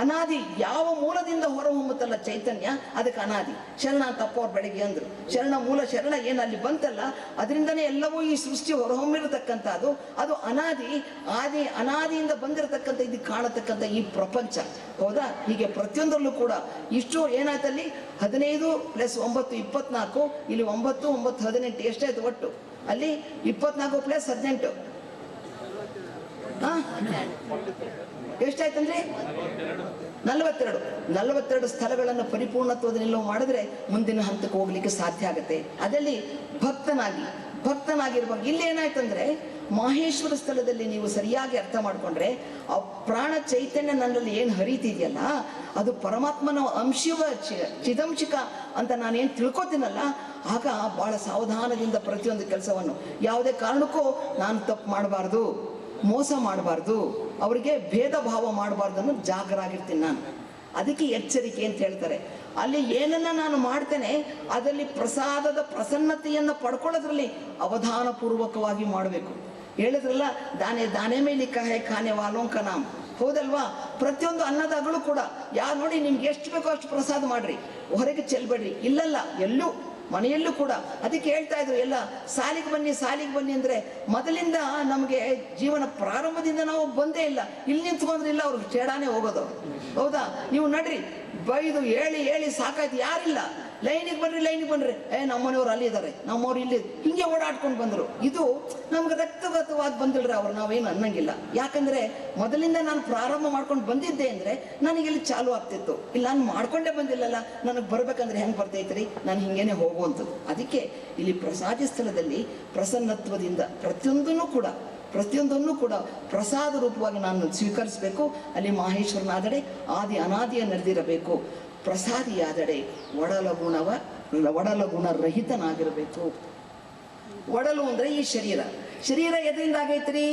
ಅನಾದಿ ಯಾವ ಮೂಲದಿಂದ ಹೊರಹೊಮ್ಮುತ್ತಲ್ಲ ಚೈತನ್ಯ, ಅದಕ್ಕೆ ಅನಾದಿ. ಶರಣ ಅಂತ ಅಪ್ಪ ಅವ್ರು ಬೆಳಿಗ್ಗೆ ಅಂದ್ರು. ಶರಣ ಮೂಲ ಶರಣ ಏನು ಅಲ್ಲಿ ಬಂತಲ್ಲ ಅದರಿಂದನೇ ಎಲ್ಲವೂ ಈ ಸೃಷ್ಟಿ ಹೊರಹೊಮ್ಮಿರತಕ್ಕಂಥದ್ದು. ಅದು ಅನಾದಿ. ಅನಾದಿಯಿಂದ ಬಂದಿರತಕ್ಕಂಥ ಇದು ಕಾಣತಕ್ಕಂಥ ಈ ಪ್ರಪಂಚ, ಹೌದಾ? ಹೀಗೆ ಪ್ರತಿಯೊಂದರಲ್ಲೂ ಕೂಡ ಇಷ್ಟು ಏನಾಯ್ತಲ್ಲಿ 15 + 9 24. ಇಲ್ಲಿ 9 9 18 ಎಷ್ಟಾಯ್ತು ಒಟ್ಟು? ಅಲ್ಲಿ 24 + 18 ಎಷ್ಟಾಯ್ತಂದ್ರೆ 42 ಸ್ಥಳಗಳನ್ನು ಪರಿಪೂರ್ಣತ್ವದ ನಿಲುವು ಮಾಡಿದ್ರೆ ಮುಂದಿನ ಹಂತಕ್ಕೆ ಹೋಗ್ಲಿಕ್ಕೆ ಸಾಧ್ಯ ಆಗುತ್ತೆ. ಅದರಲ್ಲಿ ಭಕ್ತನಾಗಿರ್ಬೇಕು. ಇಲ್ಲಿ ಏನಾಯ್ತಂದ್ರೆ ಮಹೇಶ್ವರ ಸ್ಥಳದಲ್ಲಿ ನೀವು ಸರಿಯಾಗಿ ಅರ್ಥ ಮಾಡ್ಕೊಂಡ್ರೆ ಆ ಪ್ರಾಣ ಚೈತನ್ಯ ನನ್ನಲ್ಲಿ ಏನು ಹರಿತಿದೆಯಲ್ಲ ಅದು ಪರಮಾತ್ಮನ ಅಂಶಿವ ಚಿದಂಶಿಕ ಅಂತ ನಾನೇನು ತಿಳ್ಕೊತೀನಲ್ಲ, ಆಗ ಬಹಳ ಸಾವಧಾನದಿಂದ ಪ್ರತಿಯೊಂದು ಕೆಲಸವನ್ನು ಯಾವುದೇ ಕಾರಣಕ್ಕೂ ನಾನು ತಪ್ಪು ಮಾಡಬಾರ್ದು, ಮೋಸ ಮಾಡಬಾರ್ದು, ಅವರಿಗೆ ಭೇದ ಭಾವ ಮಾಡಬಾರ್ದು ಅನ್ನೋ ಜಾಗರಾಗಿರ್ತೀನಿ ನಾನು. ಅದಕ್ಕೆ ಎಚ್ಚರಿಕೆ ಅಂತ ಹೇಳ್ತಾರೆ. ಅಲ್ಲಿ ಏನನ್ನ ನಾನು ಮಾಡ್ತೇನೆ ಅದರಲ್ಲಿ ಪ್ರಸಾದದ ಪ್ರಸನ್ನತೆಯನ್ನು ಪಡ್ಕೊಳ್ಳೋದ್ರಲ್ಲಿ ಅವಧಾನ ಪೂರ್ವಕವಾಗಿ ಮಾಡಬೇಕು. ಹೇಳಿದ್ರಲ್ಲ ದಾನೆ ಮೇಲೆ ಖಾನೆ ವಾಲೋಂಕ ನಾಮ್, ಹೌದಲ್ವಾ? ಪ್ರತಿಯೊಂದು ಅನ್ನದಾಗಳು ಕೂಡ ಯಾರು ನೋಡಿ ನಿಮ್ಗೆ ಎಷ್ಟು ಬೇಕೋ ಅಷ್ಟು ಪ್ರಸಾದ ಮಾಡ್ರಿ, ಹೊರಗೆ ಚೆಲ್ಬೇಡ್ರಿ. ಇಲ್ಲಲ್ಲ, ಎಲ್ಲೂ ಮನೆಯಲ್ಲೂ ಕೂಡ. ಅದಕ್ಕೆ ಹೇಳ್ತಾ ಇದ್ರು ಎಲ್ಲ ಸಾಲಿಗೆ ಬನ್ನಿ ಅಂದ್ರೆ ಮೊದಲಿಂದ ನಮಗೆ ಜೀವನ ಪ್ರಾರಂಭದಿಂದ ನಾವು ಬಂದೇ ಇಲ್ಲ. ಇಲ್ಲಿ ನಿಂತ್ಕೊಂಡ್ರಿಲ್ಲ ಅವ್ರಿಗೆ ಚೇಡಾನೆ ಹೋಗೋದು, ಹೌದಾ? ನೀವು ನಡ್ರಿ ಬೈದು ಹೇಳಿ ಸಾಕಾಯ್ತು, ಯಾರಿಲ್ಲ, ಲೈನಿಗೆ ಬನ್ರಿ ನಮ್ಮನೆಯವ್ರು ಅಲ್ಲಿ ಇದ್ದಾರೆ, ನಮ್ಮವ್ರು ಇಲ್ಲಿ, ಹಿಂಗೆ ಓಡಾಡ್ಕೊಂಡು ಬಂದರು. ಇದು ನಮ್ಗೆ ರಕ್ತಗತವಾಗಿ ಬಂದಿಲ್ರಿ ಅವ್ರು, ನಾವೇನು ಅನ್ನಂಗಿಲ್ಲ. ಯಾಕಂದ್ರೆ ಮೊದಲಿಂದ ನಾನು ಪ್ರಾರಂಭ ಮಾಡ್ಕೊಂಡು ಬಂದಿದ್ದೆ ಅಂದ್ರೆ ನನಗೆ ಇಲ್ಲಿ ಚಾಲು ಆಗ್ತಿತ್ತು. ಇಲ್ಲ ನಾನು ಮಾಡ್ಕೊಂಡೇ ಬಂದಿಲ್ಲಲ್ಲ, ನನಗೆ ಬರ್ಬೇಕಂದ್ರೆ ಹೆಂಗೆ ಬರ್ತೈತ್ರಿ, ನಾನು ಹಿಂಗೇನೆ ಹೋಗುವಂಥದ್ದು. ಅದಕ್ಕೆ ಇಲ್ಲಿ ಪ್ರಸಾದಿ ಸ್ಥಳದಲ್ಲಿ ಪ್ರಸನ್ನತ್ವದಿಂದ ಪ್ರತಿಯೊಂದನ್ನು ಕೂಡ ಪ್ರಸಾದ ರೂಪವಾಗಿ ನಾನು ಸ್ವೀಕರಿಸಬೇಕು. ಅಲ್ಲಿ ಮಹೇಶ್ವರನಾದಡೆ ಆದಿ ಅನಾದಿಯ ನಡೆದಿರಬೇಕು. ಪ್ರಸಾದಿಯಾದಡೆ ಒಡಲಗುಣ ರಹಿತನಾಗಿರಬೇಕು. ಒಡಲು ಅಂದ್ರೆ ಈ ಶರೀರ ಎದರಿಂದ ಆಗೈತ್ರಿ?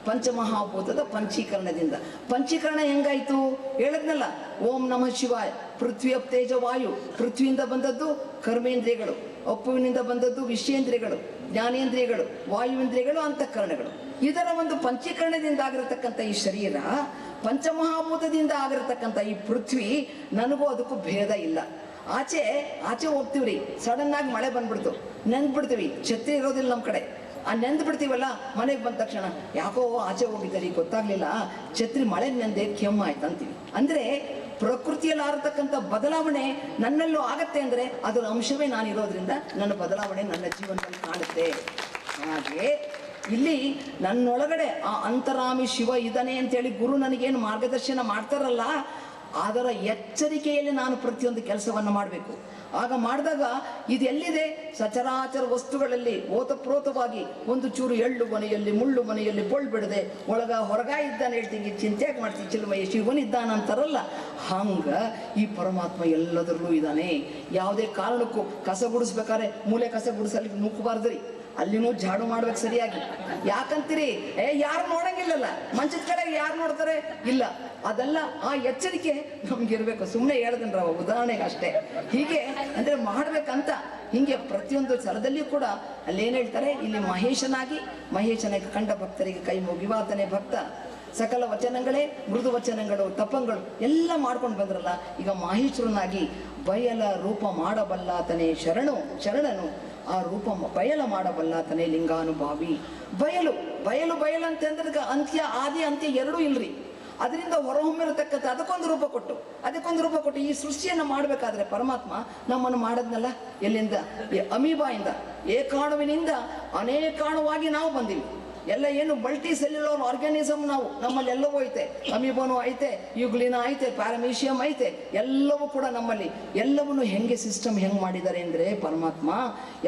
ಪಂಚಮಹಾಭೂತದ ಪಂಚೀಕರಣದಿಂದ. ಪಂಚೀಕರಣ ಹೆಂಗಾಯ್ತು ಹೇಳಿದ್ನಲ್ಲ, ಓಂ ನಮಃ ಶಿವಾಯ. ಪೃಥ್ವಿ ಅಪ್ ತೇಜ ವಾಯು, ಪೃಥ್ವಿಯಿಂದ ಬಂದದ್ದು ಕರ್ಮೇಂದ್ರಿಯಗಳು, ಅಪ್ಪುವಿನಿಂದ ಬಂದದ್ದು ವಿಷಯೇಂದ್ರಿಯಗಳು, ಜ್ಞಾನೇಂದ್ರಿಯಗಳು, ವಾಯುವೇಂದ್ರಿಯಗಳು, ಅಂತಃಕರಣಗಳು. ಇದರ ಒಂದು ಪಂಚೀಕರಣದಿಂದ ಆಗಿರತಕ್ಕಂಥ ಈ ಶರೀರ, ಪಂಚಮಹಾಭೂತದಿಂದ ಆಗಿರತಕ್ಕಂಥ ಈ ಪೃಥ್ವಿ, ನನಗೂ ಅದಕ್ಕೂ ಭೇದ ಇಲ್ಲ. ಆಚೆ ಹೋಗ್ತೀವ್ರಿ, ಸಡನ್ ಆಗಿ ಮಳೆ ಬಂದ್ಬಿಡ್ತು, ನೆಂದ್ಬಿಡ್ತೀವಿ, ಛತ್ರಿ ಇರೋದಿಲ್ಲ ನಮ್ಮ ಕಡೆ. ಆ ನೆಂದು ಬಿಡ್ತೀವಲ್ಲ, ಮನೆಗೆ ಬಂದ ತಕ್ಷಣ ಯಾಕೋ ಆಚೆ ಹೋಗಿದ್ದಾರೆ ಗೊತ್ತಾಗ್ಲಿಲ್ಲ, ಛತ್ರಿ ಮಳೆ ನೆಂದೆ ಕೆಮ್ಮು ಆಯ್ತು ಅಂತೀವಿ. ಅಂದ್ರೆ ಪ್ರಕೃತಿಯಲ್ಲಿ ಆಗಿರತಕ್ಕಂಥ ಬದಲಾವಣೆ ನನ್ನಲ್ಲೂ ಆಗತ್ತೆ ಅಂದ್ರೆ ಅದರ ಅಂಶವೇ ನಾನಿರೋದ್ರಿಂದ ನನ್ನ ಬದಲಾವಣೆ ನನ್ನ ಜೀವನದಲ್ಲಿ ಕಾಣುತ್ತೆ. ಹಾಗೆ ಇಲ್ಲಿ ನನ್ನೊಳಗಡೆ ಆ ಅಂತರಾಮಿ ಶಿವ ಇದ್ದಾನೆ ಅಂತೇಳಿ ಗುರು ನನಗೇನು ಮಾರ್ಗದರ್ಶನ ಮಾಡ್ತಾರಲ್ಲ, ಅದರ ಎಚ್ಚರಿಕೆಯಲ್ಲಿ ನಾನು ಪ್ರತಿಯೊಂದು ಕೆಲಸವನ್ನು ಮಾಡಬೇಕು. ಆಗ ಮಾಡಿದಾಗ ಇದೆಲ್ಲಿದೆ? ಸಚರಾಚರ ವಸ್ತುಗಳಲ್ಲಿ ಓತಪ್ರೋತವಾಗಿ ಒಂದು ಚೂರು ಎಳ್ಳು ಮನೆಯಲ್ಲಿ ಮುಳ್ಳು ಮನೆಯಲ್ಲಿ ಬೊಳ್ ಬಿಡದೆ ಒಳಗ ಹೊರಗ ಇದ್ದಾನೆ ಹೇಳ್ತೀನಿ, ಚಿಂತೆಯಾಗಿ ಮಾಡ್ತೀನಿ, ಚಿಲ್ಮಯ್ಯ ಶಿವನಿದ್ದಾನಂತಾರಲ್ಲ, ಹಂಗ ಈ ಪರಮಾತ್ಮ ಎಲ್ಲದರಲ್ಲೂ ಇದ್ದಾನೆ. ಯಾವುದೇ ಕಾರಣಕ್ಕೂ ಕಸ ಗುಡಿಸ್ಬೇಕಾದ್ರೆ ಮೂಲೆ ಕಸ ಗುಡಿಸಲಿಕ್ಕೆ ನುಗ್ಗಬಾರ್ದ್ರಿ, ಅಲ್ಲಿನೂ ಜಾಡು ಮಾಡ್ಬೇಕು ಸರಿಯಾಗಿ. ಯಾಕಂತೀರಿ? ಯಾರು ನೋಡಂಗಿಲ್ಲಲ್ಲ, ಮಂಚದ ಕಡೆ ಯಾರು ನೋಡ್ತಾರೆ? ಇಲ್ಲ. ಅದೆಲ್ಲ ಆ ಎಚ್ಚರಿಕೆ ನಮ್ಗಿರ್ಬೇಕು. ಸುಮ್ಮನೆ ಹೇಳ್ದನ್ರ ಉದಾಹರಣೆಗೆ ಅಷ್ಟೇ. ಹೀಗೆ ಅಂದ್ರೆ ಮಾಡ್ಬೇಕಂತ ಹಿಂಗೆ ಪ್ರತಿಯೊಂದು ಸ್ಥಳದಲ್ಲಿಯೂ ಕೂಡ ಅಲ್ಲೇನು ಹೇಳ್ತಾರೆ, ಇಲ್ಲಿ ಮಹೇಶನಾಗಿ ಮಹೇಶನಿಗೆ ಕಂಡ ಭಕ್ತರಿಗೆ ಕೈ ಮುಗಿವಾತನೇ ಭಕ್ತ, ಸಕಲ ವಚನಗಳೇ ಮೃದು ವಚನಗಳು ತಪಂಗಳು ಎಲ್ಲ ಮಾಡ್ಕೊಂಡು ಬಂದ್ರಲ್ಲ. ಈಗ ಮಹೇಶ್ವರನಾಗಿ ಬಯಲ ರೂಪ ಮಾಡಬಲ್ಲಾತನೇ ಶರಣನು, ಆ ರೂಪ ಬಯಲ ಮಾಡಬಲ್ಲಾತನೇ ಲಿಂಗಾನುಭಾವಿ. ಬಯಲು ಬಯಲು ಬಯಲು ಅಂತಂದ್ರೆ ಅಂತ್ಯ ಆದಿ ಅಂತ್ಯ ಎರಡೂ ಇಲ್ರಿ. ಅದರಿಂದ ಹೊರಹೊಮ್ಮಿರತಕ್ಕಂಥ ಅದಕ್ಕೊಂದು ರೂಪ ಕೊಟ್ಟು ಈ ಸೃಷ್ಟಿಯನ್ನು ಮಾಡಬೇಕಾದ್ರೆ ಪರಮಾತ್ಮ ನಮ್ಮನ್ನು ಮಾಡದ್ನಲ್ಲ. ಎಲ್ಲಿಂದ? ಅಮೀಬಾಯಿಂದ, ಏಕಾಣುವಿನಿಂದ ಅನೇಕಾಣುವಾಗಿ ನಾವು ಬಂದಿವಿ. ಎಲ್ಲ ಏನು ಮಲ್ಟಿ ಸೆಲ್ಯುಲರ್ ಆರ್ಗ್ಯಾನಿಸಮ್ ನಾವು, ನಮ್ಮಲ್ಲಿ ಎಲ್ಲವೂ ಐತೆ. ಅಮೀಬೋನು ಐತೆ, ಯುಗ್ಲಿನ ಐತೆ, ಪ್ಯಾರಾಮೀಷಿಯಂ ಐತೆ, ಎಲ್ಲವೂ ಕೂಡ ನಮ್ಮಲ್ಲಿ. ಎಲ್ಲವನ್ನು ಹೆಂಗೆ ಸಿಸ್ಟಮ್ ಹೆಂಗೆ ಮಾಡಿದ್ದಾರೆ ಅಂದರೆ ಪರಮಾತ್ಮ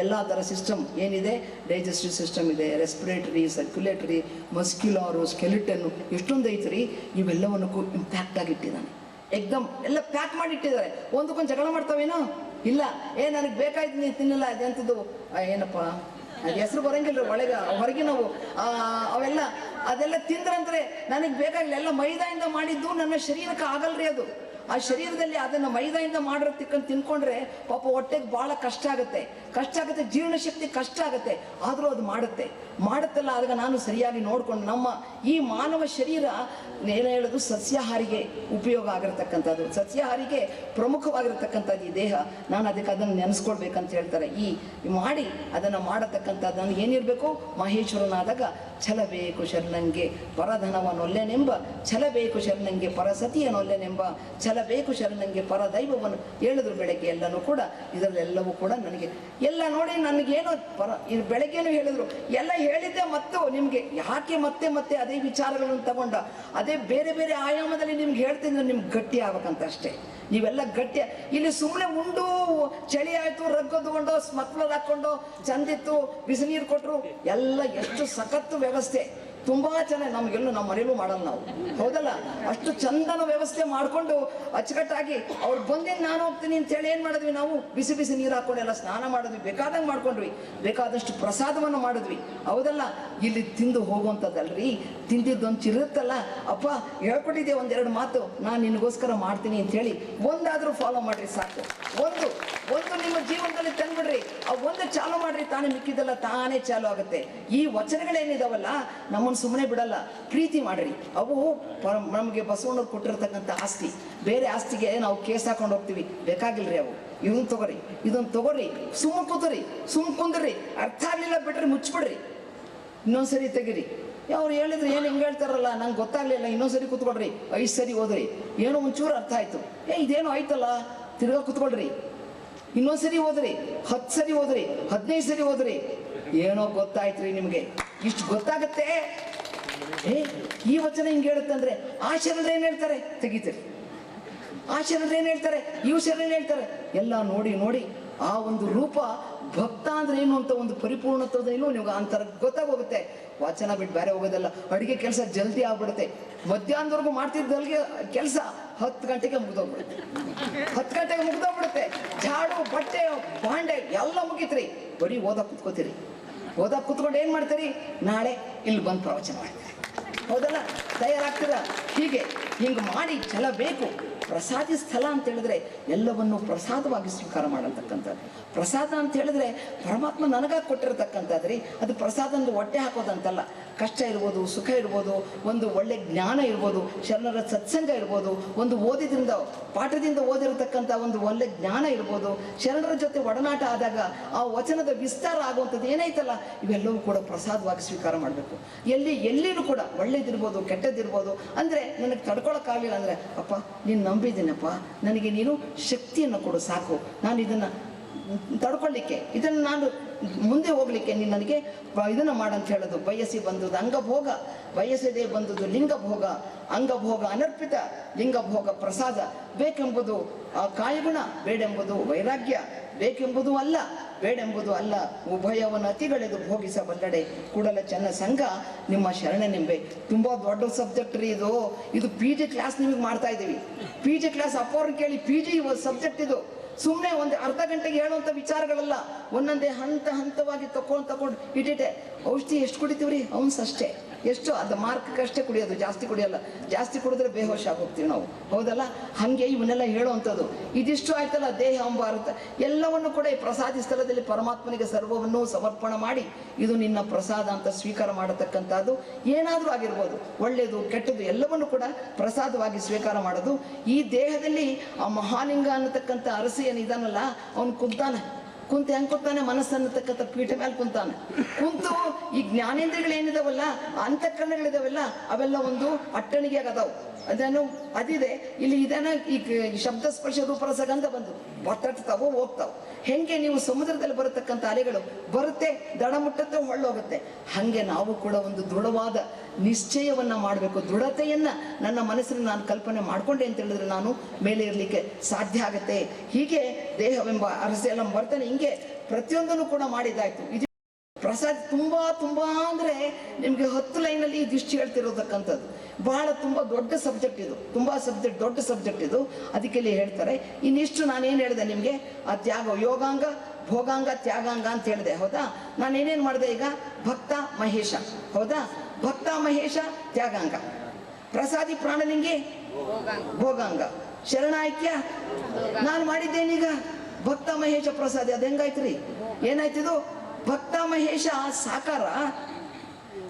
ಎಲ್ಲ ಥರ ಸಿಸ್ಟಮ್ ಏನಿದೆ, ಡೈಜೆಸ್ಟಿವ್ ಸಿಸ್ಟಮ್ ಇದೆ, ರೆಸ್ಪಿರೇಟರಿ, ಸರ್ಕ್ಯುಲೇಟರಿ, ಮಸ್ಕ್ಯುಲಾರು, ಸ್ಕೆಲಿಟನ್ನು ಎಷ್ಟೊಂದು ಐತ್ರಿ. ಇವೆಲ್ಲವನ್ನಕ್ಕೂ ಇಂಪ್ಯಾಕ್ಟ್ ಆಗಿಟ್ಟಿದ್ದಾನೆ. ಎಕ್ದಮ್ ಎಲ್ಲ ಪ್ಯಾಕ್ ಮಾಡಿ ಇಟ್ಟಿದ್ದಾರೆ. ಒಂದಕ್ಕೊಂದು ಜಗಳ ಮಾಡ್ತಾವೇನೋ? ಇಲ್ಲ. ನನಗೆ ಬೇಕಾಯ್ತು ನೀನು ತಿನ್ನಲ್ಲ, ಅದೆಂಥದ್ದು ಏನಪ್ಪ ಅದು ಹೆಸರು ಬರಂಗಿಲ್ಲ ಒಳಗೆ ಹೊರಗಿನವು ಅವೆಲ್ಲ, ಅದೆಲ್ಲ ತಿಂದ್ರಂದ್ರೆ ನನಗೆ ಬೇಕಾಗಿಲ್ಲ. ಎಲ್ಲ ಮೈದಾಯಿಂದ ಮಾಡಿದ್ದು ನನ್ನ ಶರೀರಕ್ಕೆ ಆಗಲ್ರಿ. ಅದು ಆ ಶರೀರದಲ್ಲಿ ಅದನ್ನು ಮೈದಾಯಿಂದ ಮಾಡಿರೋ ತಿನ್ಕೊಂಡ್ರೆ ಪಾಪ ಹೊಟ್ಟೆಗೆ ಭಾಳ ಕಷ್ಟ ಆಗುತ್ತೆ, ಜೀರ್ಣಶಕ್ತಿ ಕಷ್ಟ ಆಗುತ್ತೆ. ಆದರೂ ಅದು ಮಾಡುತ್ತಲ್ಲ. ಆಗ ನಾನು ಸರಿಯಾಗಿ ನೋಡ್ಕೊಂಡು ನಮ್ಮ ಈ ಮಾನವ ಶರೀರ ಏನು ಹೇಳೋದು, ಸಸ್ಯಾಹಾರಿಗೆ ಉಪಯೋಗ ಆಗಿರತಕ್ಕಂಥದ್ದು, ಸಸ್ಯಾಹಾರಿಗೆ ಪ್ರಮುಖವಾಗಿರತಕ್ಕಂಥದ್ದು ಈ ದೇಹ. ನಾನು ಅದಕ್ಕೆ ಅದನ್ನು ನೆನೆಸ್ಕೊಳ್ಬೇಕಂತ ಹೇಳ್ತಾರೆ. ಈ ಮಾಡಿ ಅದನ್ನು ಮಾಡತಕ್ಕಂಥದ್ದು ನನಗೆ ಏನಿರಬೇಕು? ಮಹೇಶ್ವರನಾದಾಗ ಛಲಬೇಕು ಶರಣಂಗೆ ಪರಧನವನ್ನೊಲ್ಲೆನೆಂಬ, ಛಲಬೇಕು ಶರಣಂಗೆ ಪರಸತಿಯನ್ನೊಲ್ಲೆನೆಂಬ, ಛಲಬೇಕು ಶರಣಂಗೆ ಪರದೈವವನ್ನು ಹೇಳಿದ್ರು ಬೆಳಗ್ಗೆ. ಎಲ್ಲನೂ ಕೂಡ ಇದರಲ್ಲೆಲ್ಲವೂ ಕೂಡ ನನಗೆ ಎಲ್ಲ ನೋಡಿ ನನಗೇನು ಇದು ಬೆಳಗ್ಗೆನೂ ಹೇಳಿದ್ರು, ಎಲ್ಲ ಹೇಳಿದ್ದೆ. ಮತ್ತು ನಿಮಗೆ ಯಾಕೆ ಮತ್ತೆ ಮತ್ತೆ ಅದೇ ವಿಚಾರಗಳನ್ನು ತಗೊಂಡ ಅದೇ ಬೇರೆ ಬೇರೆ ಆಯಾಮದಲ್ಲಿ ನಿಮ್ಗೆ ಹೇಳ್ತಿದ್ರೆ ನಿಮ್ಗೆ ಗಟ್ಟಿ ಆಗ್ಬೇಕಂತ ಅಷ್ಟೇ. ನೀವೆಲ್ಲ ಗಟ್ಟಿ ಇಲ್ಲಿ ಸುಮ್ಮನೆ ಉಂಡು ಚಳಿ ಆಯ್ತು, ರಗ್ಗದ್ಕೊಂಡು ಸ್ಮಕ್ಲರ್ ಹಾಕೊಂಡು ಚಂದಿತ್ತು, ಬಿಸಿ ನೀರು ಕೊಟ್ಟರು, ಎಲ್ಲ ಎಷ್ಟು ಸಖತ್ತು ವ್ಯವಸ್ಥೆ, ತುಂಬಾ ಚೆನ್ನಾಗಿ. ನಮಗೆಲ್ಲೂ ನಮ್ಮ ಮನೇಲೂ ಮಾಡಲ್ಲ ನಾವು, ಹೌದಲ್ಲ? ಅಷ್ಟು ಚಂದನ ವ್ಯವಸ್ಥೆ ಮಾಡಿಕೊಂಡು ಅಚ್ಚುಕಟ್ಟಾಗಿ ಅವ್ರು ಬಂದಿದ್ದು ನಾನು ಹೋಗ್ತೀನಿ ಅಂತೇಳಿ ಏನು ಮಾಡಿದ್ವಿ ನಾವು? ಬಿಸಿ ಬಿಸಿ ನೀರು ಹಾಕೊಂಡು ಎಲ್ಲ ಸ್ನಾನ ಮಾಡಿದ್ವಿ, ಬೇಕಾದಂಗೆ ಮಾಡ್ಕೊಂಡ್ವಿ, ಬೇಕಾದಷ್ಟು ಪ್ರಸಾದವನ್ನು ಮಾಡಿದ್ವಿ, ಹೌದಲ್ಲ? ಇಲ್ಲಿ ತಿಂದು ಹೋಗುವಂಥದ್ದಲ್ರಿ. ತಿಂದಿದ್ದೊಂದು ಚಿರುತ್ತಲ್ಲ, ಅಪ್ಪ ಹೇಳ್ಕೊಟ್ಟಿದ್ದೆ ಒಂದೆರಡು ಮಾತು, ನಾನು ನಿನಗೋಸ್ಕರ ಮಾಡ್ತೀನಿ ಅಂತೇಳಿ ಒಂದಾದರೂ ಫಾಲೋ ಮಾಡ್ರಿ ಸಾಕು. ಒಂದು ನಿಮ್ಮ ಜೀವನದಲ್ಲಿ ತಂದ್ಬಿಡ್ರಿ, ಆ ಒಂದು ಚಾಲು ಮಾಡ್ರಿ, ತಾನೇ ಮಿಕ್ಕಿದ್ದೆಲ್ಲ ತಾನೇ ಚಾಲು ಆಗುತ್ತೆ. ಈ ವಚನಗಳೇನಿದಾವಲ್ಲ ನಮ್ಮನ್ನು ಸುಮ್ಮನೆ ಬಿಡಲ್ಲ. ಪ್ರೀತಿ ಮಾಡ್ರಿ. ಅವು ನಮಗೆ ಬಸವಣ್ಣವ್ರು ಕೊಟ್ಟಿರ್ತಕ್ಕಂಥ ಆಸ್ತಿ. ಬೇರೆ ಆಸ್ತಿಗೆ ನಾವು ಕೇಸ್ ಹಾಕೊಂಡು ಹೋಗ್ತೀವಿ, ಬೇಕಾಗಿಲ್ರಿ ಅವು. ಇದೊಂದು ತಗೋರಿ, ಸುಮ್ಮ ಕುಂದ್ರಿ, ಅರ್ಥ ಆಗ್ಲಿಲ್ಲ ಬಿಟ್ರಿ ಮುಚ್ಚಿಬಿಡ್ರಿ, ಇನ್ನೊಂದ್ಸರಿ ತೆಗಿರಿ. ಅವ್ರು ಹೇಳಿದ್ರು ಏನು ಹಿಂಗೆ ಹೇಳ್ತಾರಲ್ಲ, ನಂಗೆ ಗೊತ್ತಾಗ್ಲಿಲ್ಲ, ಇನ್ನೊಂದ್ಸರಿ ಕೂತ್ಕೊಳ್ರಿ, 5 ಸರಿ ಓದ್ರಿ, ಏನೋ ಒಂಚೂರು ಅರ್ಥ ಆಯ್ತು, ಇದೇನೋ ಆಯ್ತಲ್ಲ, ತಿರ್ಗಾ ಕೂತ್ಕೊಳ್ರಿ, ಇನ್ನೊಂದ್ಸರಿ ಓದ್ರಿ, 10 ಸರಿ ಓದ್ರಿ, 15 ಸರಿ ಓದ್ರಿ, ಏನೋ ಗೊತ್ತಾಯ್ತ್ರಿ ನಿಮ್ಗೆ. ಇಷ್ಟು ಗೊತ್ತಾಗತ್ತೆ. ಈ ವಚನ ಹಿಂಗೆ ಹೇಳುತ್ತೆ ಅಂದ್ರೆ ಆ ಶರಣರು ಏನ್ ಹೇಳ್ತಾರೆ ತೆಗಿತೀರಿ, ಆ ಶರಣರು ಏನ್ ಹೇಳ್ತಾರೆ, ಇವು ಶರಣ ಹೇಳ್ತಾರೆ, ಎಲ್ಲ ನೋಡಿ ಆ ಒಂದು ರೂಪ ಭಕ್ತ ಅಂದ್ರೆ ಏನು ಅಂತ ಒಂದು ಪರಿಪೂರ್ಣತ್ವದೇನು ನಿಮ್ಗೆ ಅಂತರ ಗೊತ್ತಾಗೋಗುತ್ತೆ. ವಚನ ಬಿಟ್ಟು ಬೇರೆ ಹೋಗೋದಲ್ಲ. ಅಡುಗೆ ಕೆಲಸ ಜಲ್ದಿ ಆಗ್ಬಿಡುತ್ತೆ. ಮಧ್ಯಾಹ್ನದವರೆಗೂ ಮಾಡ್ತಿದ್ದಲ್ಗೆ ಕೆಲಸ 10 ಗಂಟೆಗೆ ಮುಗ್ದೋಗ್ಬಿಡುತ್ತೆ. ಜಾಡು, ಬಟ್ಟೆ, ಬಾಂಡೆ ಎಲ್ಲ ಮುಗೀತ್ರಿ. ಬರೀ ಓದಕ್ಕೆ ಕುತ್ಕೊಂಡು ಏನ್ ಮಾಡ್ತೀರಿ? ನಾಳೆ ಇಲ್ಲಿ ಬಂದು ಪ್ರವಚನ ಮಾಡ್ತೀರಿ, ಹೌದಲ್ಲ? ತಯಾರಾಗ್ತೀರ. ಹಿಂಗೆ ಮಾಡಿ ಛಲ ಬೇಕು. ಪ್ರಸಾದಿ ಸ್ಥಳ ಅಂತ ಹೇಳಿದ್ರೆ ಎಲ್ಲವನ್ನು ಪ್ರಸಾದವಾಗಿ ಸ್ವೀಕಾರ ಮಾಡತಕ್ಕಂಥದ್ದು. ಪ್ರಸಾದ ಅಂತ ಹೇಳಿದ್ರೆ ಪರಮಾತ್ಮ ನನಗಾಗಿ ಕೊಟ್ಟಿರತಕ್ಕಂಥದ್ರಿ. ಅದು ಪ್ರಸಾದ ಅಂದ್ರೆ ಹೊಟ್ಟೆ ಹಾಕೋದಂತಲ್ಲ. ಕಷ್ಟ ಇರ್ಬೋದು, ಸುಖ ಇರ್ಬೋದು, ಒಂದು ಒಳ್ಳೆ ಜ್ಞಾನ ಇರ್ಬೋದು, ಶರಣರ ಸತ್ಸಂಗ ಇರ್ಬೋದು, ಒಂದು ಪಾಠದಿಂದ ಓದಿರತಕ್ಕಂಥ ಒಂದು ಒಳ್ಳೆ ಜ್ಞಾನ ಇರ್ಬೋದು, ಶರಣರ ಜೊತೆ ಒಡನಾಟ ಆದಾಗ ಆ ವಚನದ ವಿಸ್ತಾರ ಆಗುವಂಥದ್ದು ಏನೈತಲ್ಲ, ಇವೆಲ್ಲವೂ ಕೂಡ ಪ್ರಸಾದವಾಗಿ ಸ್ವೀಕಾರ ಮಾಡಬೇಕು. ಎಲ್ಲಿನೂ ಕೂಡ ಒಳ್ಳೇದಿರ್ಬೋದು, ಕೆಟ್ಟದ್ದಿರ್ಬೋದು. ಅಂದರೆ ನನಗೆ ತಡ್ಕೊಳಕ್ಕಾಗಲಿಲ್ಲ ಅಂದರೆ, ಅಪ್ಪ ನೀನು ನಂಬಿದ್ದೀನಪ್ಪ, ನನಗೆ ನೀನು ಶಕ್ತಿಯನ್ನು ಕೊಡು ಸಾಕು, ನಾನು ಇದನ್ನು ತಡ್ಕೊಳ್ಳಿಕ್ಕೆ, ಇದನ್ನು ನಾನು ಮುಂದೆ ಹೋಗ್ಲಿಕ್ಕೆ ನೀನು ನನಗೆ ಇದನ್ನು ಮಾಡಂತ ಹೇಳೋದು. ಬಯಸಿ ಬಂದುದು ಅಂಗಭೋಗ, ಬಯಸದೆ ಬಂದುದು ಲಿಂಗಭೋಗ, ಅಂಗಭೋಗ ಅನರ್ಪಿತ ಲಿಂಗಭೋಗ ಪ್ರಸಾದ. ಬೇಕೆಂಬುದು ಕಾಯಗುಣ, ಬೇಡೆಂಬುದು ವೈರಾಗ್ಯ, ಬೇಕೆಂಬುದು ಅಲ್ಲ ಬೇಡೆಂಬುದು ಅಲ್ಲ, ಉಭಯವನ್ನು ಅತಿಗಳೆದು ಭೋಗಿಸಬಲ್ಲಡೆ ಕೂಡಲ ಚೆನ್ನ ಸಂಘ ನಿಮ್ಮ ಶರಣನೆಂಬೆ. ತುಂಬ ದೊಡ್ಡ ಸಬ್ಜೆಕ್ಟ್ ರೀ ಇದು. ಇದು PG ಕ್ಲಾಸ್ ನಿಮಗೆ ಮಾಡ್ತಾ ಇದ್ದೀವಿ. PG ಕ್ಲಾಸ್ ಅಪ್ಪವ್ರನ್ನ ಕೇಳಿ, PG ಸಬ್ಜೆಕ್ಟ್ ಇದು. ಸುಮ್ಮನೆ ಒಂದು ಅರ್ಧ ಗಂಟೆಗೆ ಹೇಳುವಂಥ ವಿಚಾರಗಳಲ್ಲ, ಒಂದೊಂದೇ ಹಂತವಾಗಿ ತಗೊಂಡು ಇಟ್ಟಿಟ್ಟೆ. ಔಷಧಿ ಎಷ್ಟು ಕುಡಿತೀವ್ರಿ? ಔನ್ಸ್ ಅಷ್ಟೇ. ಎಷ್ಟು ಅದು ಮಾರ್ಕ್ ಅಷ್ಟೇ ಕುಡಿಯೋದು, ಜಾಸ್ತಿ ಕುಡಿಯೋಲ್ಲ. ಜಾಸ್ತಿ ಕುಡಿದ್ರೆ ಬೇಹೋಶ ಆಗೋಗ್ತೀವಿ ನಾವು, ಹೌದಲ್ಲ? ಹಾಗೆ ಇವನ್ನೆಲ್ಲ ಹೇಳುವಂಥದ್ದು. ಇದಿಷ್ಟು ಆಯ್ತಲ್ಲ, ದೇಹ ಅಂಬಾರತ ಎಲ್ಲವನ್ನು ಕೂಡ ಈ ಪ್ರಸಾದಿ ಸ್ಥಳದಲ್ಲಿ ಪರಮಾತ್ಮನಿಗೆ ಸರ್ವವನ್ನು ಸಮರ್ಪಣ ಮಾಡಿ, ಇದು ನಿನ್ನ ಪ್ರಸಾದ ಅಂತ ಸ್ವೀಕಾರ ಮಾಡತಕ್ಕಂಥದ್ದು. ಏನಾದರೂ ಆಗಿರ್ಬೋದು, ಒಳ್ಳೆಯದು ಕೆಟ್ಟದ್ದು ಎಲ್ಲವನ್ನು ಕೂಡ ಪ್ರಸಾದವಾಗಿ ಸ್ವೀಕಾರ ಮಾಡೋದು. ಈ ದೇಹದಲ್ಲಿ ಆ ಮಹಾಲಿಂಗ ಅನ್ನತಕ್ಕಂಥ ಅರಸಿ ಏನಿದಾನಲ್ಲ, ಅವನು ಕುಂತು ಹೆಂಗೆ ಕೂತಾನೆ? ಮನಸ್ಸನ್ನತಕ್ಕಂಥ ಪೀಠ ಮೇಲೆ ಕುಂತಾನೆ. ಕುಂತು ಈ ಜ್ಞಾನೇಂದ್ರಿಯಗಳೇನಿದಾವಲ್ಲ, ಅಂತಃಕರಣಗಳಿದಾವಲ್ಲ, ಅವೆಲ್ಲ ಒಂದು ಅಟ್ಟಣಿಗೆ ಆಗದಾವು. ಅದೇನು ಅದಿದೆ ಇಲ್ಲಿ, ಇದೇನ ಈಗ ಶಬ್ದ ಸ್ಪರ್ಶ ರೂಪರಸಗಂಧ ಬಂದು ಒತ್ತಟ್ತಾವೋ ಹೋಗ್ತಾವ. ಹೆಂಗೆ ನೀವು ಸಮುದ್ರದಲ್ಲಿ ಬರತಕ್ಕಂಥ ಅಲೆಗಳು ಬರುತ್ತೆ, ದಡ ಮುಟ್ಟತ್ತೆ, ಹೊಳ್ಳೋಗುತ್ತೆ. ಹಾಗೆ ನಾವು ಕೂಡ ಒಂದು ದೃಢವಾದ ನಿಶ್ಚಯವನ್ನ ಮಾಡಬೇಕು. ದೃಢತೆಯನ್ನ ನನ್ನ ಮನಸ್ಸನ್ನು ನಾನು ಕಲ್ಪನೆ ಮಾಡ್ಕೊಂಡೆ ಅಂತ ಹೇಳಿದ್ರೆ ನಾನು ಮೇಲೆ ಇರಲಿಕ್ಕೆ ಸಾಧ್ಯ ಆಗತ್ತೆ. ಹೀಗೆ ದೇಹವೆಂಬ ಅರಸೆಲ್ಲ ಬರ್ತಾನೆ. ಹಿಂಗೆ ಪ್ರತಿಯೊಂದನ್ನು ಕೂಡ ಮಾಡಿದ್ದಾಯ್ತು. ಇದು ಪ್ರಸಾದ್ ತುಂಬಾ ಅಂದ್ರೆ ನಿಮ್ಗೆ 10 ಲೈನಲ್ಲಿ ಇದಿಷ್ಟು ಹೇಳ್ತಿರೋದಕ್ಕಂಥದ್ದು. ಬಹಳ ತುಂಬ ದೊಡ್ಡ ಸಬ್ಜೆಕ್ಟ್ ಇದು, ದೊಡ್ಡ ಸಬ್ಜೆಕ್ಟ್ ಇದು. ಅದಕ್ಕೆ ಹೇಳ್ತಾರೆ. ಇನ್ನಿಷ್ಟು ನಾನೇನು ಹೇಳಿದೆ ನಿಮಗೆ, ಆ ತ್ಯಾಗ, ಯೋಗಾಂಗ, ಭೋಗಾಂಗ, ತ್ಯಾಗಾಂಗ ಅಂತ ಹೇಳಿದೆ, ಹೌದಾ? ನಾನೇನೇನು ಮಾಡಿದೆ ಈಗ? ಭಕ್ತ ಮಹೇಶ, ಹೌದಾ? ಭಕ್ತ ಮಹೇಶ ತ್ಯಾಗಾಂಗ, ಪ್ರಸಾದಿ ಪ್ರಾಣಲಿಂಗಿ ಭೋಗಾಂಗ, ಶರಣಾಯ್ಕ್ಯ ನಾನು ಮಾಡಿದ್ದೇನೀಗ ಭಕ್ತ ಮಹೇಶ ಪ್ರಸಾದಿ. ಅದು ಹೆಂಗಾಯ್ತ್ರಿ? ಏನಾಯ್ತಿದು? ಭಕ್ತ ಮಹೇಶ ಸಾಕಾರ,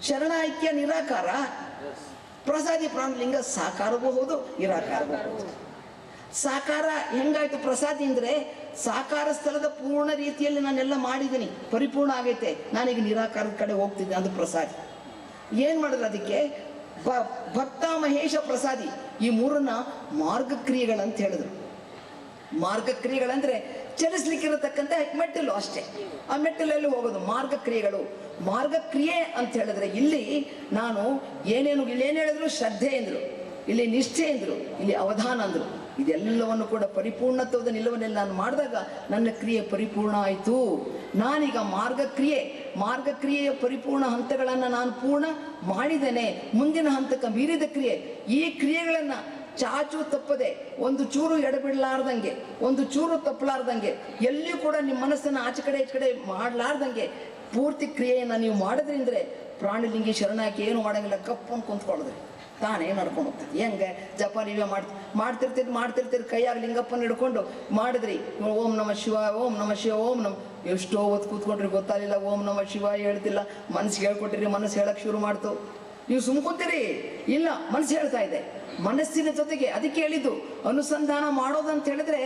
ಶರಣಾಯ್ಕ್ಯ ನಿರಾಕಾರ, ಪ್ರಸಾದಿ ಪ್ರಾಣಲಿಂಗ ಸಾಕಾರವೂ ಹೌದು, ನಿರಾಕಾರವೂ ಹೌದು. ಸಾಕಾರ ಹೆಂಗಾಯ್ತು ಪ್ರಸಾದಿ ಅಂದ್ರೆ, ಸಾಕಾರ ಸ್ಥಳದ ಪೂರ್ಣ ರೀತಿಯಲ್ಲಿ ನಾನೆಲ್ಲ ಮಾಡಿದ್ದೀನಿ, ಪರಿಪೂರ್ಣ ಆಗೈತೆ, ನಾನೀಗ ನಿರಾಕಾರದ ಕಡೆ ಹೋಗ್ತಿದ್ದೆ, ಅದು ಪ್ರಸಾದಿ. ಏನ್ ಮಾಡಿದ್ರು ಅದಕ್ಕೆ? ಭಕ್ತ ಮಹೇಶ ಪ್ರಸಾದಿ, ಈ ಮೂರನ್ನ ಮಾರ್ಗಕ್ರಿಯೆಗಳಂತ ಹೇಳಿದ್ರು. ಮಾರ್ಗಕ್ರಿಯೆಗಳಂದ್ರೆ ಚಲಿಸ್ಲಿಕ್ಕಿರತಕ್ಕಂಥ ಮೆಟ್ಟಿಲು ಅಷ್ಟೇ, ಆ ಮೆಟ್ಟಿಲಲ್ಲಿ ಹೋಗೋದು ಮಾರ್ಗಕ್ರಿಯೆಗಳು. ಮಾರ್ಗಕ್ರಿಯೆ ಅಂತ ಹೇಳಿದ್ರೆ ಇಲ್ಲಿ ನಾನು ಇಲ್ಲೇನು ಹೇಳಿದ್ರು? ಶ್ರದ್ಧೆ ಎಂದ್ರು, ಇಲ್ಲಿ ನಿಷ್ಠೆ ಎಂದ್ರು, ಇಲ್ಲಿ ಅವಧಾನ ಅಂದ್ರು. ಇದೆಲ್ಲವನ್ನು ಕೂಡ ಪರಿಪೂರ್ಣತ್ವದ ನಿಲುವನ್ನೆಲ್ಲ ನಾನು ಮಾಡಿದಾಗ ನನ್ನ ಕ್ರಿಯೆ ಪರಿಪೂರ್ಣ ಆಯಿತು. ನಾನೀಗ ಮಾರ್ಗಕ್ರಿಯೆಯ ಪರಿಪೂರ್ಣ ಹಂತಗಳನ್ನು ನಾನು ಪೂರ್ಣ ಮಾಡಿದ್ದೇನೆ. ಮುಂದಿನ ಹಂತಕ್ಕೆ ಮೀರಿದ ಕ್ರಿಯೆ, ಈ ಕ್ರಿಯೆಗಳನ್ನು ಚಾಚು ತಪ್ಪದೆ, ಒಂದು ಚೂರು ಎಡಬಿಡಲಾರ್ದಂಗೆ, ಒಂದು ಚೂರು ತಪ್ಪಲಾರ್ದಂಗೆ, ಎಲ್ಲಿಯೂ ಕೂಡ ನಿಮ್ಮ ಮನಸ್ಸನ್ನು ಆಚೆ ಕಡೆ ಈ ಕಡೆ ಮಾಡಲಾರ್ದಂಗೆ ಪೂರ್ತಿ ಕ್ರಿಯೆಯನ್ನು ನೀವು ಮಾಡಿದ್ರಿಂದ್ರೆ ಪ್ರಾಣಿಲಿಂಗಿ ಶರಣಾಕಿ ಏನು ಮಾಡಂಗಿಲ್ಲ, ಕಪ್ಪನ್ನು ಕುಂತ್ಕೊಳ್ಳೋದ್ರಿ ತಾನೇ ನಡ್ಕೊಂಡು ಹೋಗ್ತದೆ. ಹೆಂಗೆ ಜಪ ನೀವೇ ಮಾಡ್ತಿರ್ತೀರಿ ಕೈಯಾಗ ಲಿಂಗಪ್ಪನ ಹಿಡ್ಕೊಂಡು ಮಾಡಿದ್ರಿ, ಓಂ ನಮ ಶಿವ, ಓಂ ನಮ ಶಿವ, ಓಂ ನಮ, ಎಷ್ಟೋ ಹೊತ್ತು ಕೂತ್ಕೊಂಡ್ರಿ ಗೊತ್ತಾಗಲಿಲ್ಲ, ಓಂ ನಮ ಶಿವ ಹೇಳ್ತಿಲ್ಲ, ಮನಸ್ಸಿಗೆ ಹೇಳ್ಕೊಟ್ಟಿರಿ, ಮನಸ್ಸು ಹೇಳಕ್ ಶುರು ಮಾಡ್ತು. ನೀವು ಸುಮ್ಕೊಂತೀರಿ? ಇಲ್ಲ, ಮನಸ್ಸು ಹೇಳ್ತಾ ಇದೆ. ಮನಸ್ಸಿನ ಜೊತೆಗೆ ಅದಕ್ಕೆ ಹೇಳಿದ್ದು ಅನುಸಂಧಾನ ಮಾಡೋದಂತ ಹೇಳಿದ್ರೆ,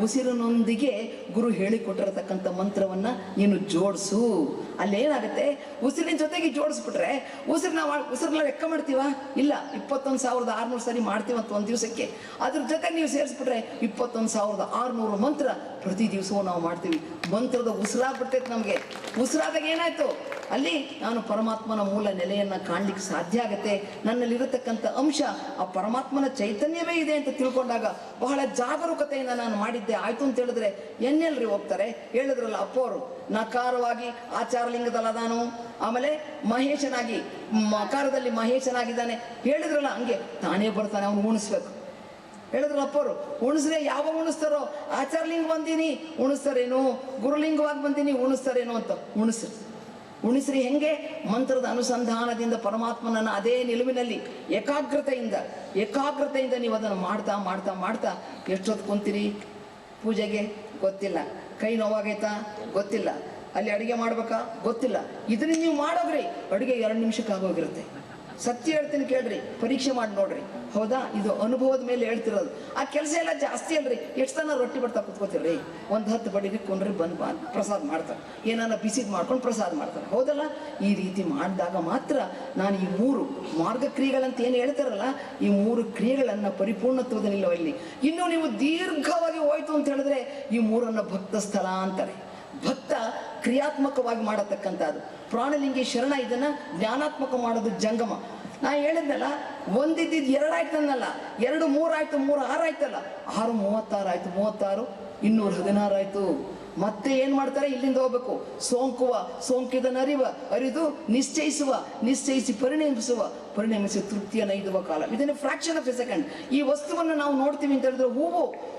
ಉಸಿರಿನೊಂದಿಗೆ ಗುರು ಹೇಳಿಕೊಟ್ಟಿರತಕ್ಕಂಥ ಮಂತ್ರವನ್ನ ನೀನು ಜೋಡಿಸು. ಅಲ್ಲೇನಾಗುತ್ತೆ? ಉಸಿರಿನ ಜೊತೆಗೆ ಜೋಡಿಸ್ಬಿಟ್ರೆ ಉಸಿರನ್ನ ಲೆಕ್ಕ ಮಾಡ್ತೀವ? ಇಲ್ಲ, 21,600 ಸರಿ ಮಾಡ್ತೀವಂತ ಒಂದು ದಿವಸಕ್ಕೆ. ಅದ್ರ ಜೊತೆ ನೀವು ಸೇರಿಸ್ಬಿಟ್ರೆ 21,600 ಮಂತ್ರ ಪ್ರತಿ ದಿವಸವೂ ನಾವು ಮಾಡ್ತೀವಿ. ಮಂತ್ರದ ಉಸಿರಾಗ್ಬಿಡ್ತೈತೆ ನಮಗೆ. ಉಸಿರಾದಾಗ ಏನಾಯ್ತು? ಅಲ್ಲಿ ನಾನು ಪರಮಾತ್ಮನ ಮೂಲ ನೆಲೆಯನ್ನ ಕಾಣ್ಲಿಕ್ಕೆ ಸಾಧ್ಯ ಆಗತ್ತೆ. ನನ್ನಲ್ಲಿರತಕ್ಕಂಥ ಅಂಶ ಆ ಪರಮಾತ್ಮನ ಚೈತನ್ಯವೇ ಇದೆ ಅಂತ ತಿಳ್ಕೊಂಡಾಗ ಬಹಳ ಜಾಗರೂಕತೆಯಿಂದ ನಾನು ಮಾಡಿದ್ದೆ ಆಯ್ತು ಅಂತ ಹೇಳಿದ್ರೆ ಎನ್ನೆಲ್ರಿ ಹೋಗ್ತಾರೆ? ಹೇಳಿದ್ರಲ್ಲ ಅಪ್ಪವರು, ನಕಾರವಾಗಿ ಆಚಾರಲಿಂಗದಲ್ಲ ನಾನು, ಆಮೇಲೆ ಮಹೇಶನಾಗಿ ಮಕಾರದಲ್ಲಿ ಮಹೇಶನಾಗಿದ್ದಾನೆ ಹೇಳಿದ್ರಲ್ಲ, ಹಂಗೆ ತಾನೇ ಬರ್ತಾನೆ, ಅವನು ಉಣಿಸ್ಬೇಕು. ಹೇಳಿದ್ರಲ್ಲ ಅಪ್ಪವರು, ಉಣಿಸ್ರೆ ಯಾವಾಗ ಉಣಿಸ್ತಾರೋ? ಆಚಾರಲಿಂಗ ಬಂದೀನಿ ಉಣಿಸ್ತಾರೇನು, ಗುರುಲಿಂಗವಾಗಿ ಬಂದೀನಿ ಉಣಿಸ್ತಾರೇನು ಅಂತ ಉಣಿಸ್ರಿ. ಹೆಂಗೆ? ಮಂತ್ರದ ಅನುಸಂಧಾನದಿಂದ ಪರಮಾತ್ಮನನ್ನ ಅದೇ ನಿಲುವಿನಲ್ಲಿ ಏಕಾಗ್ರತೆಯಿಂದ ನೀವು ಅದನ್ನು ಮಾಡ್ತಾ ಮಾಡ್ತಾ ಮಾಡ್ತಾ ಎಷ್ಟೊತ್ತು ಕುಂತೀರಿ ಪೂಜೆಗೆ? ಗೊತ್ತಿಲ್ಲ. ಕೈ ನೋವಾಗೈತಾ? ಗೊತ್ತಿಲ್ಲ. ಅಲ್ಲಿ ಅಡುಗೆ ಮಾಡ್ಬೇಕಾ? ಗೊತ್ತಿಲ್ಲ. ಇದನ್ನ ನೀವು ಮಾಡೋಗ್ರಿ, ಅಡುಗೆ 2 ನಿಮಿಷಕ್ಕೆ ಆಗೋಗಿರುತ್ತೆ. ಸತ್ಯ ಹೇಳ್ತೀನಿ ಕೇಳ್ರಿ, ಪರೀಕ್ಷೆ ಮಾಡಿ ನೋಡ್ರಿ. ಹೌದಾ? ಇದು ಅನುಭವದ ಮೇಲೆ ಹೇಳ್ತಿರೋದು. ಆ ಕೆಲಸ ಎಲ್ಲ ಜಾಸ್ತಿ ಅಲ್ರಿ. ಎಷ್ಟು ತನ ರೊಟ್ಟಿ ಬರ್ತಾ ಕುತ್ಕೋತೀರಿ, ಒಂದು 10 ಬಡಿಗೆ ಕೊಂಡ್ರಿ ಬಂದು ಪ್ರಸಾದ ಮಾಡ್ತಾರೆ, ಏನಾರ ಬಿಸಿದು ಮಾಡ್ಕೊಂಡು ಪ್ರಸಾದ ಮಾಡ್ತಾರೆ, ಹೌದಲ್ಲ? ಈ ರೀತಿ ಮಾಡಿದಾಗ ಮಾತ್ರ ನಾನು ಈ 3 ಮಾರ್ಗಕ್ರಿಯೆಗಳಂತ ಏನು ಹೇಳ್ತಾರಲ್ಲ, ಈ 3 ಕ್ರಿಯೆಗಳನ್ನು ಪರಿಪೂರ್ಣತ್ವದ ನಿಲ್ಲುವಲ್ಲಿ. ಇನ್ನು ನೀವು ದೀರ್ಘವಾಗಿ ಹೋಯ್ತು ಅಂತ ಹೇಳಿದ್ರೆ ಈ 3 ಭಕ್ತ ಸ್ಥಳ ಅಂತಾರೆ. ಭಕ್ತ ಕ್ರಿಯಾತ್ಮಕವಾಗಿ ಮಾಡತಕ್ಕಂಥದ್ದು. ಪ್ರಾಣಲಿಂಗಿ ಶರಣ ಇದನ್ನ ಜ್ಞಾನಾತ್ಮಕ ಮಾಡೋದು ಜಂಗಮ. ನಾ ಹೇಳಿದ್ನಲ್ಲ, ಒಂದಿದ್ದಿದ್ದು 2 ಆಯ್ತು ಅನ್ನಲ್ಲ, 2 3 ಆಯ್ತು, 3 6 ಆಯ್ತಲ್ಲ, 6 36 ಆಯ್ತು, 36 216 ಆಯ್ತು. ಮತ್ತೆ ಏನ್ ಮಾಡ್ತಾರೆ? ಇಲ್ಲಿಂದ ಹೋಗ್ಬೇಕು. ಸೋಂಕಿದ ಅರಿದು ನಿಶ್ಚಯಿಸಿ ಪರಿಣಮಿಸಿ ತೃಪ್ತಿಯನ್ನು ಐದುವ ಕಾಲ. ಇದನ್ನು ಫ್ರಾಕ್ಷನ್ ಆಫ್ ಎ ಸೆಕೆಂಡ್. ಈ ವಸ್ತುವನ್ನು ನಾವು ನೋಡ್ತೀವಿ ಅಂತ ಹೇಳಿದ್ರೆ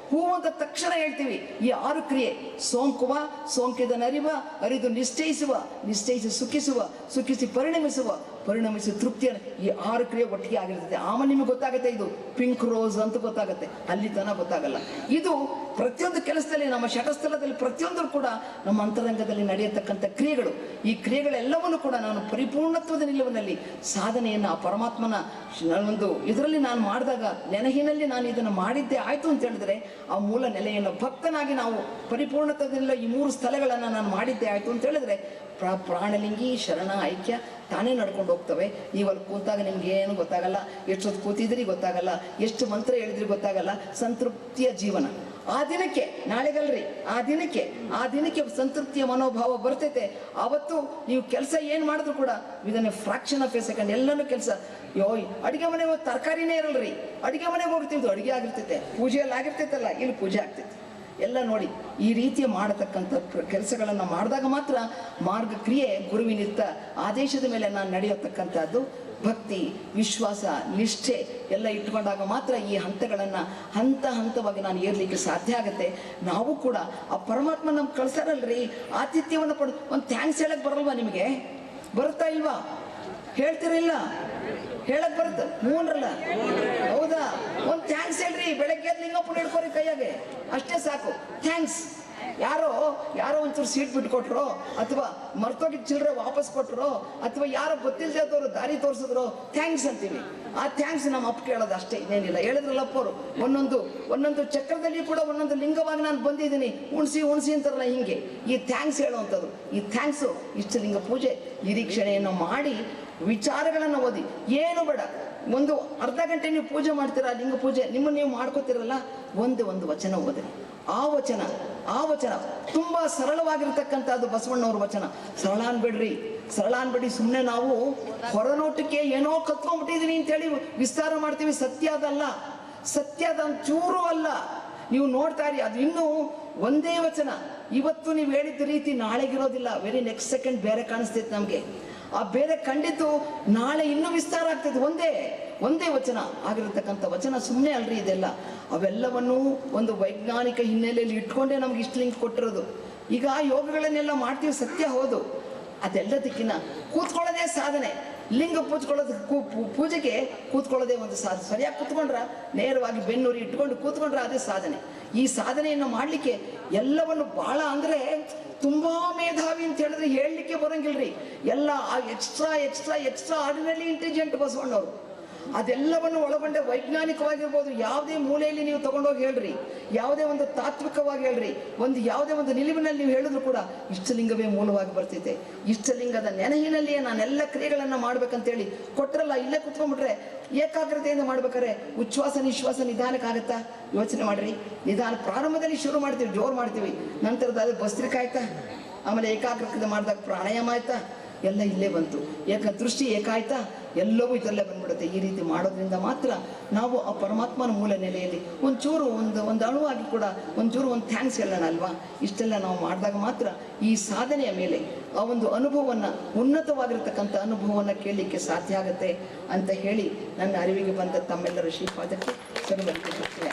ಹೂವು ಅಂತ ತಕ್ಷಣ ಹೇಳ್ತೀವಿ. ಈ 6 ಕ್ರಿಯೆ: ಸೋಂಕಿದ ಅರಿದು ನಿಶ್ಚಯಿಸಿ ಸುಖಿಸಿ ಪರಿಣಮಿಸಿ ತೃಪ್ತಿಯನ್ನು, ಈ 6 ಕ್ರಿಯೆ ಒಟ್ಟಿಗೆ ಆಗಿರ್ತದೆ. ಆಮೇಲೆ ನಿಮಗೆ ಗೊತ್ತಾಗುತ್ತೆ ಇದು ಪಿಂಕ್ ರೋಸ್ ಅಂತ ಗೊತ್ತಾಗುತ್ತೆ, ಅಲ್ಲಿ ತನಕ ಗೊತ್ತಾಗಲ್ಲ. ಇದು ಪ್ರತಿಯೊಂದು ಕೆಲಸದಲ್ಲಿ, ನಮ್ಮ ಶಟಸ್ಥಲದಲ್ಲಿ ಪ್ರತಿಯೊಂದರೂ ಕೂಡ ನಮ್ಮ ಅಂತರಂಗದಲ್ಲಿ ನಡೆಯತಕ್ಕಂಥ ಕ್ರಿಯೆಗಳು. ಈ ಕ್ರಿಯೆಗಳೆಲ್ಲವನ್ನು ಕೂಡ ನಾನು ಪರಿಪೂರ್ಣತ್ವದ ನಿಲುವಿನಲ್ಲಿ ಸಾಧನೆಯನ್ನು ಆ ಪರಮಾತ್ಮನ ಒಂದು ಇದರಲ್ಲಿ ನಾನು ಮಾಡಿದಾಗ, ನೆನಹಿನಲ್ಲಿ ನಾನು ಇದನ್ನು ಮಾಡಿದ್ದೆ ಆಯಿತು ಅಂತ ಹೇಳಿದ್ರೆ, ಆ ಮೂಲ ನೆಲೆಯನ್ನು ಭಕ್ತನಾಗಿ ನಾವು ಪರಿಪೂರ್ಣತ್ವದಿಂದ ಈ 3 ಸ್ಥಳಗಳನ್ನು ನಾನು ಮಾಡಿದ್ದೆ ಆಯಿತು ಅಂತ ಹೇಳಿದ್ರೆ, ಪ್ರಾಣಲಿಂಗಿ ಶರಣ ಐಕ್ಯ ತಾನೇ ನಡ್ಕೊಂಡು ಹೋಗ್ತವೆ. ನೀವು ಅಲ್ಲಿ ಕೂತಾಗ ನಿಮ್ಗೆ ಏನು ಗೊತ್ತಾಗಲ್ಲ, ಎಷ್ಟೊತ್ತು ಕೂತಿದ್ರಿ ಗೊತ್ತಾಗಲ್ಲ, ಎಷ್ಟು ಮಂತ್ರ ಹೇಳಿದ್ರಿ ಗೊತ್ತಾಗಲ್ಲ. ಸಂತೃಪ್ತಿಯ ಜೀವನ. ಆ ದಿನಕ್ಕೆ, ನಾಳೆಗಲ್ರಿ, ಆ ದಿನಕ್ಕೆ ಸಂತೃಪ್ತಿಯ ಮನೋಭಾವ ಬರ್ತೈತೆ. ಆವತ್ತು ನೀವು ಕೆಲಸ ಏನು ಮಾಡಿದ್ರು ಕೂಡ within A fraction of A second ಎಲ್ಲನೂ ಕೆಲಸ. ಅಡುಗೆ ಮನೆಗೆ ಹೋಗಿ ತರಕಾರಿನೇ ಇರಲ್ರಿ, ಅಡುಗೆ ಮನೆಗೆ ಹೋಗ್ತಿದ್ದು ಅಡುಗೆ ಆಗಿರ್ತೈತೆ, ಪೂಜೆಯಲ್ಲಿ ಆಗಿರ್ತೈತಲ್ಲ, ಇಲ್ಲಿ ಪೂಜೆ ಆಗ್ತೈತೆ ಎಲ್ಲ. ನೋಡಿ, ಈ ರೀತಿ ಮಾಡತಕ್ಕಂಥ ಕೆಲಸಗಳನ್ನು ಮಾಡಿದಾಗ ಮಾತ್ರ ಮಾರ್ಗಕ್ರಿಯೆ ಗುರುವಿನಿತ್ತ ಆದೇಶದ ಮೇಲೆ ನಾನು ನಡೆಯತಕ್ಕಂಥದ್ದು. ಭಕ್ತಿ, ವಿಶ್ವಾಸ, ನಿಷ್ಠೆ ಎಲ್ಲ ಇಟ್ಕೊಂಡಾಗ ಮಾತ್ರ ಈ ಹಂತಗಳನ್ನು ಹಂತವಾಗಿ ನಾನು ಏರ್ಲಿಕ್ಕೆ ಸಾಧ್ಯ ಆಗುತ್ತೆ. ನಾವು ಕೂಡ ಆ ಪರಮಾತ್ಮ ನಮ್ಗೆ ಕಳ್ಸಾರಲ್ರಿ, ಆತಿಥ್ಯವನ್ನು ಒಂದು ಥ್ಯಾಂಕ್ಸ್ ಹೇಳಕ್ ಬರಲ್ವಾ? ನಿಮಗೆ ಬರುತ್ತಾ ಇಲ್ವಾ? ಹೇಳ್ತಿರಿಲ್ಲ? ಹೇಳಕ್ ಬರುತ್ತೆ? ಮೂನ್ರಲ್ಲ, ಹೌದಾ? ಒಂದು ಥ್ಯಾಂಕ್ಸ್ ಹೇಳ್ರಿ. ಬೆಳಗ್ಗೆ ಲಿಂಗಪ್ಪನ ಹಿಡ್ಕೋರಿ ಕೈಯಾಗೆ, ಅಷ್ಟೇ ಸಾಕು. ಥ್ಯಾಂಕ್ಸ್. ಯಾರೋ ಒಂಚೂರು ಸೀಟ್ ಬಿಟ್ಕೊಟ್ರೋ, ಅಥವಾ ಮರ್ತೋಗಿದ್ದ ಚಿಲ್ಲರೆ ವಾಪಸ್ ಕೊಟ್ಟರು, ಅಥವಾ ಯಾರೋ ಗೊತ್ತಿಲ್ಲದವರು ದಾರಿ ತೋರಿಸಿದ್ರು, ಥ್ಯಾಂಕ್ಸ್ ಅಂತೀವಿ. ಆ ಥ್ಯಾಂಕ್ಸ್ ನಮ್ಮ ಅಪ್ಪ ಕೇಳೋದು ಅಷ್ಟೇ, ಇನ್ನೇನಿಲ್ಲ. ಹೇಳಿದ್ರಲ್ಲ ಅಪ್ಪವರು, ಒಂದೊಂದು ಚಕ್ರದಲ್ಲಿ ಕೂಡ ಒಂದೊಂದು ಲಿಂಗವಾಗಿ ನಾನು ಬಂದಿದ್ದೀನಿ, ಉಣಿಸಿ ಅಂತಾರಲ್ಲ, ಹಿಂಗೆ ಈ ಥ್ಯಾಂಕ್ಸ್ ಹೇಳುವಂಥದ್ದು. ಈ ಥ್ಯಾಂಕ್ಸು ಇಷ್ಟಲಿಂಗ ಪೂಜೆ ನಿರೀಕ್ಷಣೆಯನ್ನು ಮಾಡಿ ವಿಚಾರಗಳನ್ನು ಓದಿ, ಏನು ಬೇಡ, ಒಂದು ಅರ್ಧ ಗಂಟೆ ನೀವು ಪೂಜೆ ಮಾಡ್ತೀರಾ, ಲಿಂಗ ಪೂಜೆ ನಿಮ್ಮನ್ನು ನೀವು ಮಾಡ್ಕೋತಿರಲ್ಲ, ಒಂದು ವಚನ ಓದ್ರಿ. ಆ ವಚನ ತುಂಬಾ ಸರಳವಾಗಿರ್ತಕ್ಕಂಥದ್ದು ಬಸವಣ್ಣವ್ರ ವಚನ. ಸರಳ ಅನ್ಬೇಡಿ. ಸುಮ್ಮನೆ ನಾವು ಹೊರನೋಟಕ್ಕೆ ಏನೋ ಕತ್ಕೊಂಡ್ಬಿಟ್ಟಿದೀನಿ ಅಂತೇಳಿ ವಿಸ್ತಾರ ಮಾಡ್ತೀವಿ. ಸತ್ಯದ ಚೂರು ಅಲ್ಲ. ನೀವು ನೋಡ್ತಾ ಇರಿ, ಅದು ಇನ್ನೂ ಒಂದೇ ವಚನ. ಇವತ್ತು ನೀವು ಹೇಳಿದ ರೀತಿ ನಾಳೆಗಿರೋದಿಲ್ಲ. ವೆರಿ ನೆಕ್ಸ್ಟ್ ಸೆಕೆಂಡ್ ಬೇರೆ ಕಾಣಿಸ್ತೈತೆ ನಮಗೆ. ಆ ಬೇರೆ ಕಂಡಿದ್ದು ನಾಳೆ ಇನ್ನೂ ವಿಸ್ತಾರ ಆಗ್ತೈತೆ. ಒಂದೇ ವಚನ ಆಗಿರತಕ್ಕಂಥ ವಚನ ಸುಮ್ಮನೆ ಅಲ್ರಿ ಇದೆಲ್ಲ. ಅವೆಲ್ಲವನ್ನೂ ಒಂದು ವೈಜ್ಞಾನಿಕ ಹಿನ್ನೆಲೆಯಲ್ಲಿ ಇಟ್ಕೊಂಡೇ ನಮ್ಗೆ ಇಷ್ಟು ಲಿಂಕ್ ಕೊಟ್ಟಿರೋದು. ಈಗ ಯೋಗಗಳನ್ನೆಲ್ಲ ಮಾಡ್ತೀವಿ, ಸತ್ಯ, ಹೌದು. ಅದೆಲ್ಲದಕ್ಕಿಂತ ಕೂತ್ಕೊಳ್ಳೋದೇ ಸಾಧನೆ. ಲಿಂಗ ಪೂಜೆಗೆ ಕೂತ್ಕೊಳ್ಳೋದೇ ಒಂದು ಸಾಧನೆ. ಸರಿಯಾಗಿ ಕೂತ್ಕೊಂಡ್ರ, ನೇರವಾಗಿ ಬೆನ್ನೂರಿ ಇಟ್ಕೊಂಡು ಕೂತ್ಕೊಂಡ್ರೆ ಅದೇ ಸಾಧನೆ. ಈ ಸಾಧನೆಯನ್ನು ಮಾಡಲಿಕ್ಕೆ ಎಲ್ಲವನ್ನು ಬಹಳ ಅಂದರೆ ತುಂಬಾ ಮೇಧಾವಿ ಅಂತ ಹೇಳಿದ್ರೆ ಹೇಳಲಿಕ್ಕೆ ಬರಂಗಿಲ್ರಿ. ಎಲ್ಲ ಎಕ್ಸ್ಟ್ರಾ ಆರ್ಡಿನರಿ ಇಂಟೆಲಿಜೆಂಟ್ ಬಸವಣ್ಣವರು. ಅದೆಲ್ಲವನ್ನು ಒಳಗೊಂಡೆ ವೈಜ್ಞಾನಿಕವಾಗಿರ್ಬೋದು. ಯಾವುದೇ ಮೂಲೆಯಲ್ಲಿ ನೀವು ತಗೊಂಡೋಗಿ ಹೇಳ್ರಿ, ಯಾವುದೇ ಒಂದು ತಾತ್ವಿಕವಾಗಿ ಹೇಳ್ರಿ, ಯಾವುದೇ ಒಂದು ನಿಲುವಿನಲ್ಲಿ ನೀವು ಹೇಳಿದ್ರು ಕೂಡ ಇಷ್ಟಲಿಂಗವೇ ಮೂಲವಾಗಿ ಬರ್ತೈತೆ. ಇಷ್ಟಲಿಂಗದ ನೆನಹಿನಲ್ಲಿಯೇ ನಾನೆಲ್ಲ ಕ್ರಿಯೆಗಳನ್ನು ಮಾಡ್ಬೇಕಂತೇಳಿ ಕೊಟ್ಟರಲ್ಲ. ಇಲ್ಲೇ ಕುತ್ಕೊಂಡ್ಬಿಟ್ರೆ ಏಕಾಗ್ರತೆಯಿಂದ ಮಾಡ್ಬೇಕಾದ್ರೆ ಉಚ್ಛ್ವಾಸ ನಿಶ್ವಾಸ ನಿಧಾನಕ್ಕಾಗತ್ತಾ? ಯೋಚನೆ ಮಾಡ್ರಿ. ನಿಧಾನ ಪ್ರಾರಂಭದಲ್ಲಿ ಶುರು ಮಾಡ್ತೀವಿ, ಜೋರು ಮಾಡ್ತೀವಿ. ನಂತರದ ಅದು ಭಸ್ತ್ರಿಕೆ ಆಯ್ತಾ, ಆಮೇಲೆ ಏಕಾಗ್ರತೆ ಮಾಡಿದಾಗ ಪ್ರಾಣಾಯಾಮ ಆಯ್ತಾ, ಎಲ್ಲ ಇಲ್ಲೇ ಬಂತು. ದೃಷ್ಟಿ ಏಕಾಯ್ತಾ, ಎಲ್ಲವೂ ಇದರಲ್ಲೇ ಬಂದ್ಬಿಡುತ್ತೆ. ಈ ರೀತಿ ಮಾಡೋದ್ರಿಂದ ಮಾತ್ರ ನಾವು ಆ ಪರಮಾತ್ಮನ ಮೂಲ ನೆಲೆಯಲ್ಲಿ ಒಂಚೂರು ಒಂದು ಅಣುವಾಗಿ ಕೂಡ ಒಂದು ಥ್ಯಾಂಕ್ಸ್ ಹೇಳೋಣ ಅಲ್ವಾ? ಇಷ್ಟೆಲ್ಲ ನಾವು ಮಾಡಿದಾಗ ಮಾತ್ರ ಈ ಸಾಧನೆಯ ಮೇಲೆ ಆ ಒಂದು ಅನುಭವವನ್ನು, ಉನ್ನತವಾಗಿರ್ತಕ್ಕಂಥ ಅನುಭವವನ್ನು ಕೇಳಲಿಕ್ಕೆ ಸಾಧ್ಯ ಆಗುತ್ತೆ ಅಂತ ಹೇಳಿ ನನ್ನ ಅರಿವಿಗೆ ಬಂದ ತಮ್ಮೆಲ್ಲರ ಶ್ರೀಪಾದಕ್ಕೆ ಸರ್ವಕ್ಕೆ ಶಕ್ತಿಯ